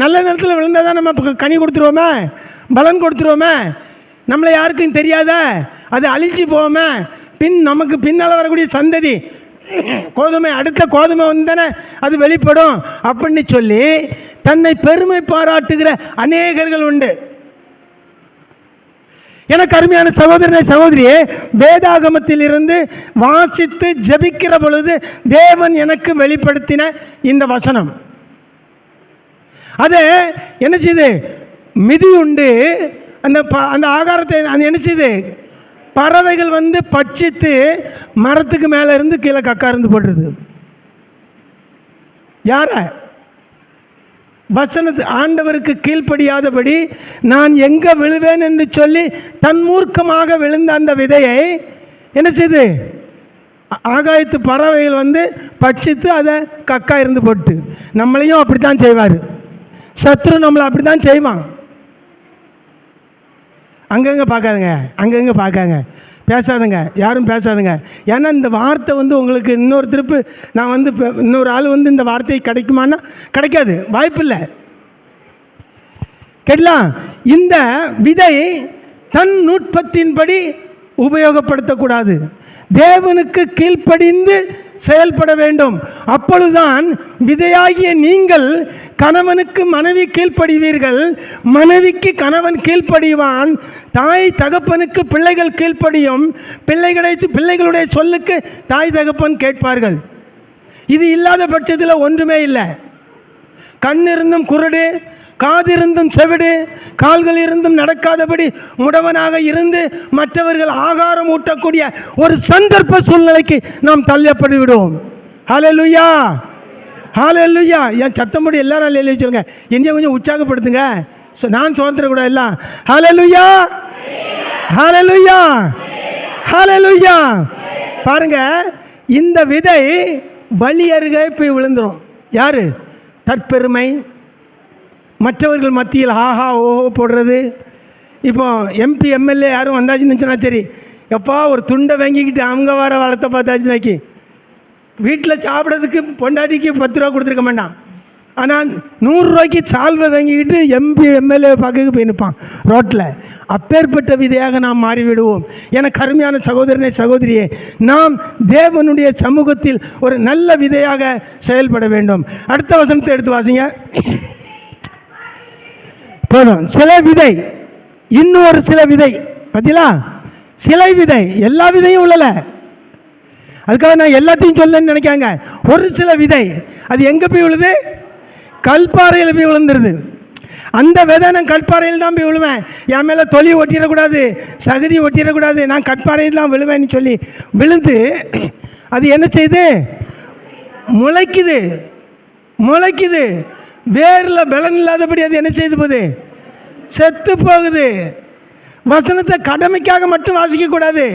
நல்ல நேரத்தில் விழுந்தால் தான் நம்ம கனி கொடுத்துருவோமே, பலன் கொடுத்துருவோமே, நம்மளை யாருக்கும் தெரியாத, அது அழிச்சு போவோமே, நமக்கு பின்னால் வரக்கூடிய சந்ததி கோதுமை, அடுத்த கோதுமை வந்து தானே அது வெளிப்படும் அப்படின்னு சொல்லி தன்னை பெருமை பாராட்டுகிற அநேகர்கள் உண்டு. எனக்கு அருமையான சகோதரனை சகோதரியே, வேதாகமத்தில் இருந்து வாசித்து ஜபிக்கிற பொழுது தேவன் எனக்கு வெளிப்படுத்தின இந்த வசனம், அது என்ன செய்யுது? மிதி உண்டு. அந்த ஆகாரத்தை அது என்ன செய்யுது? பறவைகள் வந்து பட்சித்து மரத்துக்கு மேலே இருந்து கீழே கக்கா இருந்து போடுறது. யார? வசனத்து ஆண்டவருக்கு கீழ்ப்படியாதபடி நான் எங்க விழுவேன் என்று சொல்லி தன் மூர்க்கமாக விழுந்த அந்த விதையை என்ன செய்து? ஆகாயத்து பறவைகள் வந்து பட்சித்து அதை கக்கா இருந்து போட்டு. நம்மளையும் அப்படித்தான் செய்வார் சத்ரு, நம்மளை அப்படித்தான் செய்வான். அங்கங்கே பார்க்காதுங்க, அங்கங்கே பார்க்காங்க, பேசாதுங்க, யாரும் பேசாதுங்க. ஏன்னா இந்த வார்த்தை வந்து உங்களுக்கு இன்னொரு திருப்பு நான் வந்து இன்னொரு ஆள் வந்து இந்த வார்த்தை கிடைக்குமான்னா கிடைக்காது, வாய்ப்பில்லை. கேட்கலாம். இந்த விதை தன் நுட்பத்தின்படி உபயோகப்படுத்தக்கூடாது, தேவனுக்கு கீழ்ப்படிந்து செயல்பட வேண்டும். அப்பொழுதுதான் விதையாகிய நீங்கள் கணவனுக்கு மனைவி கீழ்ப்படிவீர்கள், மனைவிக்கு கணவன் கீழ்ப்படிவான், தாய் தகப்பனுக்கு பிள்ளைகள் கீழ்ப்படியும், பிள்ளைகளுடைய சொல்லுக்கு தாய் தகப்பன் கேட்பார்கள். இது இல்லாத பட்சத்தில் ஒன்றுமே இல்லை. கண் இருந்தும் குருடு, காதிருந்தும் செவிடு, கால்கள் இருந்தும் நடக்காதபடி முடவனாக இருந்து மற்றவர்கள் ஆகாரம் ஊட்டக்கூடிய ஒரு சந்தர்ப்ப சூழ்நிலைக்கு நாம் தள்ளப்பட்டு விடுவோம். ஹல்லேலூயா, ஹல்லேலூயா. என் சத்தமுடி எல்லாரும் ஹல்லேலூயா சொல்லுங்க. என்னைய கொஞ்சம் உற்சாகப்படுத்துங்க, நான் சுதந்திரக்கூடாது எல்லாம். ஹல்லேலூயா, ஹல்லேலூயா, ஹல்லேலூயா. பாருங்க, இந்த விதை வழி அருகே போய் விழுந்துரும். யாரு? தற்பெருமை, மற்றவர்கள் மத்தியில் ஆஹா ஓஹோ போடுறது. இப்போ எம்பி எம்எல்ஏ யாரும் வந்தாச்சுன்னு சொன்னா சரி, எப்பா ஒரு துண்டை வாங்கிக்கிட்டு அவங்க வர வளர்த்த பார்த்தாச்சுனாக்கி வீட்டில் சாப்பிட்றதுக்கு பொண்டாட்டிக்கு 10 ரூபா கொடுத்துருக்க மாட்டான். ஆனால் 100 ரூபாய்க்கு சால்வை வாங்கிக்கிட்டு எம்பி எம்எல்ஏ பார்க்க போய் நிற்பான் ரோட்டில். அப்பேற்பட்ட விதையாக நாம் மாறிவிடுவோம். எனக்கு அருமையான சகோதரனே சகோதரியே, நாம் தேவனுடைய சமூகத்தில் ஒரு நல்ல விதையாக செயல்பட வேண்டும். அடுத்த வசனத்தை எடுத்து வாசிங்க. போதும். சில விதை, இன்னொரு சில விதை பார்த்தீங்களா? சிலை விதை, எல்லா விதையும் உள்ளல. அதுக்காக நான் எல்லாத்தையும் சொல்லன்னு நினைக்காங்க. ஒரு சில விதை அது எங்கே போய் விழுது? கல்பாறையில் போய் விழுந்துருது. அந்த விதை நான் கற்பாறையில் தான் போய் விழுவேன். என் மேலே தொலி ஒட்டிடக்கூடாது, சகதி ஒட்டிடக்கூடாது, நான் கற்பாறையில் தான் விழுவேன்னு சொல்லி விழுந்து அது என்ன செய்யுது? முளைக்குது. முளைக்குது. வேரில் பலன் இல்லாதபடி அது என்ன செய்து போகுது? செத்து போகுது. வசனத்தை கடமைக்காக மட்டும் வாசிக்கக்கூடாது.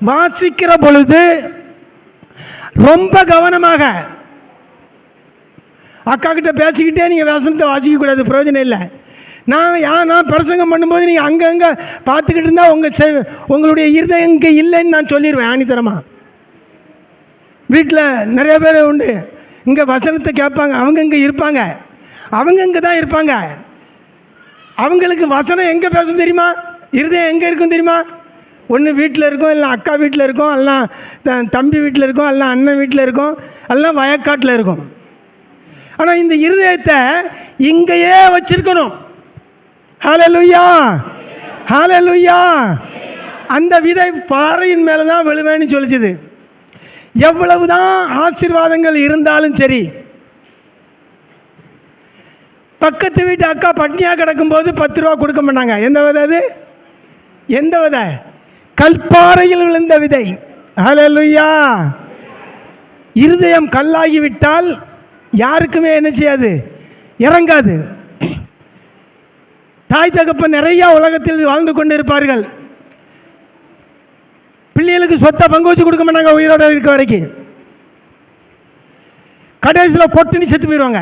வாசிக்கிற பொழுது ரொம்ப கவனமாக, அக்கா கிட்ட பேசிக்கிட்டே நீங்கள் வசனத்தை வாசிக்கக்கூடாது, பிரயோஜனம் இல்லை. நான் பிரசங்கம் பண்ணும்போது நீங்கள் அங்கங்கே பார்த்துக்கிட்டு இருந்தால் உங்களுடைய இருதயம் இங்கே இல்லைன்னு நான் சொல்லிடுவேன் ஆணித்தரமாக. வீட்டில் நிறைய பேர் உண்டு, இங்கே வசனத்தை கேட்பாங்க, அவங்க இங்கே இருப்பாங்க, அவங்க இங்கே தான் இருப்பாங்க. அவங்களுக்கு வசனம் எங்கே பேசும் தெரியுமா? இருதயம் எங்கே இருக்கும் தெரியுமா? ஒன்று வீட்டில் இருக்கும், இல்லை அக்கா வீட்டில் இருக்கும், எல்லாம் தம்பி வீட்டில் இருக்கும், எல்லாம் அண்ணன் வீட்டில் இருக்கும், எல்லாம் வயக்காட்டில் இருக்கும். ஆனால் இந்த இருதயத்தை இங்கேயே வச்சிருக்கணும். ஹல்லேலூயா, ஹல்லேலூயா. அந்த விதை பாறையின் மேலே தான் விழுவேன்னு சொல்லிச்சுது. எவ்வளவுதான் ஆசீர்வாதங்கள் இருந்தாலும் சரி, பக்கத்து வீட்டு அக்கா பட்னியாக கிடக்கும்போது 10 ரூபா கொடுக்க மாட்டாங்க. எந்த விதை அது? எந்த விதை? கல்பாறையில் விழுந்த விதை. ஹல்லேலூயா. இருதயம் கல்லாகிவிட்டால் யாருக்குமே என்ன செய்யாது? இறங்காது. தாய் தகப்பன் நிறையா உலகத்தில் வாழ்ந்து கொண்டு இருப்பார்கள். பிள்ளைகளுக்கு சொத்தை பங்கு வச்சு கொடுக்க மாட்டாங்க உயிரோட இருக்க வரைக்கும். கடைசியில் பொட்டுன்னு செத்து போயிடுவாங்க.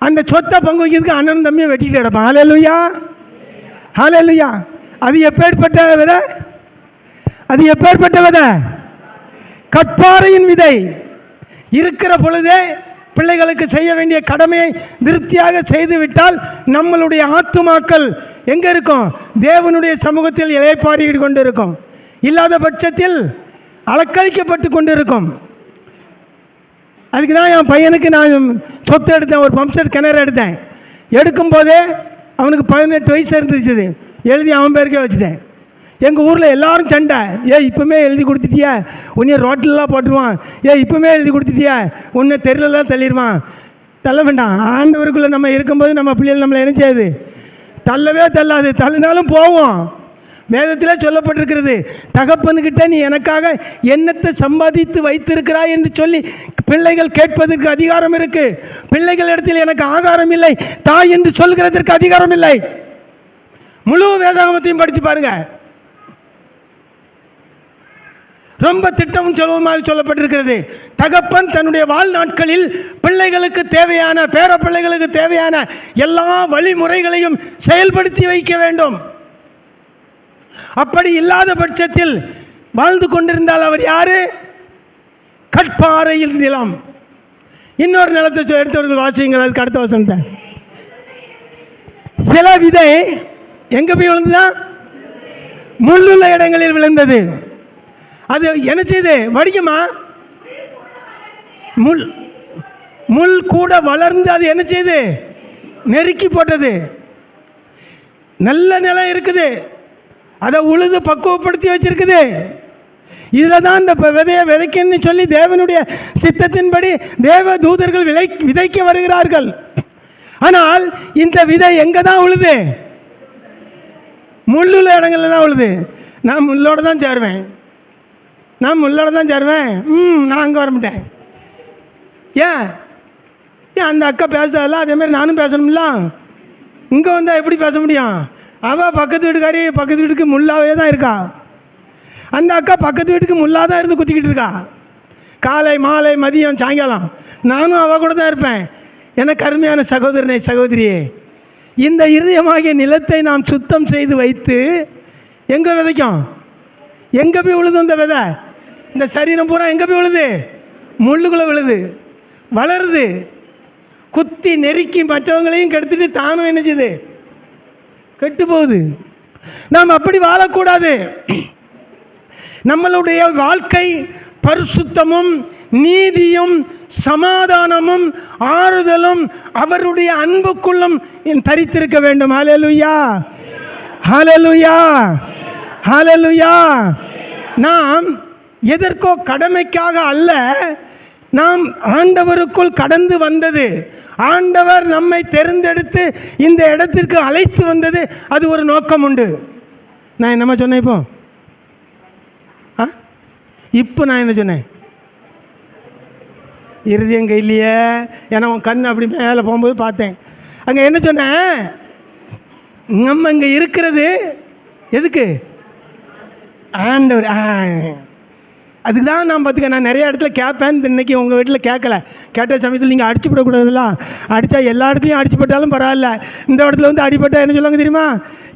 அந்த சொத்தை பங்கு வைக்கிறதுக்கு அண்ணன் தம்பியை வெட்டிட்டு கிடப்பான். ஹல்லேலூயா, ஹல்லேலூயா. அது எப்பேற்பட்ட விதை? அது எப்பேற்பட்ட விதை? கற்பாறையின் விதை. இருக்கிற பொழுதே பிள்ளைகளுக்கு செய்ய வேண்டிய கடமையை திருப்தியாக செய்துவிட்டால் நம்மளுடைய ஆத்துமாக்கள் எங்கே இருக்கும்? தேவனுடைய சமூகத்தில் இளைப்பாறிட்டு கொண்டு இருக்கும். இல்லாத பட்சத்தில் அலக்கழிக்கப்பட்டு கொண்டு இருக்கும். அதுக்கு தான் என் பையனுக்கு நான் சொத்து எடுத்தேன், ஒரு பம்ப்செட் கிணறு எடுத்தேன். எடுக்கும்போதே அவனுக்கு 18 வயசு இருந்துச்சு. எழுதி அவன் பேருக்கே வச்சுட்டேன். எங்கள் ஊரில் எல்லாரும் சண்டை. இப்போமே எழுதி கொடுத்துட்டியா? உன்னை ரோட்டிலலாம் போட்டுருவான். இப்போமே எழுதி கொடுத்துட்டியா? உன்னை தெருலலாம் தள்ளிடுவான். தள்ள வேண்டாம். ஆண்டவருக்குள்ளே நம்ம இருக்கும்போது நம்ம பிள்ளைகள் நம்மளை என்ன செய்யாது? தள்ளவே தள்ளாது. தள்ளினாலும் போவோம். வேதத்தில் சொல்லப்பட்டிருக்கிறது, தகப்பனுக்கிட்ட நீ எனக்காக என்னத்தை சம்பாதித்து வைத்திருக்கிறாய் என்று சொல்லி பிள்ளைகள் கேட்பதற்கு அதிகாரம் இருக்கு. பிள்ளைகள் இடத்தில் எனக்கு ஆகாரம் இல்லை தாய் என்று சொல்கிறதற்கு அதிகாரம் இல்லை. முழு வேதாகமத்தையும் படித்து பாருங்க. ரொம்ப திட்டமும் செலவுமாக சொல்லப்பட்டிருக்கிறது. தகப்பன் தன்னுடைய வாழ்நாட்களில் பிள்ளைகளுக்கு தேவையான, பேர பிள்ளைகளுக்கு தேவையான எல்லா வழிமுறைகளையும் செயல்படுத்தி வைக்க வேண்டும். அப்படி இல்லாத பட்சத்தில் வாழ்ந்து கொண்டிருந்தால் அவர் யாரு? கற்பாறையில் நிலம். இன்னொரு நிலத்தை எடுத்தவர்கள் வாசியுங்கள். அதுக்கு அடுத்த வசனத்தை. சில விதை எங்க போய் விழுந்துதான்? முள்ளுள்ள இடங்களில் விழுந்தது. அது என்ன செய்து? வடிக்குமா? முள் கூட வளர்ந்து அது என்ன செய்து? நெருக்கி போட்டது. நல்ல நிலம் இருக்குது, அதை உழுது பக்குவப்படுத்தி வச்சிருக்குது. இதில் தான் இந்த விதையை விதைக்கன்னு சொல்லி தேவனுடைய சித்தத்தின்படி தேவ தூதர்கள் விதைக்க வருகிறார்கள். ஆனால் இந்த விதை எங்கே தான் உழுது? முள்ளுள்ள இடங்கள்ல தான் உழுது. நான் முள்ளோட தான் சேருவேன். நான் அங்கே வர மாட்டேன். ஏன் அந்த அக்கா பேசுறதில்ல, அதேமாதிரி நானும் பேசணும்ல. இங்கே வந்தால் எப்படி பேச முடியும்? அவள் பக்கத்து வீட்டுக்காரி பக்கத்து வீட்டுக்கு முள்ளாவே தான் இருக்கா. அந்த அக்கா பக்கத்து வீட்டுக்கு முள்ளாக தான் இருந்து குத்திக்கிட்டு இருக்கா. காலை மாலை மதியம் சாயங்காலம் நானும் அவள் கூட தான் இருப்பேன். எனக்கு அருமையான சகோதரனை சகோதரியே, இந்த இருதயமாகிய நிலத்தை நாம் சுத்தம் செய்து வைத்து எங்கே விதைக்கும்? எங்கே போய் விழுது அந்த விதை? இந்த சரீரம் பூரா எங்கே போய் விழுது? முள்ளுக்குள்ளே விழுது, வளருது, குத்தி நெருக்கி மற்றவங்களையும் கெடுத்துட்டு தானும் என்ன செய்யுது? கெட்டு போகுது. நாம் அப்படி வாழக்கூடாது. நம்மளுடைய வாழ்க்கை பரிசுத்தமும் நீதியும் சமாதானமும் ஆறுதலும் அவருடைய அன்புக்குள்ளும் தரித்திருக்க வேண்டும். ஹல்லேலூயா, ஹல்லேலூயா, ஹல்லேலூயா. நாம் எதற்கோ கடமைக்காக அல்ல, நாம் ஆண்டவருக்குள் கடந்து வந்தது, ஆண்டவர் நம்மை தேர்ந்தெடுத்து இந்த இடத்திற்கு அழைத்து வந்தது, அது ஒரு நோக்கம் உண்டு. நான் என்னம்மா சொன்னேன்? இப்போ நான் என்ன சொன்னேன்? இறுதியங்க இல்லையே, ஏன்னா உன் கண் அப்படி மேலே போகும்போது பார்த்தேன். அங்கே என்ன சொன்னேன்? நம்ம இங்கே இருக்கிறது எதுக்கு? ஆண்டவர். அதுக்கு தான் நான் பார்த்துக்க, நான் நிறைய இடத்துல கேட்பேன். இன்றைக்கி உங்கள் வீட்டில் கேட்கல. கேட்ட சமயத்தில் நீங்கள் அடிச்சு போடக்கூடாதுலாம். அடித்தா எல்லா இடத்துலையும் அடிச்சு போட்டாலும் பரவாயில்ல, இந்த இடத்துல வந்து அடிப்பட்டால் என்ன சொல்லுவாங்க தெரியுமா?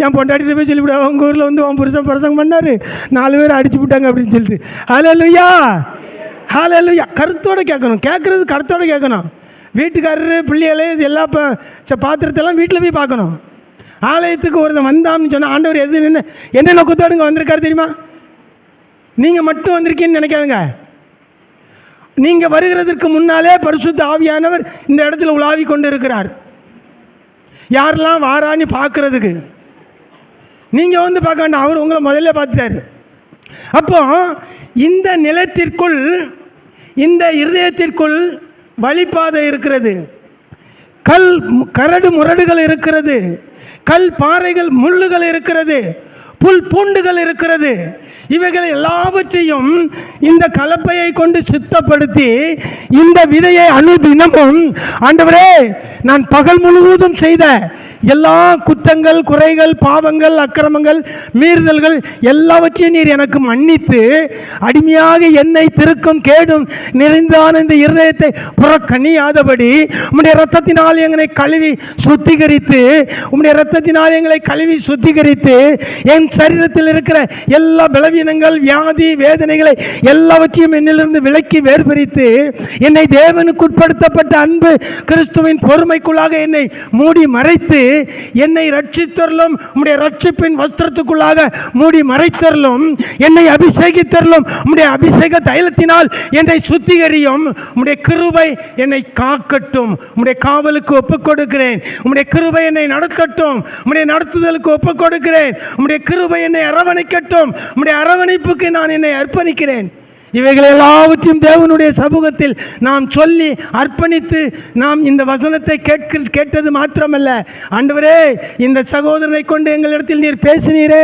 என் பொண்டாட்டிகிட்ட போய் சொல்லிவிடுவா, உங்கள் ஊரில் வந்து உன் புருஷன் பிரசங்கம் பண்ணார், 4 பேர் அடிச்சு விட்டாங்க அப்படின்னு சொல்லிட்டு. ஹல்லேலூயா, ஹல்லேலூயா. கருத்தோடு கேட்கணும், கேட்குறது கருத்தோடு கேட்கணும். வீட்டுக்காரரு பிள்ளைகளே எல்லா பாத்திரத்தெல்லாம் வீட்டில் போய் பார்க்கணும். ஆலயத்துக்கு ஒருத்தன் வந்தான்னு சொன்னால் ஆண்டவர் எது என்ன நோக்கத்தோடு இங்கே வந்திருக்காரு தெரியுமா? நீங்கள் மட்டும் வந்திருக்கீன்னு நினைக்காதுங்க. நீங்கள் வருகிறதுக்கு முன்னாலே பரிசுத்த ஆவியானவர் இந்த இடத்துல உலாவி கொண்டு இருக்கிறார். யாரெல்லாம் வாரான்னு பார்க்கறதுக்கு நீங்கள் வந்து பார்க்க வேண்டாம், அவர் உங்களை முதல்ல பார்த்துட்டாரு. அப்போ இந்த நிலத்திற்குள், இந்த இருதயத்திற்குள் வழிபாதை இருக்கிறது, கரடு முரடுகள் இருக்கிறது, கல் பாறைகள் முள்ளுகள் இருக்கிறது, புல் பூண்டுகள் இருக்கிறது. இவைகள் எல்லாவற்றையும் இந்த கலப்பையை கொண்டு சுத்தப்படுத்தி இந்த விதையை அனுதினமும், ஆண்டவரே நான் பகல் முழுவதும் செய்த எல்லா குற்றங்கள், குறைகள், பாவங்கள், அக்கிரமங்கள், மீறுதல்கள் எல்லாவற்றையும் நீர் எனக்கு மன்னித்து அடிமையாக என்னை திருக்கும் கேடும் நிறைந்தான இந்த இருதயத்தை புறக்கணியாதபடி உம்முடைய இரத்தத்தினால் எங்களை கழுவி சுத்திகரித்து, உம்முடைய இரத்தத்தினால் எங்களை கழுவி சுத்திகரித்து என் சரீரத்தில் இருக்கிற எல்லா பலவீனங்கள், வியாதி, வேதனைகளை எல்லாவற்றையும் என்னிலிருந்து விலக்கி வேறுபரித்து என்னை தேவனுக்கு உட்படுத்தப்பட்ட அன்பு கிறிஸ்துவின் பொறுமைக்குள்ளாக என்னை மூடி மறைத்து என்னை ரட்சித்தருளும், உம்முடைய ரட்சிப்பின் வஸ்திரத்துக்குள்ளாக மூடி மறைத்தருளும், என்னை அபிஷேகித்தருளும், உம்முடைய அபிஷேக தைலத்தினால் என்னை சுத்திகரியும், உம்முடைய கிருபை என்னை காக்கட்டும், உம்முடைய காவலுக்கு ஒப்புக் கொடுக்கிறேன், உம்முடைய கிருபை என்னை நடத்தட்டும், உம்முடைய நடத்துதலுக்கு ஒப்புக் கொடுக்கிறேன், உம்முடைய கிருபை என்னை அரவணைக்கட்டும், உம்முடைய அரவணைப்புக்கு நான் என்னை அர்ப்பணிக்கிறேன். இவைகள் எல்லாவற்றையும் தேவனுடைய சமூகத்தில் நாம் சொல்லி அர்ப்பணித்து நாம் இந்த வசனத்தை கேட்டது மாத்திரமல்ல, ஆண்டவரே இந்த சகோதரனை கொண்டு எங்களிடத்தில் நீர் பேசினீரே,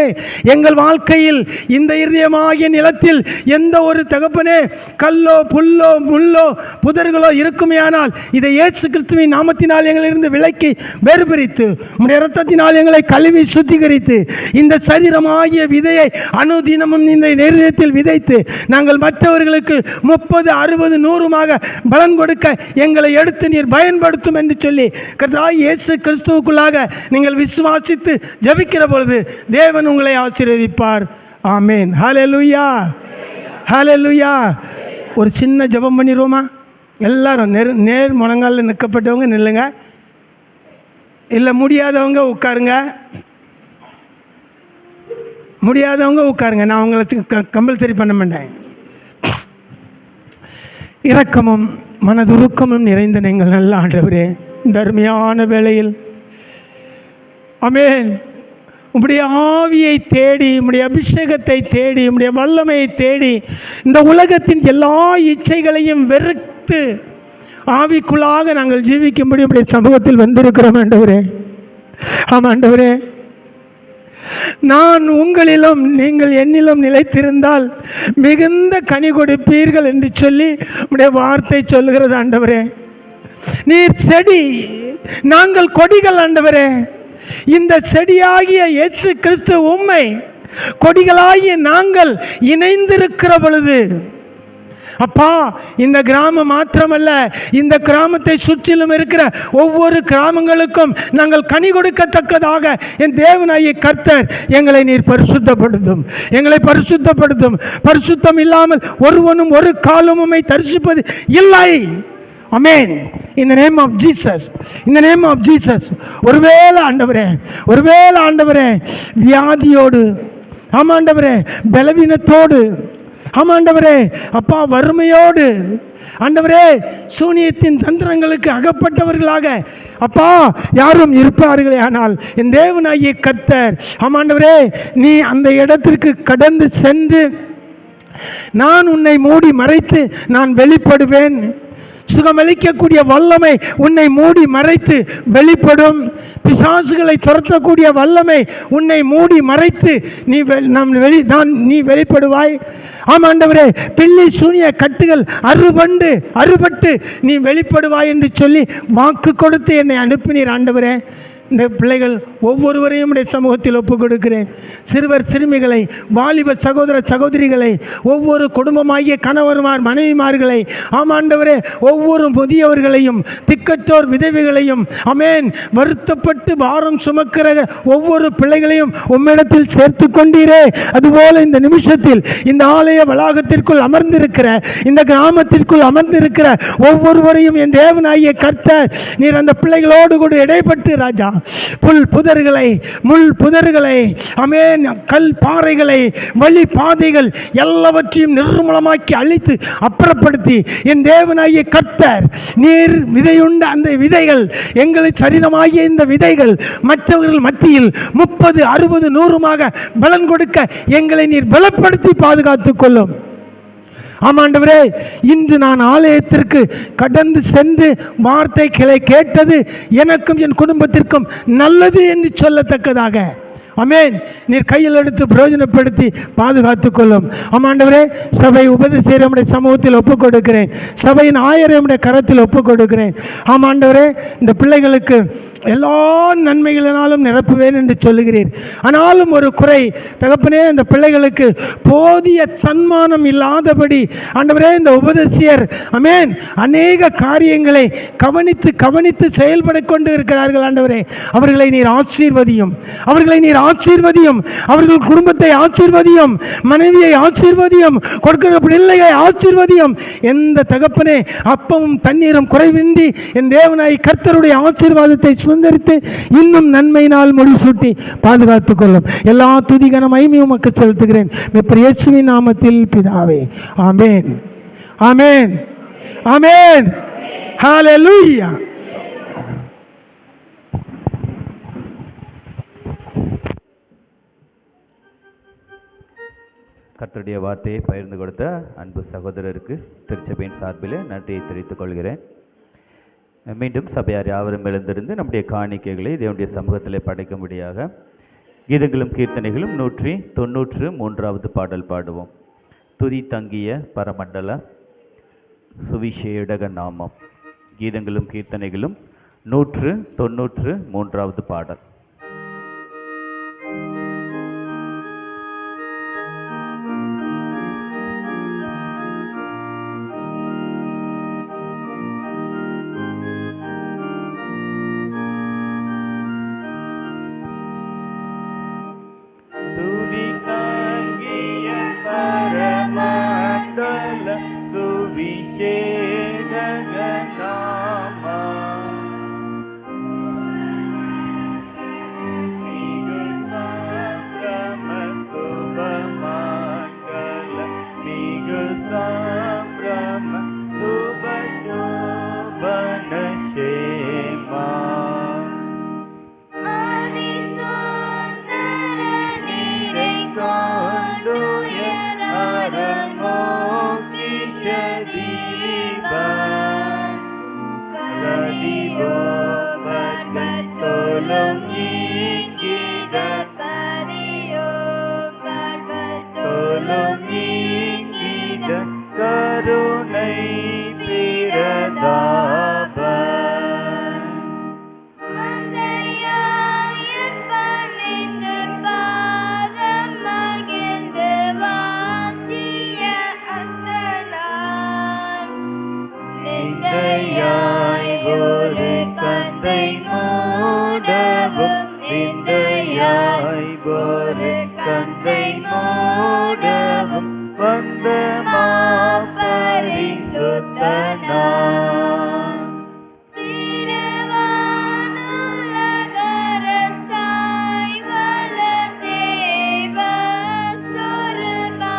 எங்கள் வாழ்க்கையில் இந்த இருதயமாகிய நிலத்தில் எந்த ஒரு தகப்பனே கல்லோ புல்லோ முள்ளோ புதர்களோ இருக்குமேயானால் இதை இயேசு கிறிஸ்துவின் நாமத்தினால் எங்களிலிருந்து விலக்கி வேறுபிரித்து உம்முடைய இரத்தத்தினால் எங்களை கழுவி சுத்திகரித்து இந்த சரீரமாகிய விதையை அனுதினமும் இந்த இருதயத்தில் விதைத்து நாங்கள் மற்றவர்களுக்கு 30, 60, 100 பலன் கொடுக்க எங்களை எடுத்து நீர் பயன்படுத்தும் என்று சொல்லி கர்த்தராகிய இயேசு கிறிஸ்துவுக்குள்ளாக நீங்கள் விசுவாசித்து ஜெபிக்கிற பொழுது தேவன் உங்களை ஆசீர்வதிப்பார். ஆமென். ஹல்லேலூயா, ஹல்லேலூயா. ஒரு சின்ன ஜெபம் பண்ணிடுவோமா? எல்லாரும் நேர் முழங்காலில் நிற்கப்பட்டவங்க நில்லுங்க, இல்லை முடியாதவங்க உட்காருங்க, முடியாதவங்க உட்காருங்க. நான் உங்களுக்கு கம்பல்சரி பண்ண மாட்டேன். இரக்கமும் மனதுருக்கமும் நிறைந்த நீங்கள் நல்ல ஆண்டவரே, இந்த அருமையான வேளையில் ஆமென் உம்முடைய ஆவியை தேடி, உம்முடைய அபிஷேகத்தை தேடி, உம்முடைய வல்லமையை தேடி இந்த உலகத்தின் எல்லா இச்சைகளையும் வெறுத்து ஆவிக்குள்ளாக நாங்கள் ஜீவிக்கும்படி உம்முடைய சமூகத்தில் வந்திருக்கிறோம் ஆண்டவரே. ஆமாம் ஆண்டவரே, நான் உங்களிலும் நீங்கள் என்னிலும் நிலைத்திருந்தால் மிகுந்த கனி கொடுப்பீர்கள் என்று சொல்லி உம்முடைய வார்த்தை சொல்லுகிறது ஆண்டவரே. நீர் செடி, நாங்கள் கொடிகள் ஆண்டவரே. இந்த செடியாகிய இயேசு கிறிஸ்து உம்மை கொடிகளாகிய நாங்கள் இணைந்திருக்கிற பொழுது அப்பா, இந்த கிராமம் மாத்திரமல்ல, இந்த கிராமத்தை சுற்றிலும் இருக்கிற ஒவ்வொரு கிராமங்களுக்கும் நாங்கள் கனி கொடுக்கத்தக்கதாக என் தேவனாகிய கர்த்தர் எங்களை நீர் பரிசுத்தப்படுத்தும், எங்களை பரிசுத்தப்படுத்தும். பரிசுத்தம் இல்லாமல் ஒருவனும் ஒரு காலமுமை தரிசிப்பது இல்லை. Amen. In the name of Jesus. In the name of Jesus. ஒருவேளை ஆண்டவரே வியாதியோடு, ஆமாண்டவரே பலவீனத்தோடு, ஆமாண்டவரே அப்பா வறுமையோடு, ஆண்டவரே சூனியத்தின் தந்திரங்களுக்கு அகப்பட்டவர்களாக அப்பா யாரும் இருப்பார்களே, ஆனால் என் தேவனாகிய கர்த்தர் ஆமாண்டவரே நீ அந்த இடத்திற்கு கடந்து சென்று நான் உன்னை மூடி மறைத்து நான் வெளிப்படுவேன். சுகமளிக்கக்கூடிய வல்லமை உன்னை மூடி மறைத்து வெளிப்படும். பிசாசுகளை துரத்தக்கூடிய வல்லமை உன்னை மூடி மறைத்து நீ வெளிப்படுவாய். ஆமாண்டவரே, பில்லி சூனிய கட்டுகள் அறுபட்டு நீ வெளிப்படுவாய் என்று சொல்லி வாக்கு கொடுத்து என்னை அனுப்பினீர் ஆண்டவரே. இந்த பிள்ளைகள் ஒவ்வொருவரையும் உடைய சமூகத்தில் ஒப்புக் கொடுக்கிறேன். சிறுவர் சிறுமிகளை, வாலிப சகோதர சகோதரிகளை, ஒவ்வொரு குடும்பமாகிய கணவர்மார் மனைவிமார்களை, ஆமாண்டவரே ஒவ்வொரு முதியவர்களையும், திக்கற்றோர் விதவைகளையும், அமேன் வருத்தப்பட்டு பாரம் சுமக்கிற ஒவ்வொரு பிள்ளைகளையும் உம்மிடத்தில் சேர்த்து கொண்டீரே. அதுபோல இந்த நிமிஷத்தில் இந்த ஆலய வளாகத்திற்குள் அமர்ந்திருக்கிற, இந்த கிராமத்திற்குள் அமர்ந்திருக்கிற ஒவ்வொருவரையும் என் தேவனாகிய கர்த்தர் நீர் அந்த பிள்ளைகளோடு கூட இடைப்பட்டு ராஜா முள் புதர்களை அமேன் கல் பாறைகளை வழி பாதைகள் எல்லாவற்றையும் நிர்மூலமாக்கி அழித்து அப்புறப்படுத்தி என் தேவனாகிய கர்த்தர் நீர் விதையுண்ட அந்த விதைகள், எங்களை சரீரமாகிய இந்த விதைகள் மற்றவர்கள் மத்தியில் 30, 60, 100 பலன் கொடுக்க எங்களை நீர் பலப்படுத்தி பாதுகாத்துக் கொள்ளும். ஆமாண்டவரே, இன்று நான் ஆலயத்திற்கு கடந்து சென்று வார்த்தைகளை கேட்டது எனக்கும் என் குடும்பத்திற்கும் நல்லது என்று சொல்லத்தக்கதாக அமேன் நீர் கையில் எடுத்து பிரயோஜனப்படுத்தி பாதுகாத்துக் கொள்ளும். ஆமாண்டவரே, சபை உபதேசரை நம்முடைய சமூகத்தில் ஒப்புக் கொடுக்கிறேன். சபையின் ஆயரை நம்முடைய கரத்தில் ஒப்புக் கொடுக்கிறேன். ஆமாண்டவரே, இந்த பிள்ளைகளுக்கு எல்லா நன்மைகளினாலும் நிரப்புவேன் என்று சொல்லுகிறீர். ஆனாலும் ஒரு குறை தகப்பனே, இந்த பிள்ளைகளுக்கு போதிய சன்மானம் இல்லாதபடி ஆண்டவரே இந்த உபதேசியர் அமேன் அநேக காரியங்களை கவனித்து செயல்பட கொண்டு இருக்கிறார்கள். ஆண்டவரே, அவர்களை நீர் ஆசீர்வதியும், அவர்கள் குடும்பத்தை ஆசீர்வதியும், மனைவியை ஆசீர்வதியும், கொடுக்கிற பிள்ளையை ஆசீர்வதியும். எந்த தகப்பனே அப்பமும் தண்ணீரும் குறைவின்றி என் தேவனாய் கர்த்தருடைய ஆசீர்வாதத்தை சுதந்திரித்து இன்னும் நன்மையினால் முடிசூட்டி பாதுகாத்துக் கொள்ளும். எல்லா துதிகன மகிமையும் உமக்கு செலுத்துகிறேன் இயேசுவின் நாமத்தில் பிதாவே. ஆமென், ஆமென், ஆமென். ஹல்லேலூயா. கர்த்தருடைய வார்த்தையை பகிர்ந்து கொடுத்த அன்பு சகோதரருக்கு திருச்சபையின் சார்பில் நன்றியை தெரிவித்துக் கொள்கிறேன். மீண்டும் சபையார் யாவரும் எழுந்திருந்து நம்முடைய காணிக்கைகளை தேவனுடைய சமூகத்தில் படைக்கும்படியாக கீதங்களும் கீர்த்தனைகளும் 193வது பாடல் பாடுவோம். துதி தங்கிய பரமண்டல சுவிசேடக நாமம். கீதங்களும் கீர்த்தனைகளும் 193வது பாடல். கந்தை மூடவும் வந்த மாபரிசுத்தனாம். திருவானுலகரசாய் வளர் தேவ சொருபானாம்.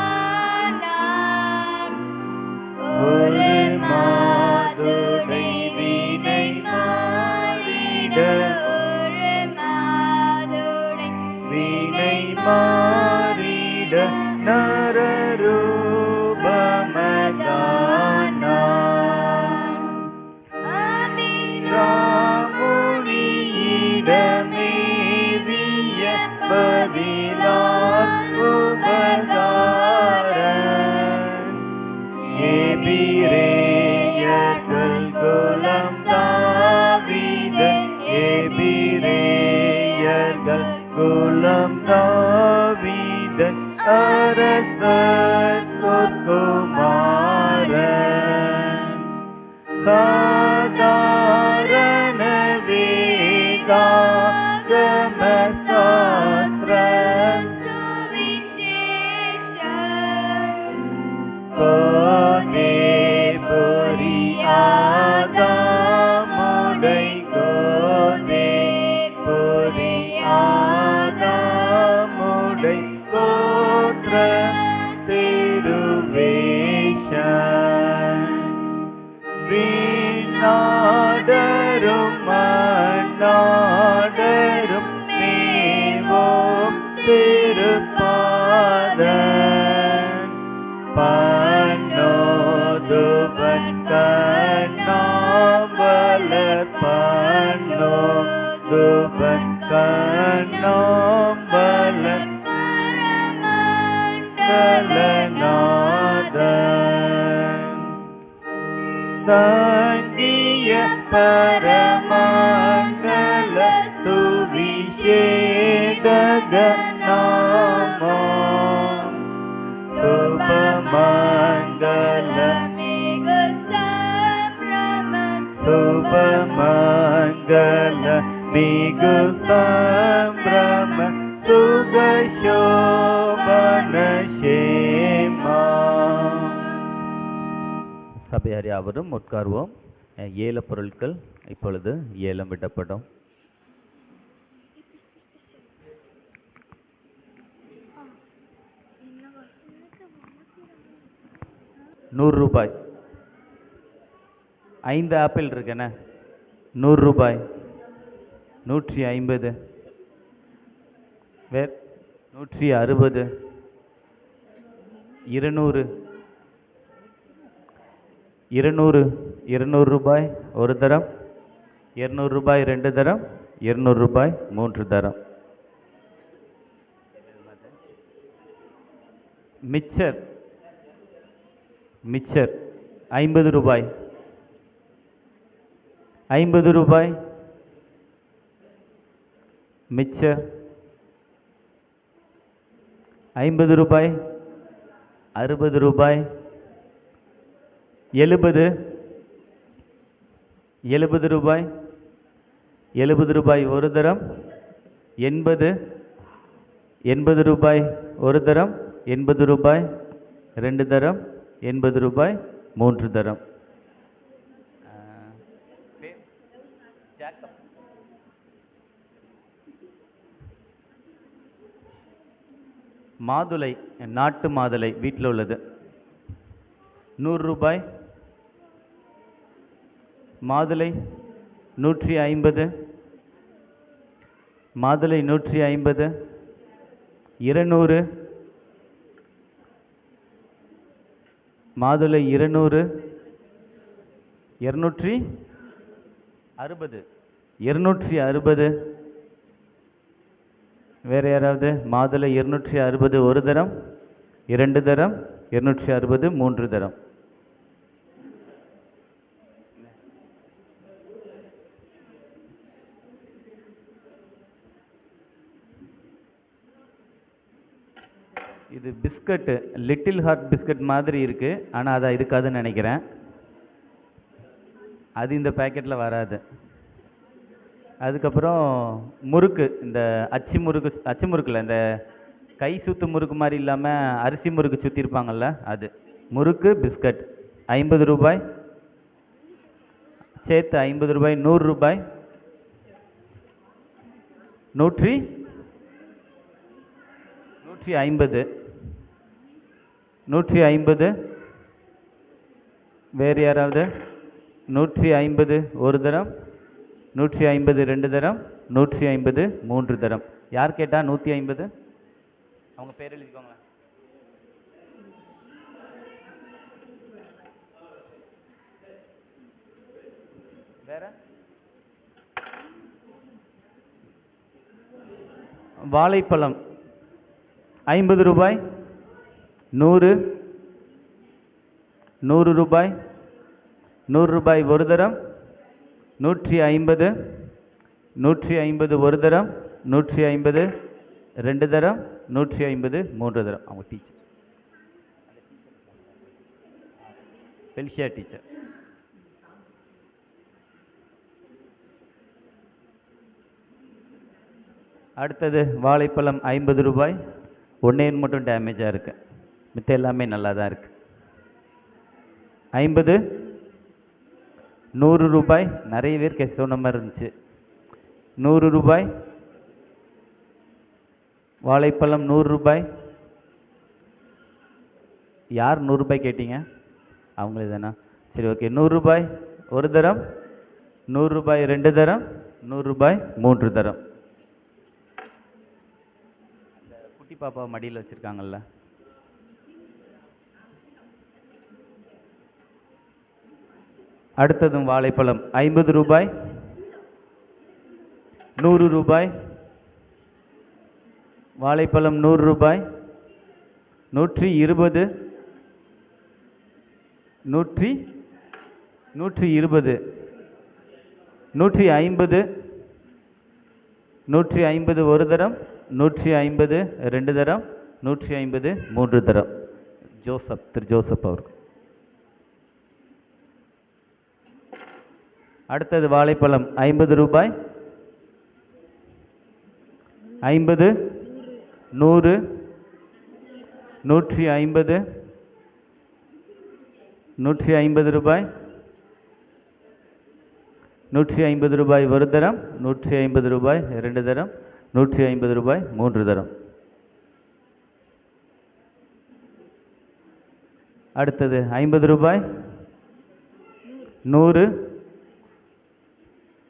ஒரு மாதுளை வீணை மாறிட ஒரு மாதுளை வீணை மாறிட நரரூபமதானாம். ராமுனியிடமேவிய பதிலால் உபகாரம். எபிரேயர்கள் குலம் தாவீதன், எபிரேயர்கள் குலம் தாவீதன் அரசன் குமாரன். சாதாரண வேதாகம சாஸ்திர கோதே புரியாதாமுடை கோதே புரியாதாமுடை கோத்ர திருவேஷன். வீணாடரும் மன்னாடரும் மேவோம் திருப்பாதன். பன்னோதுபன் கண்ணாம்பலர் பன்னோதுபன் கண்ணாம்பலர் பரமண்டலநாதன். தங்கிய பரமண்டல சுவிசேஷகநாமம். சுபமங்கலமிகு சுபமங்கலமிகு சம்பிரம சுகசோபன சேமா. சபையார் யாவரும் உட்கார்வோம். ஏல பொருட்கள் இப்பொழுது ஏலம் விடப்படும். ₹100. 5 ஆப்பிள் இருக்குண்ணே, ₹100. 150. வேற 160. 200. ₹200 ஒரு தரம், ₹200 ரெண்டு தரம், ₹200 மூன்று தரம். Mixture mixture ₹50. ₹50 மிச்சர். ₹50. ₹60. ₹70. ₹70 ஒரு தரம். 80. ₹80 ஒரு தரம், ₹80 ரெண்டு தரம், ₹80 மூன்று தரம். மாதுளை, நாட்டு மாதுளை வீட்டில் உள்ளது, ₹100. மாதுளை 150. மாதுளை 150. 200. மாதுளை 200. 260. 260. வேறு யாராவது? மாதுளை 260 ஒரு தரம், இரண்டு தரம், 260 மூன்று தரம். இது பிஸ்கட்டு, லிட்டில் ஹார்ட் பிஸ்கட் மாதிரி இருக்குது, ஆனால் அதான் இருக்காதுன்னு நினைக்கிறேன். அது இந்த பேக்கெட்டில் வராது. அதுக்கப்புறம் முறுக்கு, இந்த அச்சு முறுக்கு, அச்சு முறுக்கில் இந்த கை சுத்து முறுக்கு மாதிரி இல்லாமல் அரிசி முறுக்கு சுற்றிருப்பாங்கல்ல அது. முறுக்கு பிஸ்கட் 50 ரூபாய், சேர்த்து 50 ரூபாய். 100 ரூபாய், 150, 150. வேறு யாராவது? 150 ஒரு தரம், 150 2 தரம், 150 3 தரம். யார் கேட்டா 150? அவங்க பேர் எழுதிக்கோங்க. வேற வாழைப்பழம் 50 ரூபாய், 100 ரூபாய், 100 ரூபாய் ஒரு தரம், 150 ஒரு தரம், 150 2 தரம், 150 3 தரம். அவங்க டீச்சர் பெல்ஷியா டீச்சர். அடுத்தது வாழைப்பழம் 50 ரூபாய். ஒன்றே மட்டும் டேமேஜாக இருக்கு, மித்த எல்லாமே நல்லா தான் இருக்கு. 50, 100 ரூபாய். நிறைய பேர் சொன்ன மாதிரி இருந்துச்சு. 100 ரூபாய் வாழைப்பழம். 100 ரூபாய். யார் 100 ரூபாய் கேட்டீங்க? அவங்களே தானா? சரி, ஓகே. 100 ரூபாய் ஒரு தரம், 100 ரூபாய் 2 தரம், 100 ரூபாய் 3 தரம். குட்டி பாப்பா மடியில் வச்சுருக்காங்கல்ல, அடுத்ததும் வாழைப்பழம் 50 ரூபாய், 100 ரூபாய். வாழைப்பழம் 100 ரூபாய், 120, 120, 150, 150 ஒரு தரம், 150 2 தரம், 150 3 தரம். ஜோசப், திரு ஜோசப் அவர்கள். அடுத்தது வாழைப்பழம் 50 ரூபாய், 50, 100, 150, 150 ரூபாய், 150 ரூபாய் ஒரு தரம், 150 ரூபாய் 2 தரம், 150 ரூபாய் 3 தரம். அடுத்தது 50 ரூபாய், 100,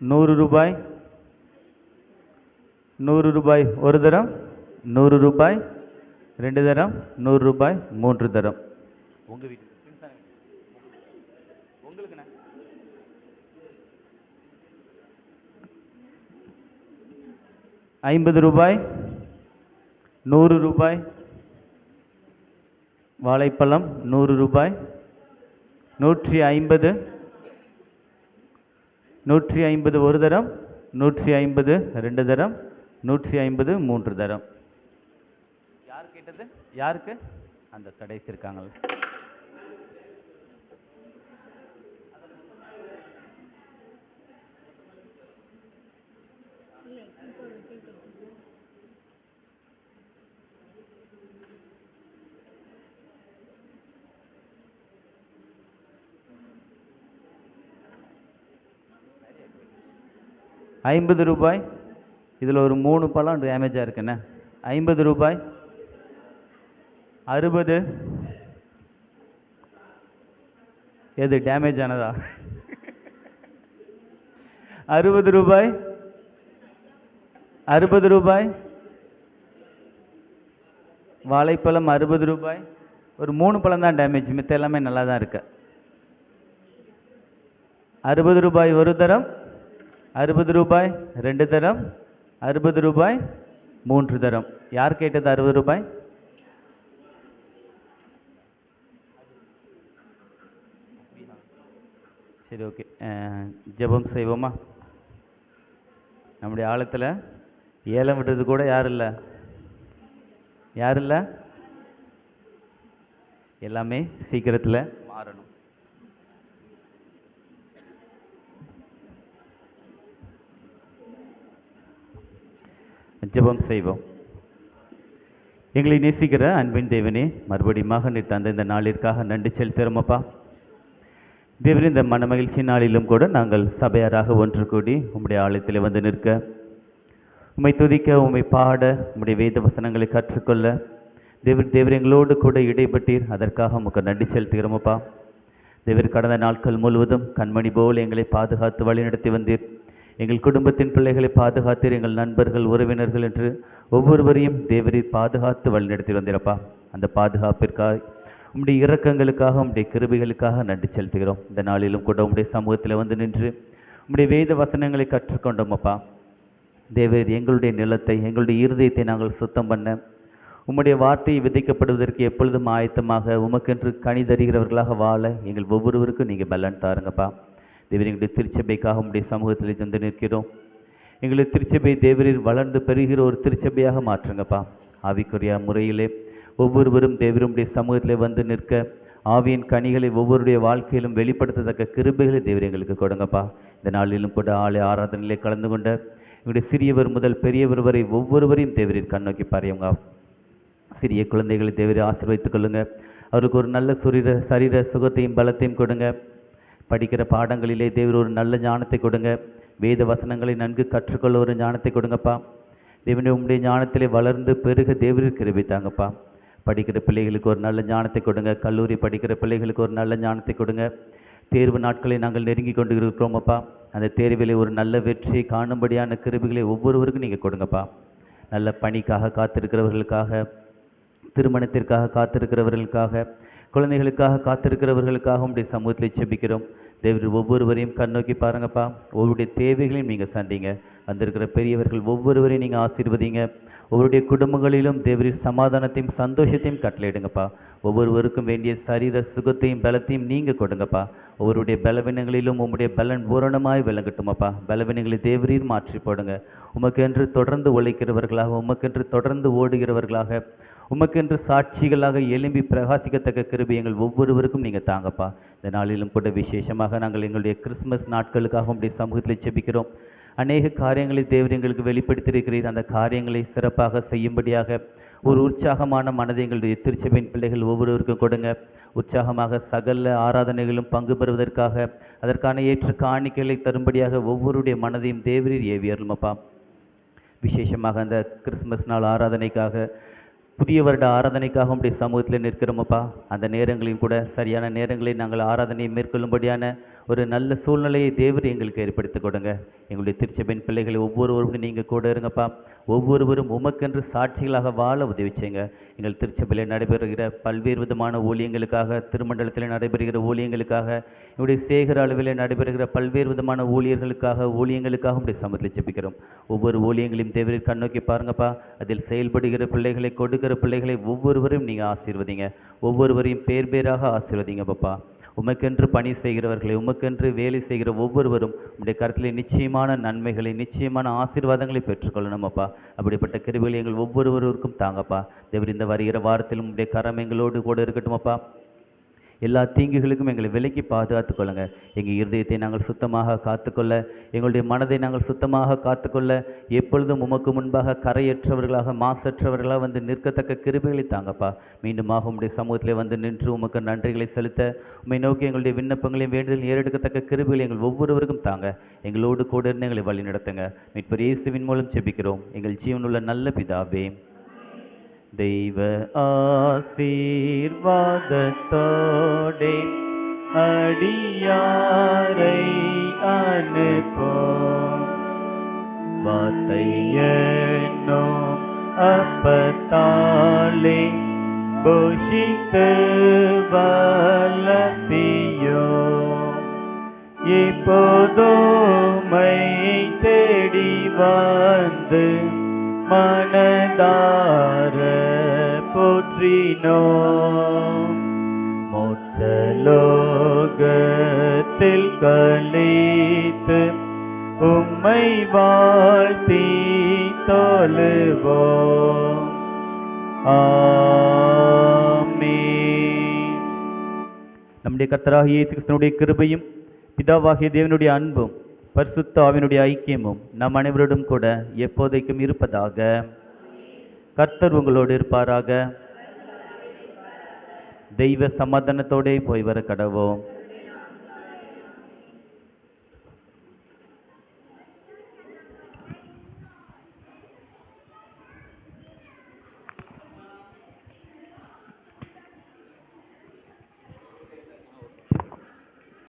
100 ரூபாய், 100 ரூபாய் ஒரு தரம், 100 ரூபாய் 2 தரம், 100 ரூபாய் 3 தரம். உங்கள் வீட்டு உங்களுக்குண்ணே 50 ரூபாய், 100 ரூபாய். வாழைப்பழம் 100 ரூபாய், 150, 150 ஒரு தரம், 150 2 தரம், 150 3 தரம். யார் கேட்டது? யாருக்கு? அந்த கடைசி இருக்காங்கள. ஐம்பது ரூபாய். இதில் ஒரு 3 பழம் டேமேஜாக இருக்குண்ணே. 50 ரூபாய், 60. எது டேமேஜ் ஆனதா? 60 ரூபாய், 60 ரூபாய். வாழைப்பழம் 60 ரூபாய். ஒரு 3 பழம் தான் டேமேஜ், மித்த எல்லாமே நல்லா தான் இருக்கு. 60 ரூபாய் ஒரு தரம், 60 ரூபாய் 2 தரம், 60 ரூபாய் 3 தரம். யார் கேட்டது 60 ரூபாய்? சரி, ஓகே. ஜெபம் செய்வோமா? நம்முடைய ஆழத்தில் ஏலம் விடுறது கூட யார் இல்லை? யார் இல்லை? எல்லாமே சீக்கிரத்தில் மாறணும். ஜெபம் செய்வோம். எங்களை நேசிக்கிற அன்பின் தேவனே, மறுபடியும் நீர் தந்த இந்த நாளிற்காக நன்றி செலுத்துகிறோமப்பா. தேவரே, இந்த மனமகிழ்ச்சி நாளிலும் கூட நாங்கள் சபையாராக ஒன்று கூடி உம்முடைய ஆலயத்தில் வந்து நிற்க, உம்மை துதிக்க, உம்மை பாட, உம்முடைய வேத வசனங்களை கற்றுக்கொள்ள தேவர் எங்களோடு கூட இடைப்பட்டீர். அதற்காக உமக்கு நன்றி செலுத்துகிறோமப்பா. தேவர், கடந்த நாட்கள் முழுவதும் கண்மணி போல் எங்களை பாதுகாத்து வழிநடத்தி வந்தீர். எங்கள் குடும்பத்தின் பிள்ளைகளை பாதுகாத்தீர். எங்கள் நண்பர்கள், உறவினர்கள் என்று ஒவ்வொருவரையும் தேவரீர் பாதுகாத்து வழிநடத்தி வந்தீரப்பா. அந்த பாதுகாப்பிற்காக, உம்முடைய இரக்கங்களுக்காக, உம்முடைய கிருபைகளுக்காக நன்றி செலுத்துகிறோம். இந்த நாளிலும் கூட உம்முடைய சமூகத்தில் வந்து நின்று உம்முடைய வேத வசனங்களை கற்றுக்கொண்டோமப்பா. தேவர், எங்களுடைய நிலத்தை, எங்களுடைய இருதயத்தை நாங்கள் சுத்தம் பண்ண, உம்முடைய வார்த்தையை விதைக்கப்படுவதற்கு எப்பொழுதும் ஆயத்தமாக உமக்கென்று கனி தருகிறவர்களாக வாழ எங்கள் ஒவ்வொருவருக்கும் நீங்கள் பலன் தாருங்கப்பா. தேவர், எங்களுடைய திருச்சபைக்காக உம்முடைய சமூகத்தில் தந்து நிற்கிறோம். எங்களுடைய திருச்சபை தேவரில் வளர்ந்து பெறுகிற ஒரு திருச்சபையாக மாற்றுங்கப்பா. ஆவிக்குரிய முறையிலே ஒவ்வொருவரும் தேவருடைய சமூகத்தில் வந்து நிற்க, ஆவியின் கனிகளை ஒவ்வொருடைய வாழ்க்கையிலும் வெளிப்படுத்தத்தக்க கிருபைகளை தேவர் எங்களுக்கு கொடுங்கப்பா. இந்த நாளிலும் கூட ஆலய ஆராதனையிலே கலந்து கொண்ட எங்களுடைய சிறியவர் முதல் பெரியவர் வரை ஒவ்வொருவரையும் தேவரில் கண்ணோக்கி பாருங்க. சிறிய குழந்தைகளை தேவரை ஆசீர்வதித்துக் கொள்ளுங்க. அவருக்கு ஒரு நல்ல சரீர சுகத்தையும் பலத்தையும் கொடுங்க. படிக்கிற பாடங்களிலே தேவர் ஒரு நல்ல ஞானத்தை கொடுங்க. வேத வசனங்களை நன்கு கற்றுக்கொள்ள ஒரு ஞானத்தை கொடுங்கப்பா. தேவனே, உம்முடைய ஞானத்திலே வளர்ந்து பெருக தேவரில் கிருபை தாங்கப்பா. படிக்கிற பிள்ளைகளுக்கு ஒரு நல்ல ஞானத்தை கொடுங்க. கல்லூரி படிக்கிற பிள்ளைகளுக்கு ஒரு நல்ல ஞானத்தை கொடுங்க. தேர்வு நாட்களை நாங்கள் நெருங்கி கொண்டு இருக்கிறோமப்பா. அந்த தேர்விலே ஒரு நல்ல வெற்றியை காணும்படியான கிருபைகளை ஒவ்வொருவருக்கும் நீங்கள் கொடுங்கப்பா. நல்ல பணிக்காக காத்திருக்கிறவர்களுக்காக, திருமணத்திற்காக காத்திருக்கிறவர்களுக்காக, குழந்தைகளுக்காக காத்திருக்கிறவர்களுக்காக உம்முடைய சமூகத்தில் செபிக்கிறோம். தேவர், ஒவ்வொருவரையும் கண்ணோக்கி பாருங்கப்பா. ஒவ்வொருடைய தேவைகளையும் நீங்கள் சந்திங்க. வந்திருக்கிற பெரியவர்கள் ஒவ்வொருவரையும் நீங்கள் ஆசீர்வதிங்க. ஒவ்வொருடைய குடும்பங்களிலும் தேவரின் சமாதானத்தையும் சந்தோஷத்தையும் கட்டளையிடுங்கப்பா. ஒவ்வொருவருக்கும் வேண்டிய சரீர சுகத்தையும் பலத்தையும் நீங்கள் கொடுங்கப்பா. ஒவ்வொருடைய பலவீனங்களிலும் உம்முடைய பலன் பூரணமாய் விளங்கட்டுமப்பா. பலவீனங்களை தேவரீர் மாற்றி போடுங்க. உமக்கென்று தொடர்ந்து உழைக்கிறவர்களாக, உமக்கென்று தொடர்ந்து ஓடுகிறவர்களாக, உமக்கென்று சாட்சிகளாக எழும்பி பிரகாசிக்கத்தக்க கிருபை எங்கள் ஒவ்வொருவருக்கும் நீங்கள் தாங்கப்பா. இந்த நாளிலும் கூட விசேஷமாக நாங்கள் எங்களுடைய கிறிஸ்துமஸ் நாட்களுக்காக உம்முடைய சமூகத்தில் செபிக்கிறோம். அநேக காரியங்களை தேவர் எங்களுக்கு வெளிப்படுத்தியிருக்கிறீர். அந்த காரியங்களை சிறப்பாக செய்யும்படியாக ஒரு உற்சாகமான மனதை எங்களுடைய திருச்சபையின் பிள்ளைகள் ஒவ்வொருவருக்கும் கொடுங்க. உற்சாகமாக சகல ஆராதனைகளும் பங்கு பெறுவதற்காக, அதற்கான ஏற்ற காணிக்கைகளை தரும்படியாக ஒவ்வொருடைய மனதையும் தேவரீர் ஏவியருமப்பா. விசேஷமாக அந்த கிறிஸ்துமஸ் நாள் ஆராதனைக்காக, புதிய வருட ஆராதனைக்காக உம்முடைய சமூகத்தில் நிற்கிறோமப்பா. அந்த நேரங்களையும் கூட சரியான நேரங்களில் நாங்கள் ஆராதனையை மேற்கொள்ளும்படியான ஒரு நல்ல சூழ்நிலையை தேவர் எங்களுக்கு ஏற்படுத்தி கொடுங்க. எங்களுடைய திருச்சபையின் பிள்ளைகளை ஒவ்வொருவரும் நீங்கள் கூட இருங்கப்பா. ஒவ்வொருவரும் உமக்கென்று சாட்சிகளாக வாழ உதவி செய்யுங்க. எங்கள் திருச்சபையில் நடைபெறுகிற பல்வேறு விதமான ஊழியங்களுக்காக, திருமண்டலத்தில் நடைபெறுகிற ஊழியங்களுக்காக, எங்களுடைய சேகர அளவில் நடைபெறுகிற பல்வேறு விதமான ஊழியங்களுக்காக உடைய சமூகத்தில் ஜெபிக்கிறோம். ஒவ்வொரு ஊழியங்களையும் தேவரில் கண்ணோக்கி பாருங்கப்பா. அதில் செயல்படுகிற பிள்ளைகளை, கொடுக்கிற பிள்ளைகளை ஒவ்வொருவரையும் நீங்கள் ஆசீர்வதிங்க. ஒவ்வொருவரையும் பேர் பேராக ஆசீர்வதிங்க பாப்பா. உமக்கென்று பணி செய்கிறவர்களை, உமக்கென்று வேலை செய்கிற ஒவ்வொருவரும் உடைய கருத்திலே நிச்சயமான நன்மைகளை, நிச்சயமான ஆசீர்வாதங்களை பெற்றுக்கொள்ளணும் அப்பா. அப்படிப்பட்ட கிருபைகளை எங்கள் ஒவ்வொருவருக்கும் தாங்கப்பா. தேவர், இந்த வருகிற வாரத்திலும் உடைய கரம் எங்களோடு கூட இருக்கட்டும் அப்பா. எல்லா தீங்குகளுக்கும் எங்களை விலக்கி பாதுகாத்துக் கொள்ளுங்க. எங்கள் இருதயத்தை நாங்கள் சுத்தமாக காத்துக்கொள்ள, எங்களுடைய மனதை நாங்கள் சுத்தமாக காத்துக்கொள்ள, எப்பொழுதும் உமக்கு முன்பாக கரையற்றவர்களாக, மாசற்றவர்களாக வந்து நிற்கத்தக்க கிருபைகளை தாங்கப்பா. மீண்டுமாக உம்முடைய சமூகத்தில் வந்து நின்று உமக்கு நன்றிகளை செலுத்த, உம்மை நோக்கி எங்களுடைய விண்ணப்பங்களையும் வேண்டுதல் ஏறெடுக்கத்தக்க கிருபைகளை எங்கள் ஒவ்வொருவருக்கும் தாங்க. எங்களோடு கூட இருந்து எங்களை வழி நடத்துங்க. மீட்பர் இயேசுவின் மூலம் ஜெபிக்கிறோம் எங்கள் ஜீவனுள்ள நல்ல பிதாவே. தெய்வ ஆசீர்வாதத்தோடே அடியாரை அனுப்போம். வார்த்தை என்னும் அப்பத்தாலே போஷித்து வளர்த்தியோம். இப்போதுமை தேடி வந்து மனதார போற்றினோம். மோட்சலோகத்தில் கழித்து உம்மை வாழ்த்தி தொழுவோம். ஆமென். நம்முடைய கர்த்தராகிய இயேசு கிறிஸ்துவினுடைய கிருபையும், பிதாவாகிய தேவனுடைய அன்பும், பரிசுத்த ஆவியினுடைய ஐக்கியமும் நம் அனைவரோடும் கூட எப்போதைக்கும் இருப்பதாக. கர்த்தர் உங்களோடு இருப்பாராக. தெய்வ சமாதானத்தோடே போய் வர கடவோம்.